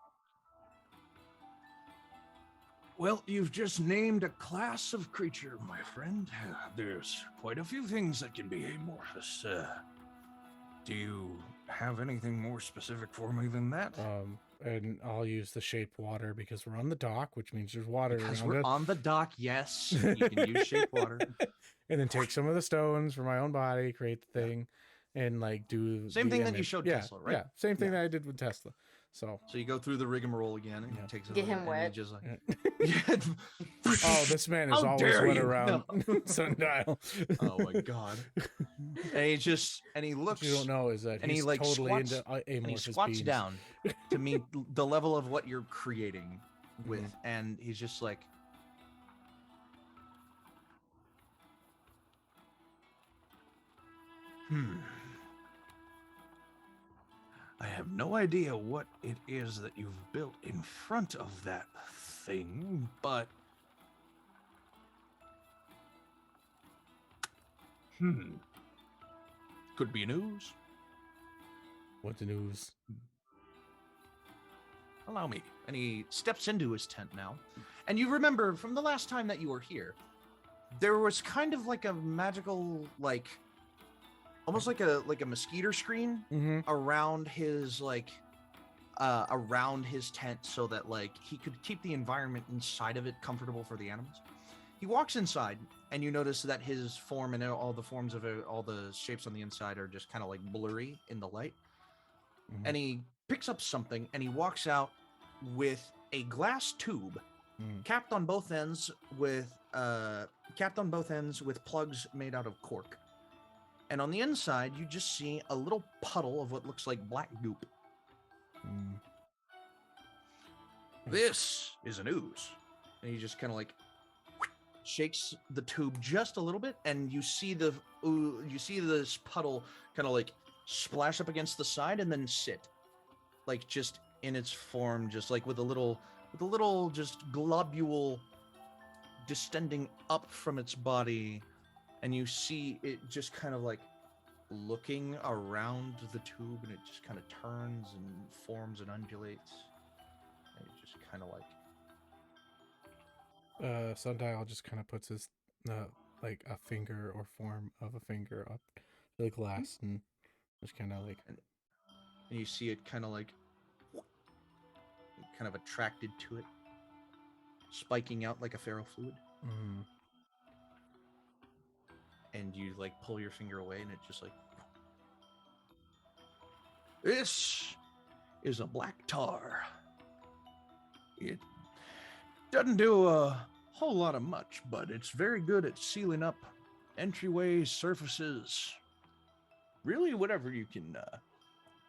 Well, you've just named a class of creature, my friend. There's quite a few things that can be amorphous. Do you have anything more specific for me than that? And I'll use the shape water because we're on the dock, which means there's water Because around we're it. on the dock, yes. You can use shape water. And then take some of the stones from my own body, create the thing, and like do Same the thing that you image. showed Yeah, Tesla, right? Yeah, same thing Yeah. that I did with Tesla. So So you go through the rigmarole again, and Yeah. he takes it Get away, him and wet. he just like, yeah. Oh, this man is How always dare wet you? around No. sundial. oh my god! And he looks. What you don't know is that and he, he's like, totally squats- into and he amorphous squats beings. down to meet the level of what you're creating with, Mhm. and he's just like, I have no idea what it is that you've built in front of that thing, but... could be an ooze. What the news? Allow me. And he steps into his tent now. And you remember from the last time that you were here, there was kind of like a magical, like, almost like a mosquito screen Mm-hmm. around his tent, so that like he could keep the environment inside of it comfortable for the animals. He walks inside, and you notice that his form and all the forms of it, all the shapes on the inside are just kind of like blurry in the light. Mhm. And he picks up something, and he walks out with a glass tube capped on both ends with plugs made out of cork. And on the inside, you just see a little puddle of what looks like black goop. This is an ooze. And he just kind of like shakes the tube just a little bit, and you see this puddle kind of like splash up against the side and then sit, like just in its form, just like with a little just globule distending up from its body, and you see it just kind of like looking around the tube, and it just kind of turns and forms and undulates, and it just kind of like Sundial just kind of puts his like a finger or form of a finger up to the glass and just kind of like and you see it kind of like kind of attracted to it, spiking out like a ferro fluid. And you like pull your finger away, and it just like, this is a black tar. It doesn't do a whole lot of much, but it's very good at sealing up entryways, surfaces, really whatever you can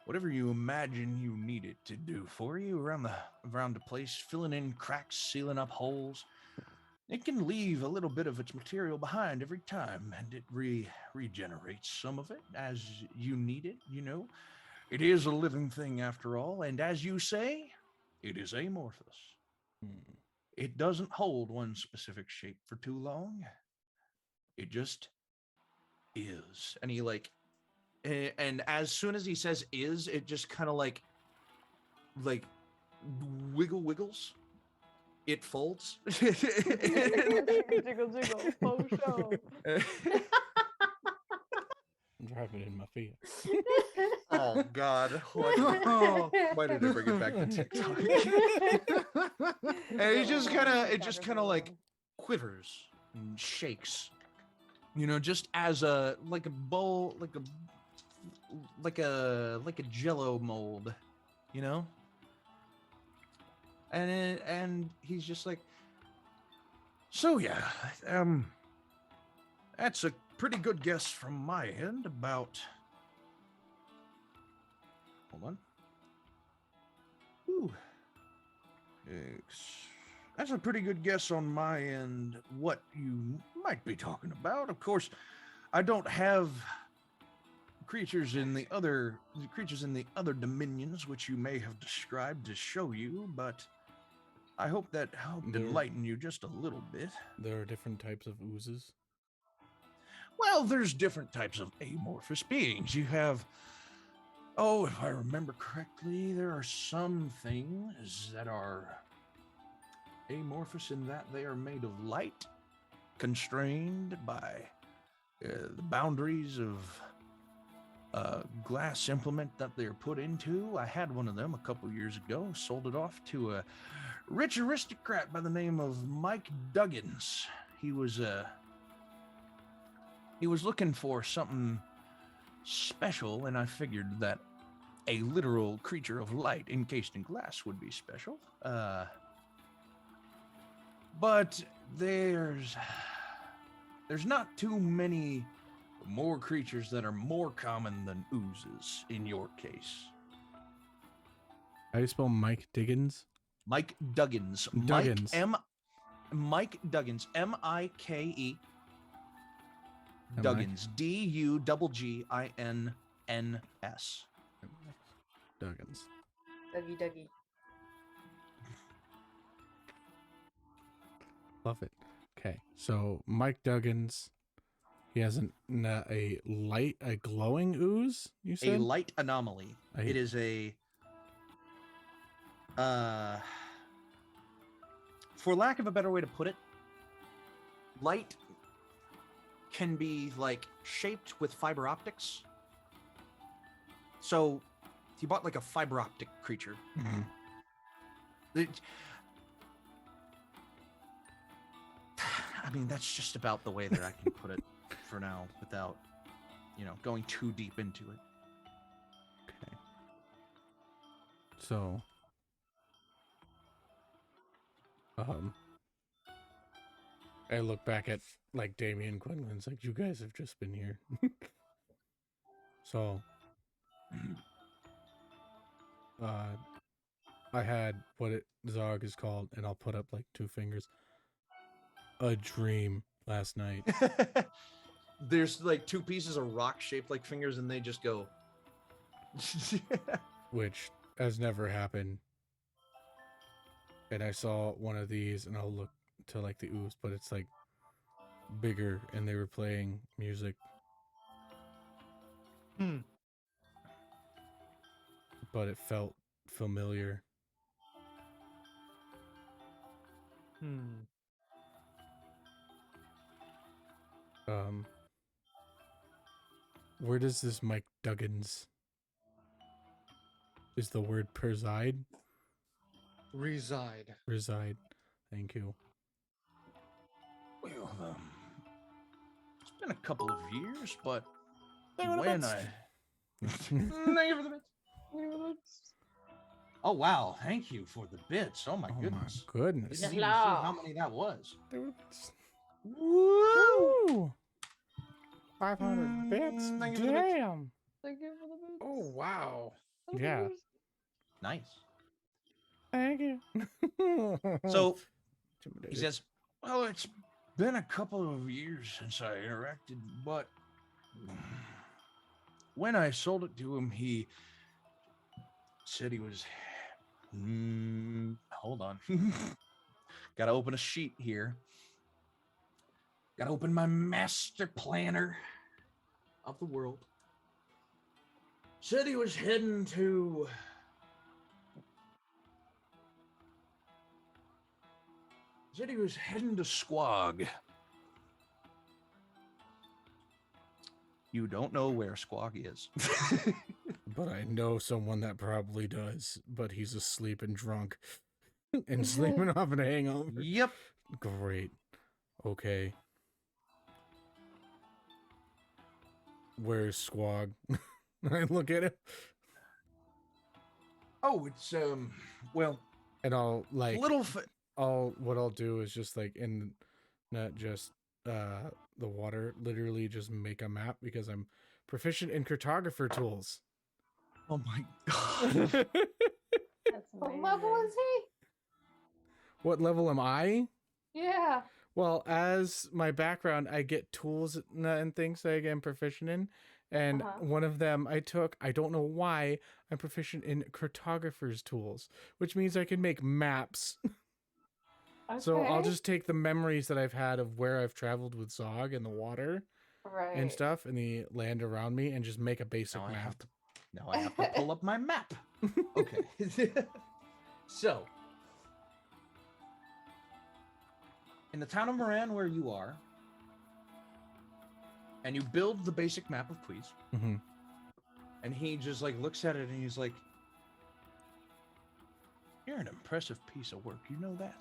whatever you imagine you need it to do for you around the place, filling in cracks, sealing up holes. It can leave a little bit of its material behind every time, and it regenerates some of it as you need it, you know. It is a living thing after all, and as you say, it is amorphous. It doesn't hold one specific shape for too long. It just is. And he like, and as soon as he says is, it just kind of like wiggles. It folds. Jiggle, jiggle, faux show. I'm driving in my Fiat. Oh God! Why did I bring it back to TikTok? And it just kind of like quivers and shakes, you know, just as a like a bowl, like a Jello mold, you know. And he's just like, so yeah, that's a pretty good guess from my end about. Hold on. Ooh. That's a pretty good guess on my end what you might be talking about. Of course, I don't have creatures in the other dominions which you may have described to show you, but I hope that helped enlighten you just a little bit. There are different types of oozes. Well, there's different types of amorphous beings. You have Oh, if I remember correctly, there are some things that are amorphous in that they are made of light, constrained by the boundaries of glass implement that they're put into. I had one of them a couple years ago, sold it off to a rich aristocrat by the name of Mike Duggins. He was looking for something special, and I figured that a literal creature of light encased in glass would be special. But there's not too many more creatures that are more common than oozes in your case. How do you spell Mike Diggins? Mike Duggins. Duggins. Mike Duggins. M-I-K-E. Mike. Duggins. D-U-G-G-I-N-N-S. Duggins. Dougie. Love it. Okay, so Mike Duggins, he has a glowing ooze. You said A light anomaly. It is a for lack of a better way to put it, light can be like shaped with fiber optics. So if you bought like a fiber optic creature, I mean, that's just about the way that I can put it for now without, going too deep into it. Okay. So, I look back at like Damien Quinlan's like, you guys have just been here. So, I had what Zog is called, and I'll put up like 2 fingers. A dream last night. There's like 2 pieces of rock shaped like fingers, and they just go. Which has never happened. And I saw one of these, and I'll look to like the ooze, but it's like bigger, and they were playing music. But it felt familiar. Where does this Mike Duggins is the word preside? Reside. Reside. Thank you. Well, it's been a couple of years, but Thank you for the bits. Oh wow! Thank you for the bits. Oh my goodness! My goodness. Didn't even see how many that was. Woo! 500 bits. Thank you for the bits. Damn. Thank you for the bits. Oh wow. Yeah. Nice. Thank you. So he Intimidated. says, well, it's been a couple of years since I interacted, but when I sold it to him, he said he was. hold on. Gotta open a sheet here. Gotta open my master planner of the world. Said he was heading to. Said he was heading to Squog. You don't know where Squog is. But I know someone that probably does, but he's asleep and drunk and sleeping off an hangover. Yep. Great. Okay. Where's Squog? I look at him. Oh, it's well, And I'll like little. what I'll do is just like in not just the water, literally just make a map because I'm proficient in cartographer tools. Oh my god. That's What amazing. level is he? What level am I? Yeah. Well, as my background, I get tools and things that I am proficient in. And one of them I took, I don't know why, I'm proficient in cartographer's tools, which means I can make maps. So I'll Okay. just take the memories that I've had of where I've traveled with Zog and the water right. and stuff and the land around me and just make a basic Now I map. have to Now I have to pull up my map. Okay. So, in the town of Moran, where you are, and you build the basic map of Quy'zz, Mm-hmm. and he just like looks at it and he's like, "You're an impressive piece of work. You know that?"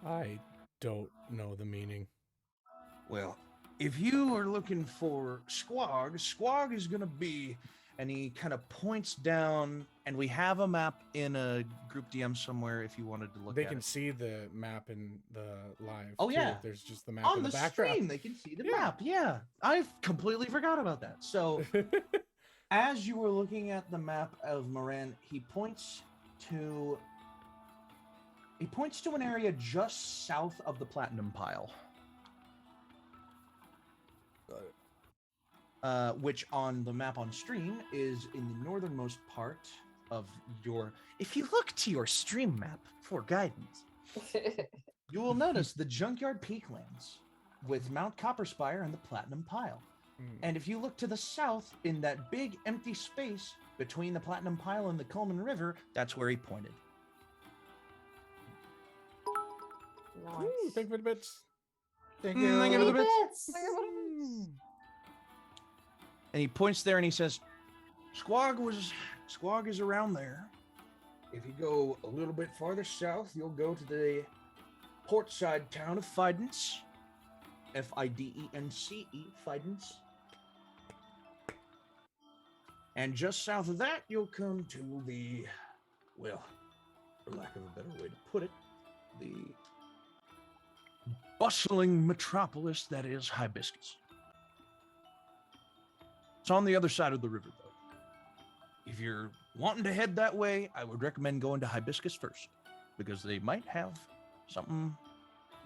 I don't know the meaning. Well, if you are looking for Squog is going to be, and he kind of points down, and we have a map in a group DM somewhere if you wanted to look They at can it. see the map in the live. Oh, too. yeah. There's just the map On in the the background. stream, they can see the Yeah. map. Yeah, I completely forgot about that. So, as you were looking at the map of Moran, he points to an area just south of the Platinum Pile. Which on the map on stream is in the northernmost part of your... If you look to your stream map for guidance, you will notice the Junkyard Peaklands with Mount Copperspire and the Platinum Pile. And if you look to the south in that big empty space between the Platinum Pile and the Coleman River, that's where he pointed. Ooh, Nice. thank you for the bits. Thank Mm, you. thank you for the Hey, bits. bits. And he points there and he says, Squog is around there. If you go a little bit farther south, you'll go to the portside town of Fidence. Fidence, Fidence. And just south of that, you'll come to the, well, for lack of a better way to put it, the bustling metropolis that is Hibiscus. It's on the other side of the river, though. If you're wanting to head that way, I would recommend going to Hibiscus first, because they might have something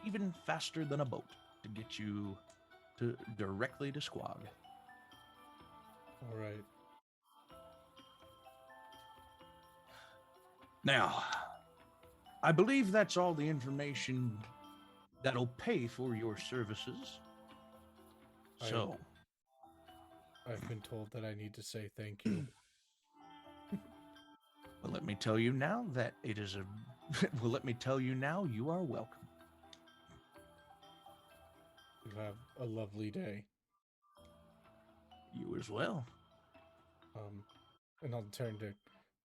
even faster than a boat to get you to directly to Squog. All right. Now, I believe that's all the information that'll pay for your services. So, I've been told that I need to say thank you. well, let me tell you now that it is a... well, let me tell you now, you are welcome. You have a lovely day. You as well. And I'll turn to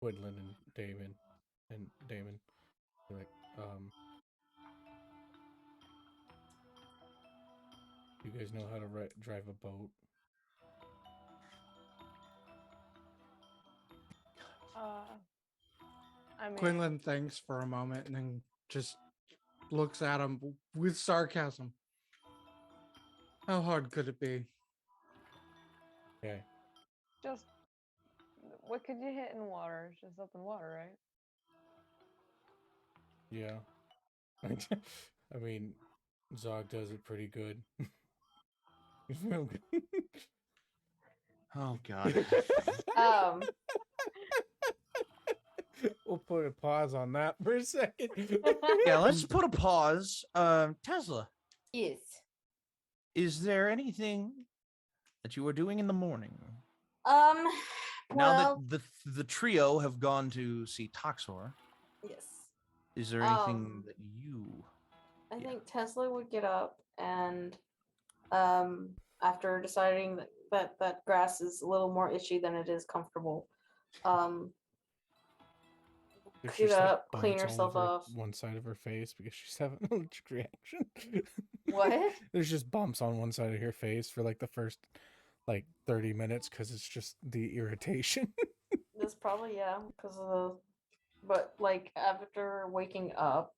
Quinlan and Damon. Be like, you guys know how to drive a boat? I mean, Quinlan thinks for a moment and then just looks at him with sarcasm. How hard could it be? Okay. just what could you hit in water? It's just open water, right? Yeah. I mean, Zog does it pretty good. He's real good. Oh, God. We'll put a pause on that for a second. Yeah, let's put a pause. Tesla, Yes. is there anything that you are doing in the morning? Well, Now that the trio have gone to see Toxor, yes. is there anything that you... I Yeah. think Tesla would get up and after deciding that grass is a little more itchy than it is comfortable, There's get just, like, up, clean bumps all yourself over off. one side of her face because she's having an allergic reaction. What? There's just bumps on one side of her face for like the first 30 minutes because it's just the irritation. That's probably, yeah, because of the, but like after waking up,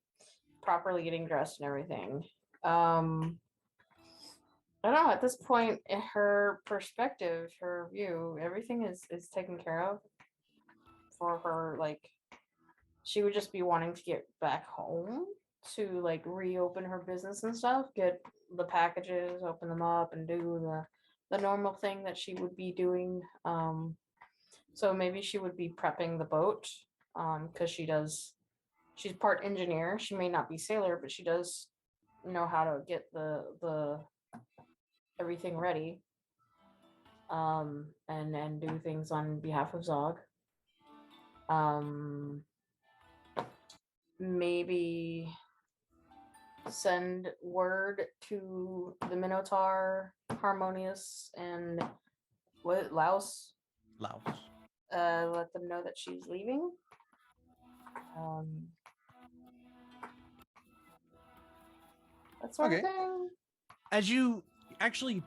properly getting dressed and everything, I don't know, at this point in her perspective, her view, everything is taken care of for her. Like, she would just be wanting to get back home to like reopen her business and stuff, get the packages, open them up, and do the normal thing that she would be doing. So maybe she would be prepping the boat, because she's part engineer. She may not be sailor, but she does know how to get the everything ready. and do things on behalf of Zog. Maybe send word to the Minotaur, Harmonious, and what Laos. Laos. Let them know that she's leaving. That sort of thing. As you actually,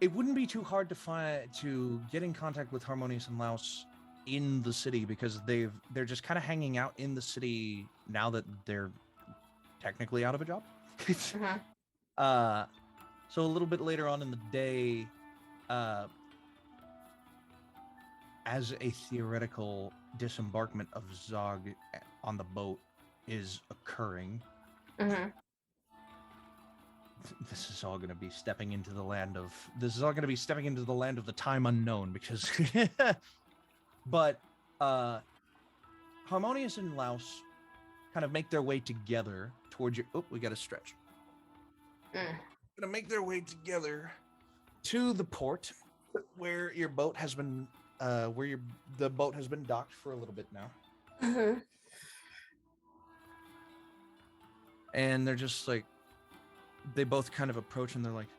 it wouldn't be too hard to get in contact with Harmonious and Laos in the city, because they're just kind of hanging out in the city now that they're technically out of a job. So a little bit later on in the day, as a theoretical disembarkment of Zog on the boat is occurring, this is all going to be stepping into the land of the time unknown, because but Harmonious and Laos kind of make their way together towards your we got to stretch. Gonna make their way together to the port where your boat has been the boat has been docked for a little bit now. And they're just like, they both kind of approach and they're like,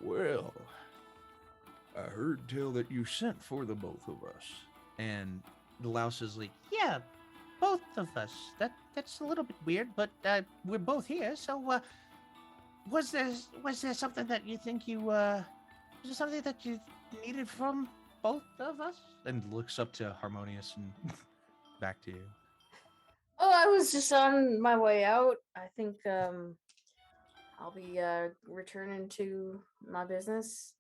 well, I heard tell that you sent for the both of us. And the Louse is like, yeah, both of us. That's a little bit weird, but we're both here. So, was there something that you think was there something that you needed from both of us? and looks up to Harmonious and back to you. Oh, I was just on my way out. I think I'll be returning to my business.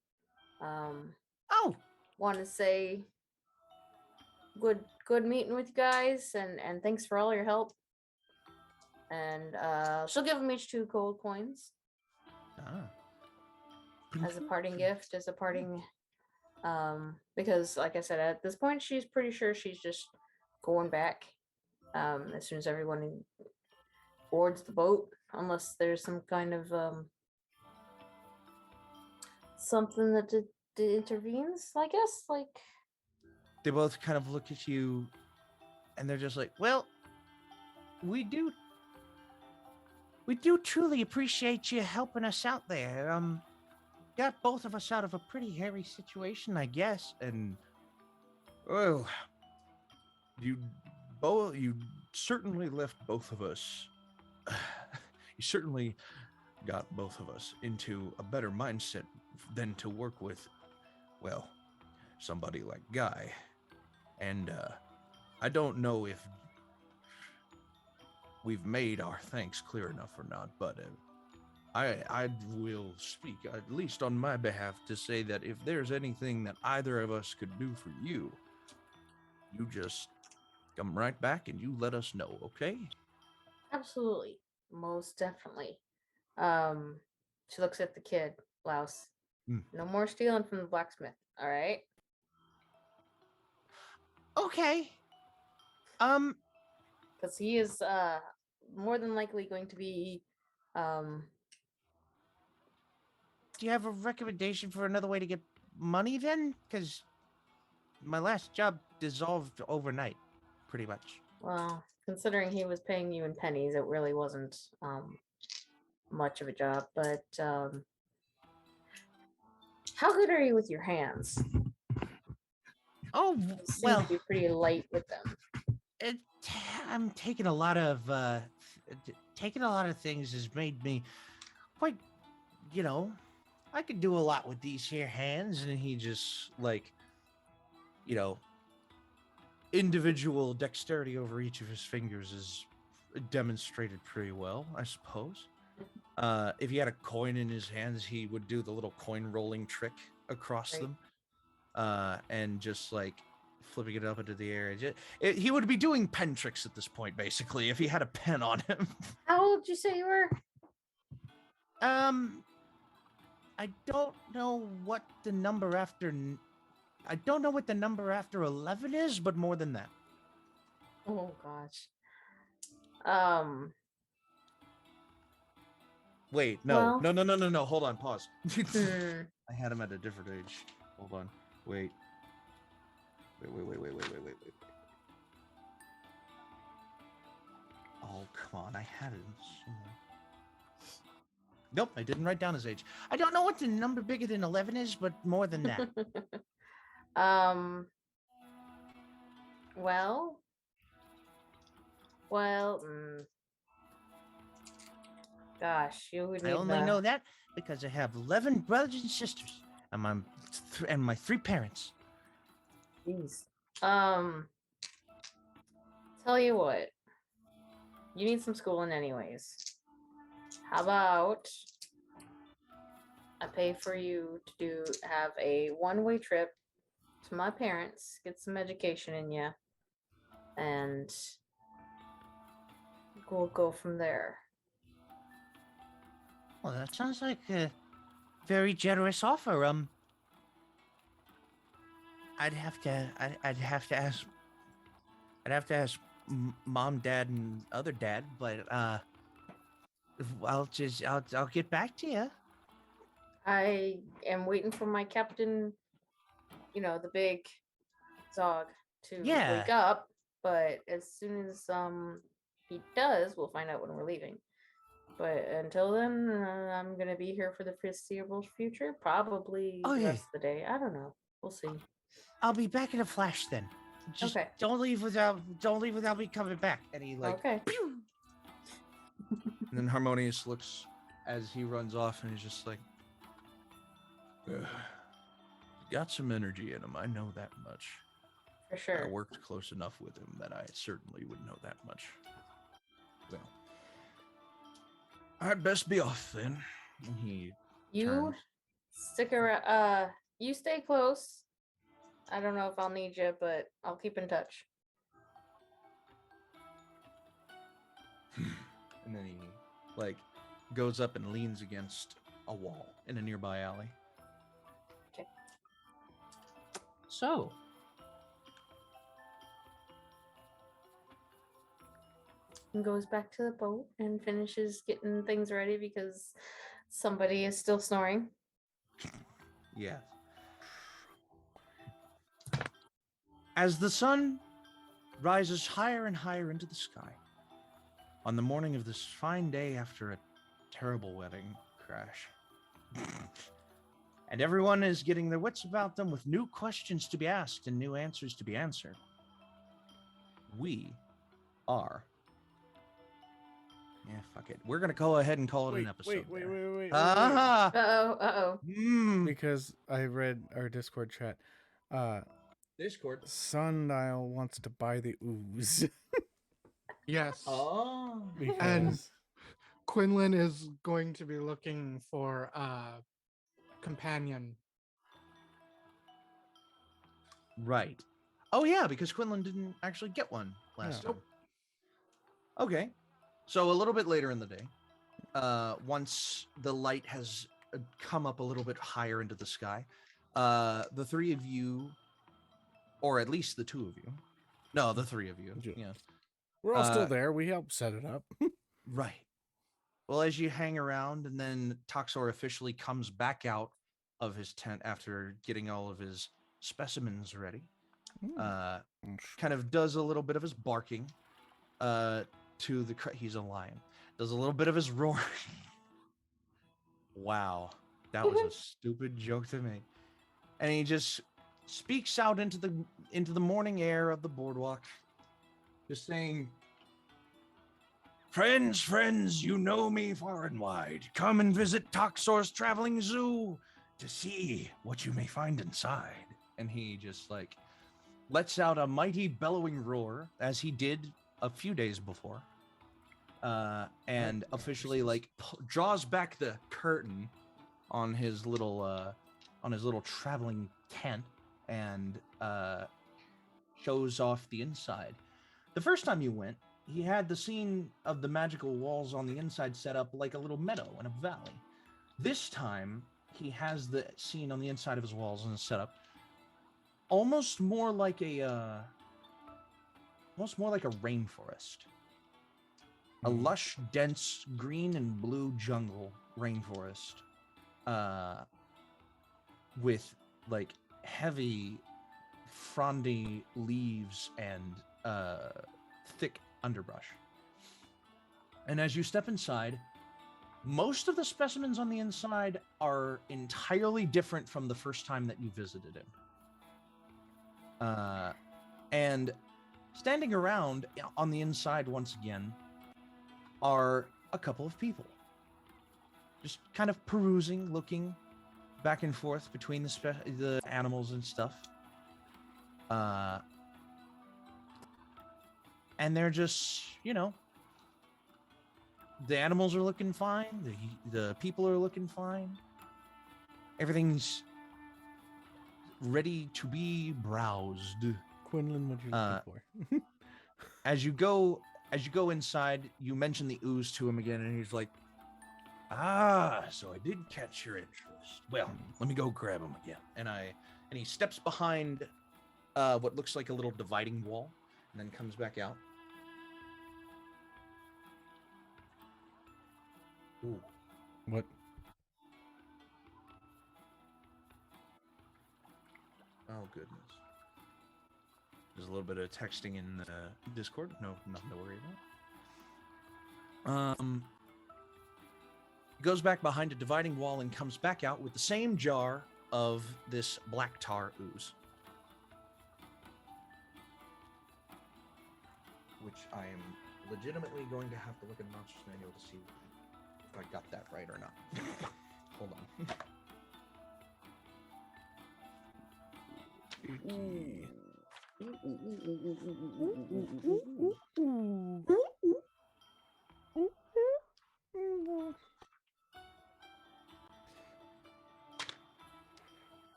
Oh, Want to say good meeting with you guys, and thanks for all your help. And she'll give them each 2 gold coins as a parting gift, as a parting because like I said, at this point she's pretty sure she's just going back as soon as everyone boards the boat, unless there's some kind of something that intervenes, I guess. Like, They both kind of look at you and they're just like, well, we do truly appreciate you helping us out there. Got both of us out of a pretty hairy situation, I guess. and well, you certainly left both of us. You certainly got both of us into a better mindset than to work with, well, somebody like Guy. And I don't know if we've made our thanks clear enough or not, but I will speak, at least on my behalf, to say that if there's anything that either of us could do for you, you just come right back and you let us know, okay? absolutely, most definitely. She looks at the kid, Louse. No more stealing from the blacksmith, all right? Okay. Because he is more than likely going to be Do you have a recommendation for another way to get money then? Because my last job dissolved overnight, pretty much. well, considering he was paying you in pennies, it really wasn't much of a job. But how good are you with your hands? Oh, You seem well, to be pretty light with them. I'm taking a lot of things has made me quite, I could do a lot with these here hands. And he just, like, individual dexterity over each of his fingers is demonstrated pretty well, I suppose. If he had a coin in his hands, he would do the little coin rolling trick across them, and just like flipping it up into the air. He would be doing pen tricks at this point, basically, if he had a pen on him. How old did you say you were? I don't know what the number after. I don't know what the number after 11 is, but more than that. Oh gosh. Wait, no, Well- no. Hold on, pause. Hmm. I had him at a different age. Hold on. Wait. Oh, come on. I had it somewhere. Nope, I didn't write down his age. I don't know what the number bigger than 11 is, but more than that. um. Well. Gosh, you would I need only the- know that because I have 11 brothers and sisters, and my 3 parents. Jeez. Tell you what. You need some schooling anyways. How about I pay for you to have a one-way trip to my parents, get some education in you, and we'll go from there. Well, that sounds like a very generous offer. I'd have to ask. I'd have to ask mom, dad, and other dad, but I'll get back to you. I am waiting for my captain, the big Zog, to wake up. But as soon as he does, we'll find out when we're leaving. But until then, I'm gonna be here for the foreseeable future. Probably the rest of the day. I don't know. We'll see. I'll be back in a flash then. Just Okay. don't leave without me coming back. And he like, Okay. and then Harmonious looks as he runs off, and he's just like, got some energy in him. I know that much. For sure. I worked close enough with him that I certainly would know that much. So, I'd best be off then. And he You turns. stick around. You stay close. I don't know if I'll need you, but I'll keep in touch. And then he like goes up and leans against a wall in a nearby alley. So, And goes back to the boat and finishes getting things ready because somebody is still snoring. Yeah. As the sun rises higher and higher into the sky, on the morning of this fine day after a terrible wedding crash, and everyone is getting their wits about them with new questions to be asked and new answers to be answered, we are... Yeah, fuck it. We're going to go ahead and call it an episode. Wait. Ah! Uh-oh. Because I read our Discord chat. Discord. Sundial wants to buy the ooze. Yes. Oh. Because Quinlan is going to be looking for a companion. Right. Oh, yeah, because Quinlan didn't actually get one last No. time. Okay. So a little bit later in the day, once the light has come up a little bit higher into the sky, the three of you, or at least the two of you, no, the three of you, yeah. we're all still there. We helped set it up. Right. Well, as you hang around, and then Toxor officially comes back out of his tent after getting all of his specimens ready, kind of does a little bit of his barking, to the he's a lion, does a little bit of his roaring. Wow, that was a stupid joke to make. And he just speaks out into the morning air of the boardwalk, just saying, friends, you know me far and wide. Come and visit Toxor's traveling zoo to see what you may find inside. And he just like lets out a mighty bellowing roar, as he did a few days before, and officially like draws back the curtain on his little traveling tent and shows off the inside. The first time you went, he had the scene of the magical walls on the inside set up like a little meadow in a valley. This time, he has the scene on the inside of his walls and set up almost more like a rainforest. a lush, dense green and blue jungle rainforest with like heavy, frondy leaves and thick underbrush. And as you step inside, most of the specimens on the inside are entirely different from the first time that you visited him. And standing around on the inside once again are a couple of people. Just kind of perusing, looking back and forth between the animals and stuff. And they're just, the animals are looking fine. The people are looking fine. Everything's ready to be browsed. Quinlan, what you looking for? As you go inside, you mention the ooze to him again, and he's like, so I did catch your interest. Well, let me go grab him again. And he steps behind what looks like a little dividing wall, and then comes back out. Ooh. What? Oh, goodness. There's a little bit of texting in the Discord. No, nothing to worry about. Goes back behind a dividing wall and comes back out with the same jar of this black tar ooze. Which I am legitimately going to have to look at the Monsters Manual to see if I got that right or not. Hold on.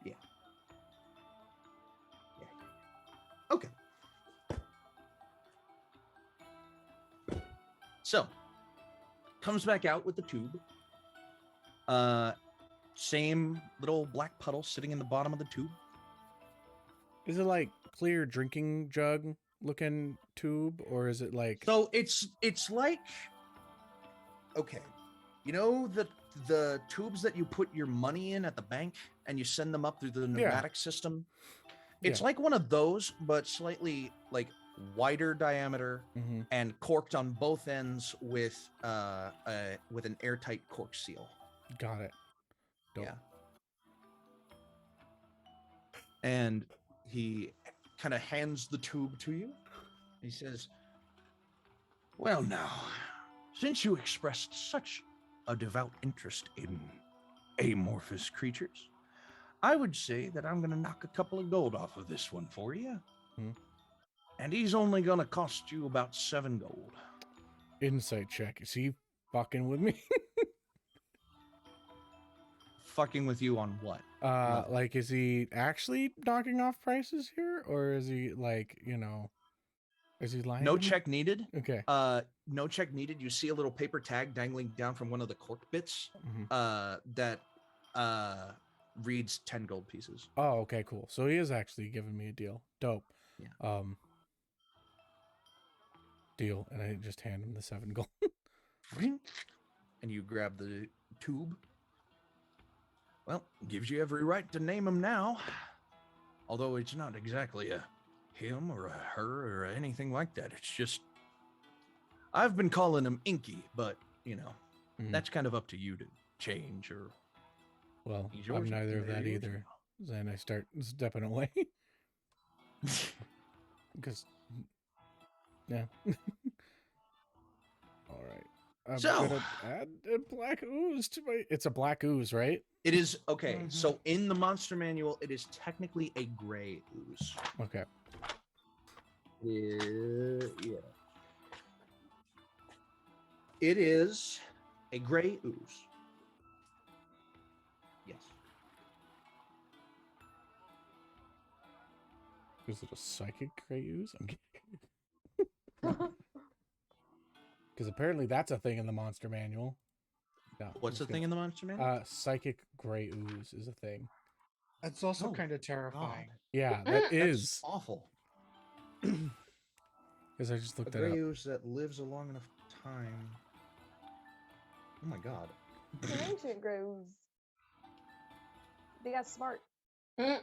Yeah. Okay. So, comes back out with the tube. Same little black puddle sitting in the bottom of the tube. Is it like clear drinking jug looking tube, or is it like? So it's like, okay, the tubes that you put your money in at the bank and you send them up through the pneumatic system. It's like one of those, but slightly like wider diameter and corked on both ends with an airtight cork seal. Got it. Dope. Yeah. And he kind of hands the tube to you. He says, well, now, since you expressed such a devout interest in amorphous creatures, I would say that I'm going to knock a couple of gold off of this one for you. And he's only going to cost you about 7 gold. Insight check. Is he fucking with me? Fucking with you on what? Like, is he actually knocking off prices here, or is he like, is he lying? No check needed. Okay. No check needed. You see a little paper tag dangling down from one of the cork bits that reads 10 gold pieces. Oh, okay, cool. So he is actually giving me a deal. Dope. Yeah. Deal, and I just hand him the 7 gold. And you grab the tube. Well, gives you every right to name him now. Although it's not exactly a him or a her or anything like that. It's just, I've been calling him Inky, but, that's kind of up to you to change or... Well, I'm neither of that either. Then I start stepping away. Because, yeah. All right. I'm gonna add a black ooze to my... It's a black ooze, right? It is, okay, so in the monster manual, it is technically a gray ooze. Okay. Yeah. It is a gray ooze. Yes. Is it a psychic gray ooze? I'm kidding. Because apparently that's a thing in the monster manual. No, What's the thing in the monster manual? Psychic gray ooze is a thing. It's also kind of terrifying. Yeah, that is awful. Because I just A looked that up. gray ooze that lives a long enough time. Oh my god. It's an ancient grows. They got smart. It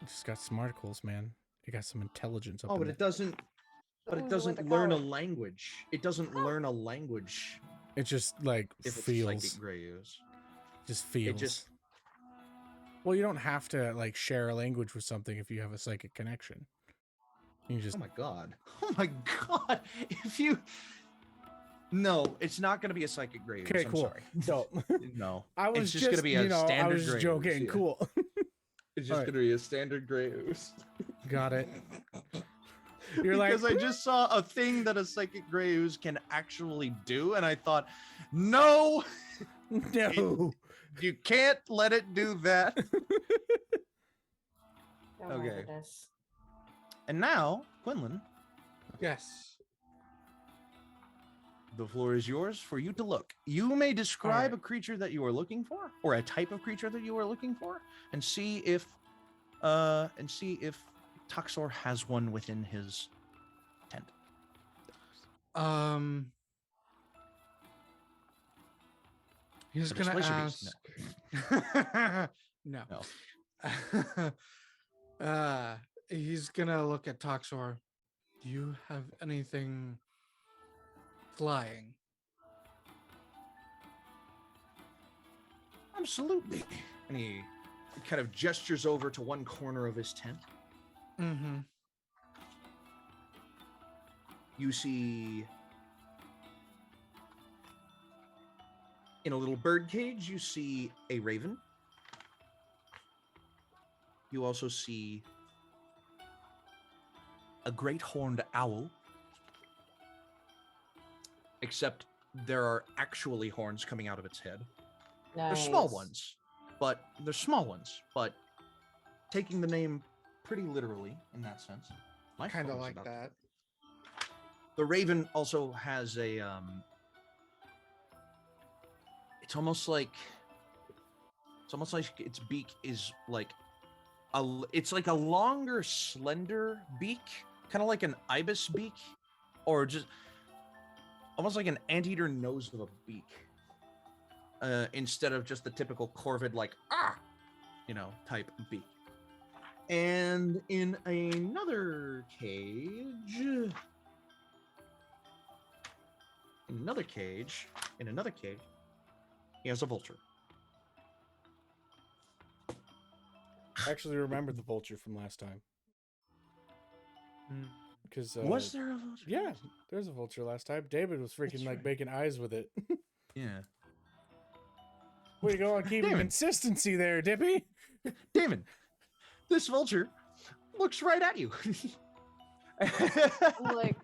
just got smarticles, man. It got some intelligence up Oh, in but it. it doesn't. But it Ooze went to doesn't learn a college. language. It doesn't learn a language It just like if it's feels. psychic gray ooze. Just feels. It just. Well, you don't have to like share a language with something if you have a psychic connection. You just Oh my god. Oh my god. If you. No, it's not going to be a psychic gray ooze. okay, I'm cool. sorry. So No. I was It's just gonna be a you know, I standard was just gray joking. ooze, yeah. Cool. It's just Alright. going to be a standard gray ooze. Got it. You're like, Because I just saw a thing that a psychic gray ooze can actually do, and I thought, no, no. you can't let it do that. Don't Okay. remember this. And now, Quinlan, Yes. the floor is yours for you to look. You may describe Alright. a creature that you are looking for, or a type of creature that you are looking for, and see if Toxor has one within his tent. He's But it's gonna Fleischer ask. No. No. He's gonna look at Toxor. Do you have anything flying? Absolutely. And he kind of gestures over to one corner of his tent. Mm-hmm. You see in a little bird cage, you see a raven. You also see a great horned owl. Except there are actually horns coming out of its head. They're small Nice. ones, but they're small ones, but taking the name pretty literally in that sense. My Kind of phone's like about- that. The raven also has a it's almost like its beak is like it's like a longer, slender beak, kind of like an ibis beak, or just almost like an anteater nose of a beak, instead of just the typical corvid like type beak. And in another cage, he has a vulture. I actually remembered the vulture from last time. Because Was there a vulture? yeah, there's a vulture last time. David was freaking That's like right. making eyes with it. Yeah. Way to go on keeping Damon. consistency there, Dippy. Damon, this vulture looks right at you. I'm like,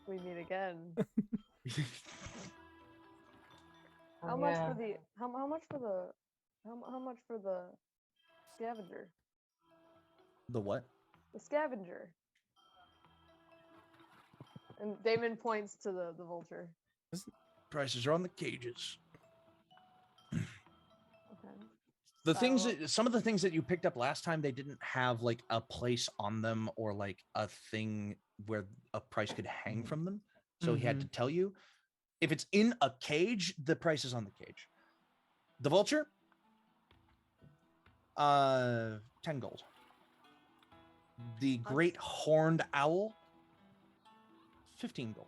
we meet again. Oh, How much yeah. for the how much for the how much for the scavenger? The what? The scavenger. And Damon points to the vulture. Prices are on the cages. Okay. The things Oh. that, some of the things that you picked up last time, they didn't have like a place on them or like a thing where a price could hang from them. So he had to tell you. If it's in a cage, the price is on the cage. The vulture, 10 gold. The great horned owl, 15 gold.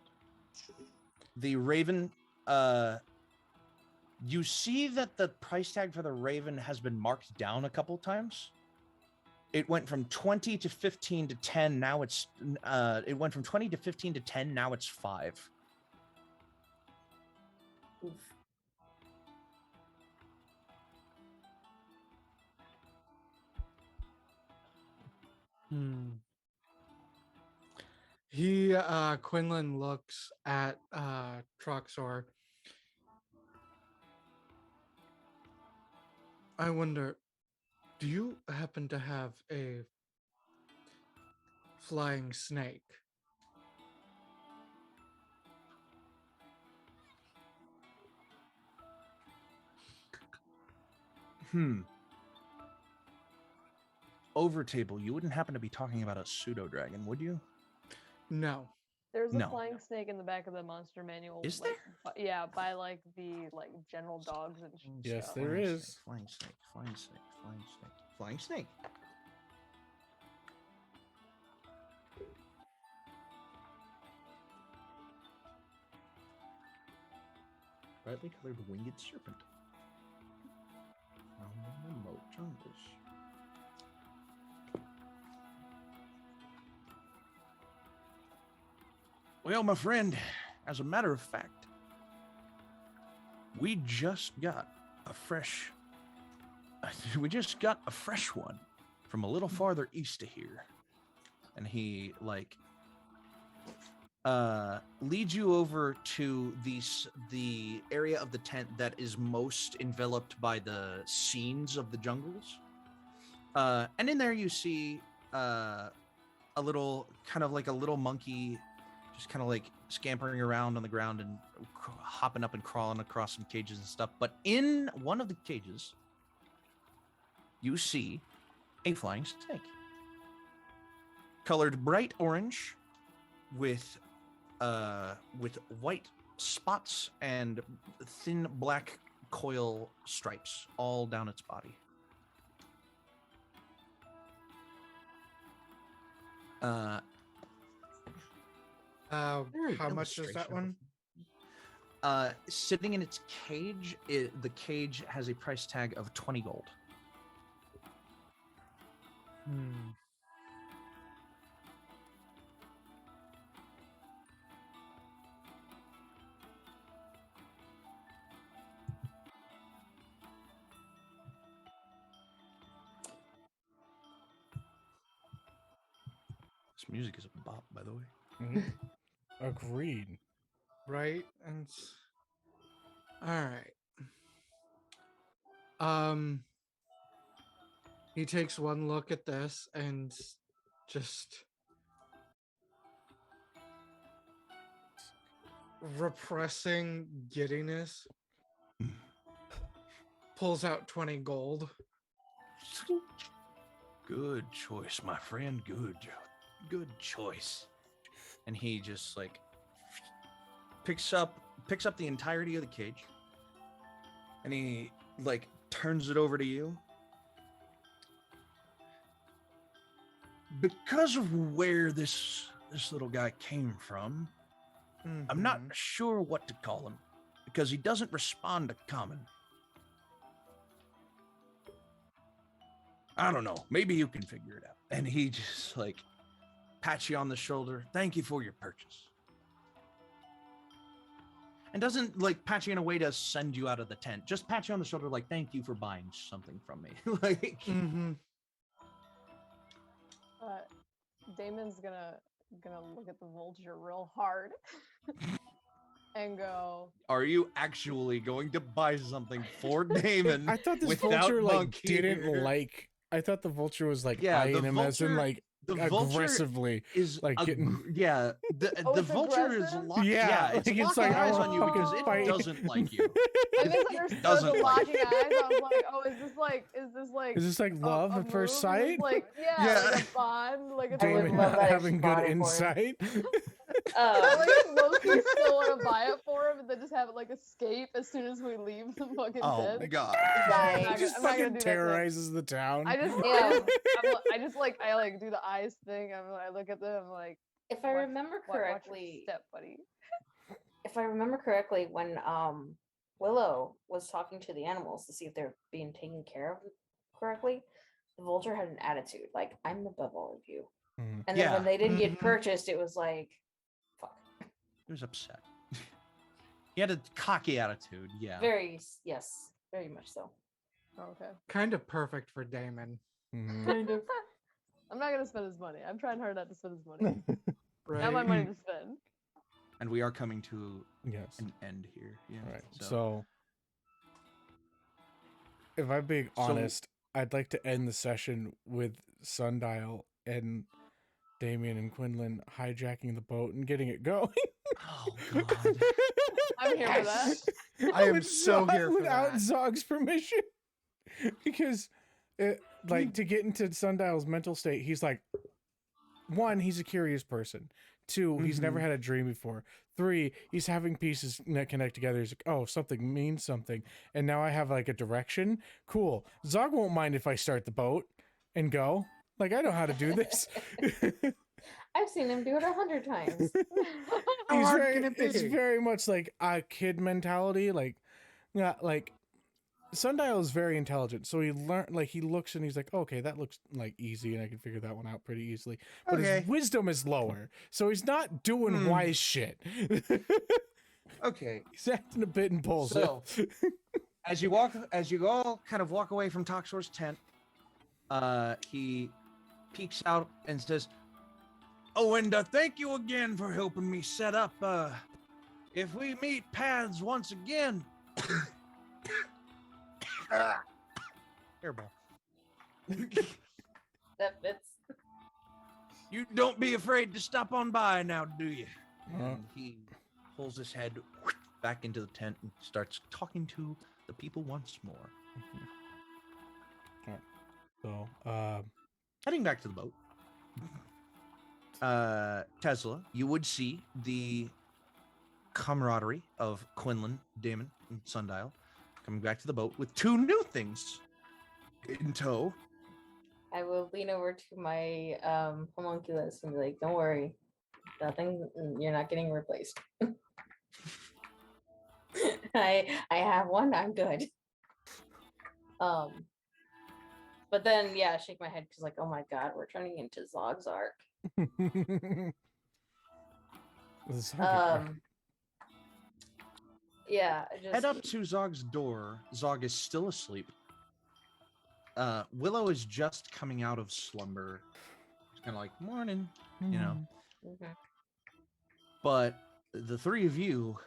The raven, you see that the price tag for the raven has been marked down a couple times. It went from 20 to 15 to 10. Now it's it went from 20 to 15 to 10. Now it's 5. Oof. He Quinlan looks at Troxor. I wonder, do you happen to have a flying snake? over table, you wouldn't happen to be talking about a pseudo dragon, would you? No. There's a No. flying snake in the back of the monster manual. Is like, yeah, by like the general dogs and Yes, stuff. there is. Flying snake, flying snake, flying snake, flying snake. Brightly colored winged serpent. Found in remote jungles. Well, my friend, as a matter of fact, we just got a fresh one from a little farther east of here. And he leads you over to the area of the tent that is most enveloped by the scenes of the jungles. And in there you see a little kind of like a little monkey just kind of like scampering around on the ground and hopping up and crawling across some cages and stuff. But in one of the cages, you see a flying snake, colored bright orange, with white spots and thin black coil stripes all down its body. How Very much is that one? Sitting in its cage, the cage has a price tag of 20 gold. This music is a bop, by the way. Mhm. Agreed. Right? And all right. He takes one look at this and just repressing giddiness pulls out 20 gold. Good choice, my friend. Good choice. And he just like picks up the entirety of the cage, and he like turns it over to you. Because of where this little guy came from, I'm not sure what to call him, because he doesn't respond to common. I don't know. Maybe you can figure it out. And he just like pats you on the shoulder. Thank you for your purchase. And doesn't like pat you in a way to send you out of the tent. Just pat you on the shoulder like, thank you for buying something from me. Like, Damon's gonna look at the vulture real hard and go, are you actually going to buy something for Damon? I thought this without vulture like Monkey didn't here? like. I thought the vulture was like Yeah, eyeing the him as in vulture- like the vulture aggressively. is like getting. yeah. The it's vulture is aggressive? locked. Yeah, It's like, it's locking like, eyes I on you wanna because it fight. doesn't like you. I misunderstood doesn't the like locking eyes. I was like, oh, is this like Is this like love a at first move? Is this sight? like Yeah. like a bond, like a Damon love not that if having she good bought it for him. insight. I like low-key still want to buy it for him, and then just have it like escape as soon as we leave the fucking Oh tent. my god. Right. I'm Just not gonna fucking do that to him. terrorizes the town. I just, Yeah. I like do the eyes thing. I look at them. I'm like, If I watch- remember watch your correctly, step, buddy. when Willow was talking to the animals to see if they're being taken care of correctly, the vulture had an attitude like, I'm above all of you. Mhm. And then Yeah. when they didn't get Mhm. purchased, it was like, fuck. He was upset. He had a cocky attitude. Yeah. Yes, very much so. Okay. Kind of perfect for Damon. Mhm. Kind of. I'm not gonna spend his money. I'm trying hard not to spend his money. Right? Not my money to spend. And we are coming to Yes. an end here. Yeah. All right. So, if I'm being So- honest, I'd like to end the session with Sundial and Damien and Quinlan hijacking the boat and getting it going. Oh god. I'm here for that. I am With so here for without that. Zog's permission, because like to get into Sundial's mental state, he's like, 1, he's a curious person. 2, he's never had a dream before. 3, he's having pieces that connect together. He's like, oh, something means something. And now I have like a direction. Cool. Zog won't mind if I start the boat and go. Like, I know how to do this. I've seen him do it 100 times. It's very much like a kid mentality. Like, not like Sundial is very intelligent, so he looks and he's like, okay, that looks like easy, and I can figure that one out pretty easily. But his wisdom is lower, so he's not doing wise shit. Okay, he's acting a bit impulsive. so as you all kind of walk away from Toxor's tent, he peeks out and says, "Oh, and thank you again for helping me set up. If we meet paths once again." Hairball. That fits. You don't be afraid to stop on by now, do you? And he pulls his head back into the tent and starts talking to the people once more. So, heading back to the boat. Tesla, you would see the camaraderie of Quinlan, Damon, and Sundial coming back to the boat with 2 new things in tow. I will lean over to my homunculus and be like, don't worry. Nothing, you're not getting replaced. I have one, I'm good. But then shake my head because like, oh my god, we're turning into Zog's arc. Head up to Zog's door. Zog is still asleep. Willow is just coming out of slumber. It's kind of like, morning, you know. Mm-hmm. But the 3 of you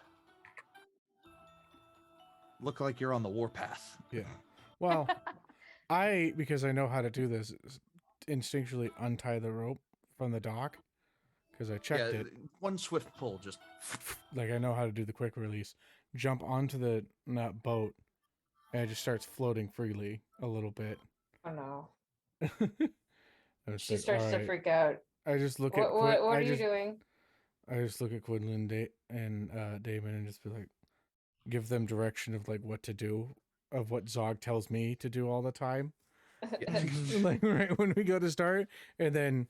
look like you're on the warpath. Yeah. Well, because I know how to do this, instinctually untie the rope from the dock because I checked it. One swift pull, just like I know how to do the quick release. Jump onto the boat, and it just starts floating freely a little bit. Oh no! She like, starts to freak out. I just look what, at what are you doing? I just look at Quinlan and Damon and just be like, give them direction of like what to do, of what Zog tells me to do all the time. Like right when we go to start, and then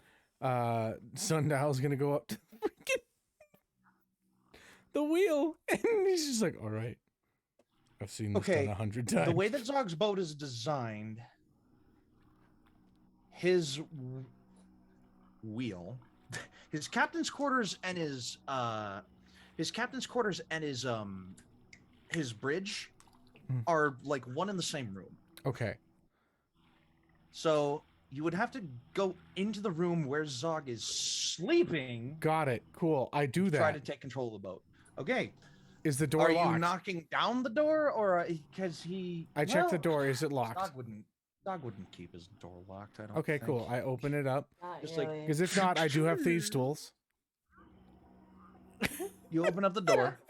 Sundial's gonna go up to the wheel, and he's just like, all right, I've seen this done 100 times. The way that Zog's boat is designed, his wheel, his captain's quarters and his bridge are like one in the same room. Okay. So you would have to go into the room where Zog is sleeping. Got it. Cool. I do that. Try to take control of the boat. Okay. Is the door locked? Are you knocking down the door, or because he? I checked the door. Is it locked? Dog wouldn't keep his door locked. I don't. Okay, think. cool. I open it up. Just really. Because if not, I do have thieves' tools. You open up the door.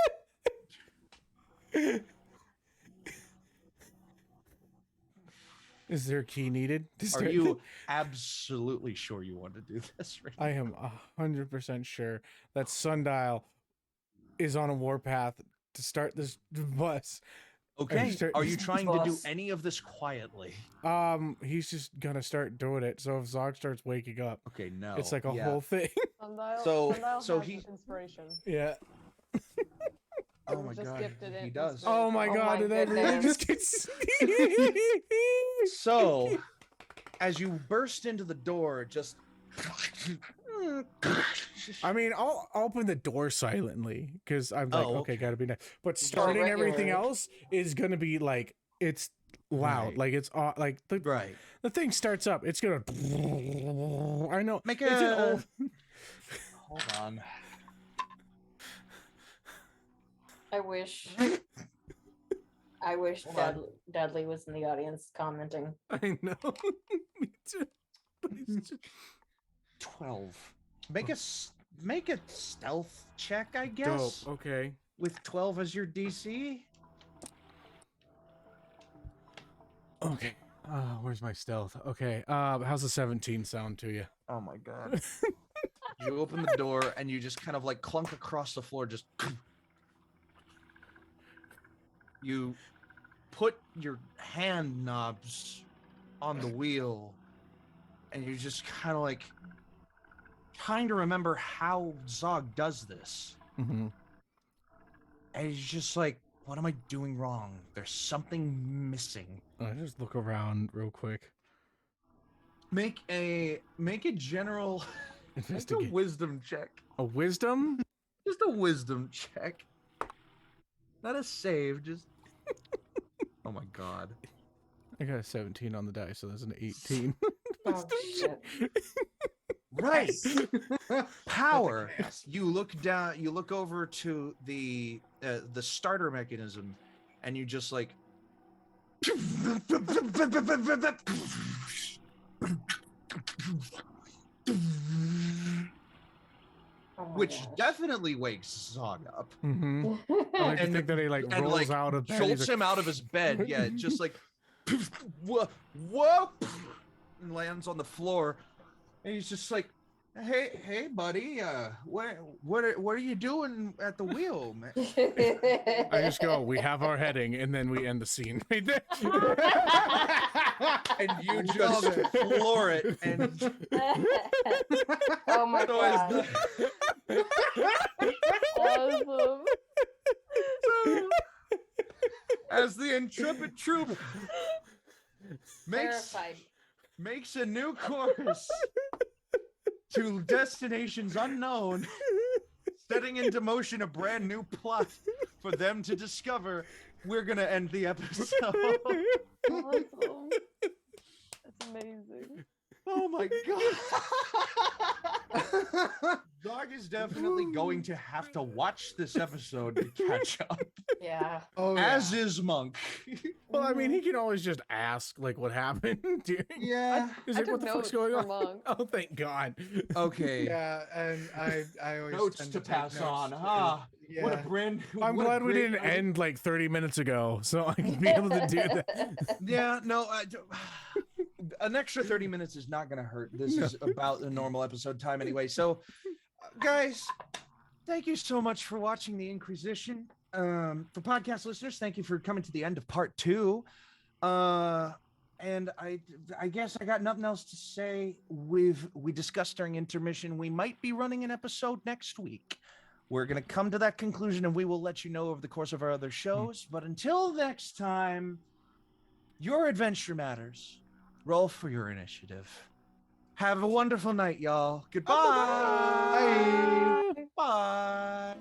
Is there a key needed? Are you absolutely sure you want to do this? Right I am 100% sure that Sundial is on a warpath to start this bus. Okay. Are you trying to do any of this quietly? He's just gonna start doing it. So if Zog starts waking up, okay, no, it's like a whole thing. Sundial has inspiration. Yeah. Oh my god, he does. Oh my god, did that really just get So, as you burst into the door, just I mean, I'll open the door silently because I'm like, okay, gotta be nice. But starting everything else is gonna be like, it's loud, right. like it's like the thing starts up. It's gonna. I know. Make it's an old... Hold on. I wish Dudley was in the audience commenting. I know. Me too. But he's just... 12. Make a stealth check, I guess. Dope. Okay. With 12 as your DC. Okay. Where's my stealth? Okay. How's the 17 sound to you? Oh my god. You open the door and you just kind of like clunk across the floor, just you put your hand knobs on the wheel and you just kind of like trying to remember how Zog does this. Mm-hmm. And he's just like, what am I doing wrong? There's something missing. I just look around real quick. Make a general make a Investigate. wisdom check. A wisdom? Just a wisdom check. Not a save, just oh my god. I got a 17 on the die, so that's an 18. Oh, shit. Right. Power. You look down, you look over to the starter mechanism and you just like Oh my which gosh. definitely wakes Zog up. Mm-hmm. I like to And think that he like and rolls like out of bed. jolts He's him out of his bed. Yeah, just like whoa, and lands on the floor. And he's just like, hey, buddy, what are you doing at the wheel, man? I just go, we have our heading, and then we end the scene right there. And you just floor it, and Oh my so as god. the, Awesome. as the intrepid troop Terrified. makes a new course to destinations unknown, setting into motion a brand new plot for them to discover, we're gonna end the episode. Awesome. That's amazing. Oh my god. Dog is definitely going to have to watch this episode to catch up. Yeah. Oh, As yeah. is Monk. Well, I mean, he can always just ask, like, what happened during. Yeah. He's I like, what took the notes fuck's going for on? Monk. Oh, thank God. Okay. Yeah, and I always Notes tend to take pass notes on. too. Ah, Yeah. what a brand. I'm what a glad we great didn't idea. end like 30 minutes ago, so I can be able to do that. Yeah, no, an extra 30 minutes is not going to hurt. This is about the normal episode time anyway. So, guys, thank you so much for watching the In-Quy'zz-ition. For podcast listeners, thank you for coming to the end of part 2. And I guess I got nothing else to say. We discussed during intermission, we might be running an episode next week. We're going to come to that conclusion and we will let you know over the course of our other shows. But until next time, your adventure matters. Roll for your initiative. Have a wonderful night, y'all. Goodbye. Bye.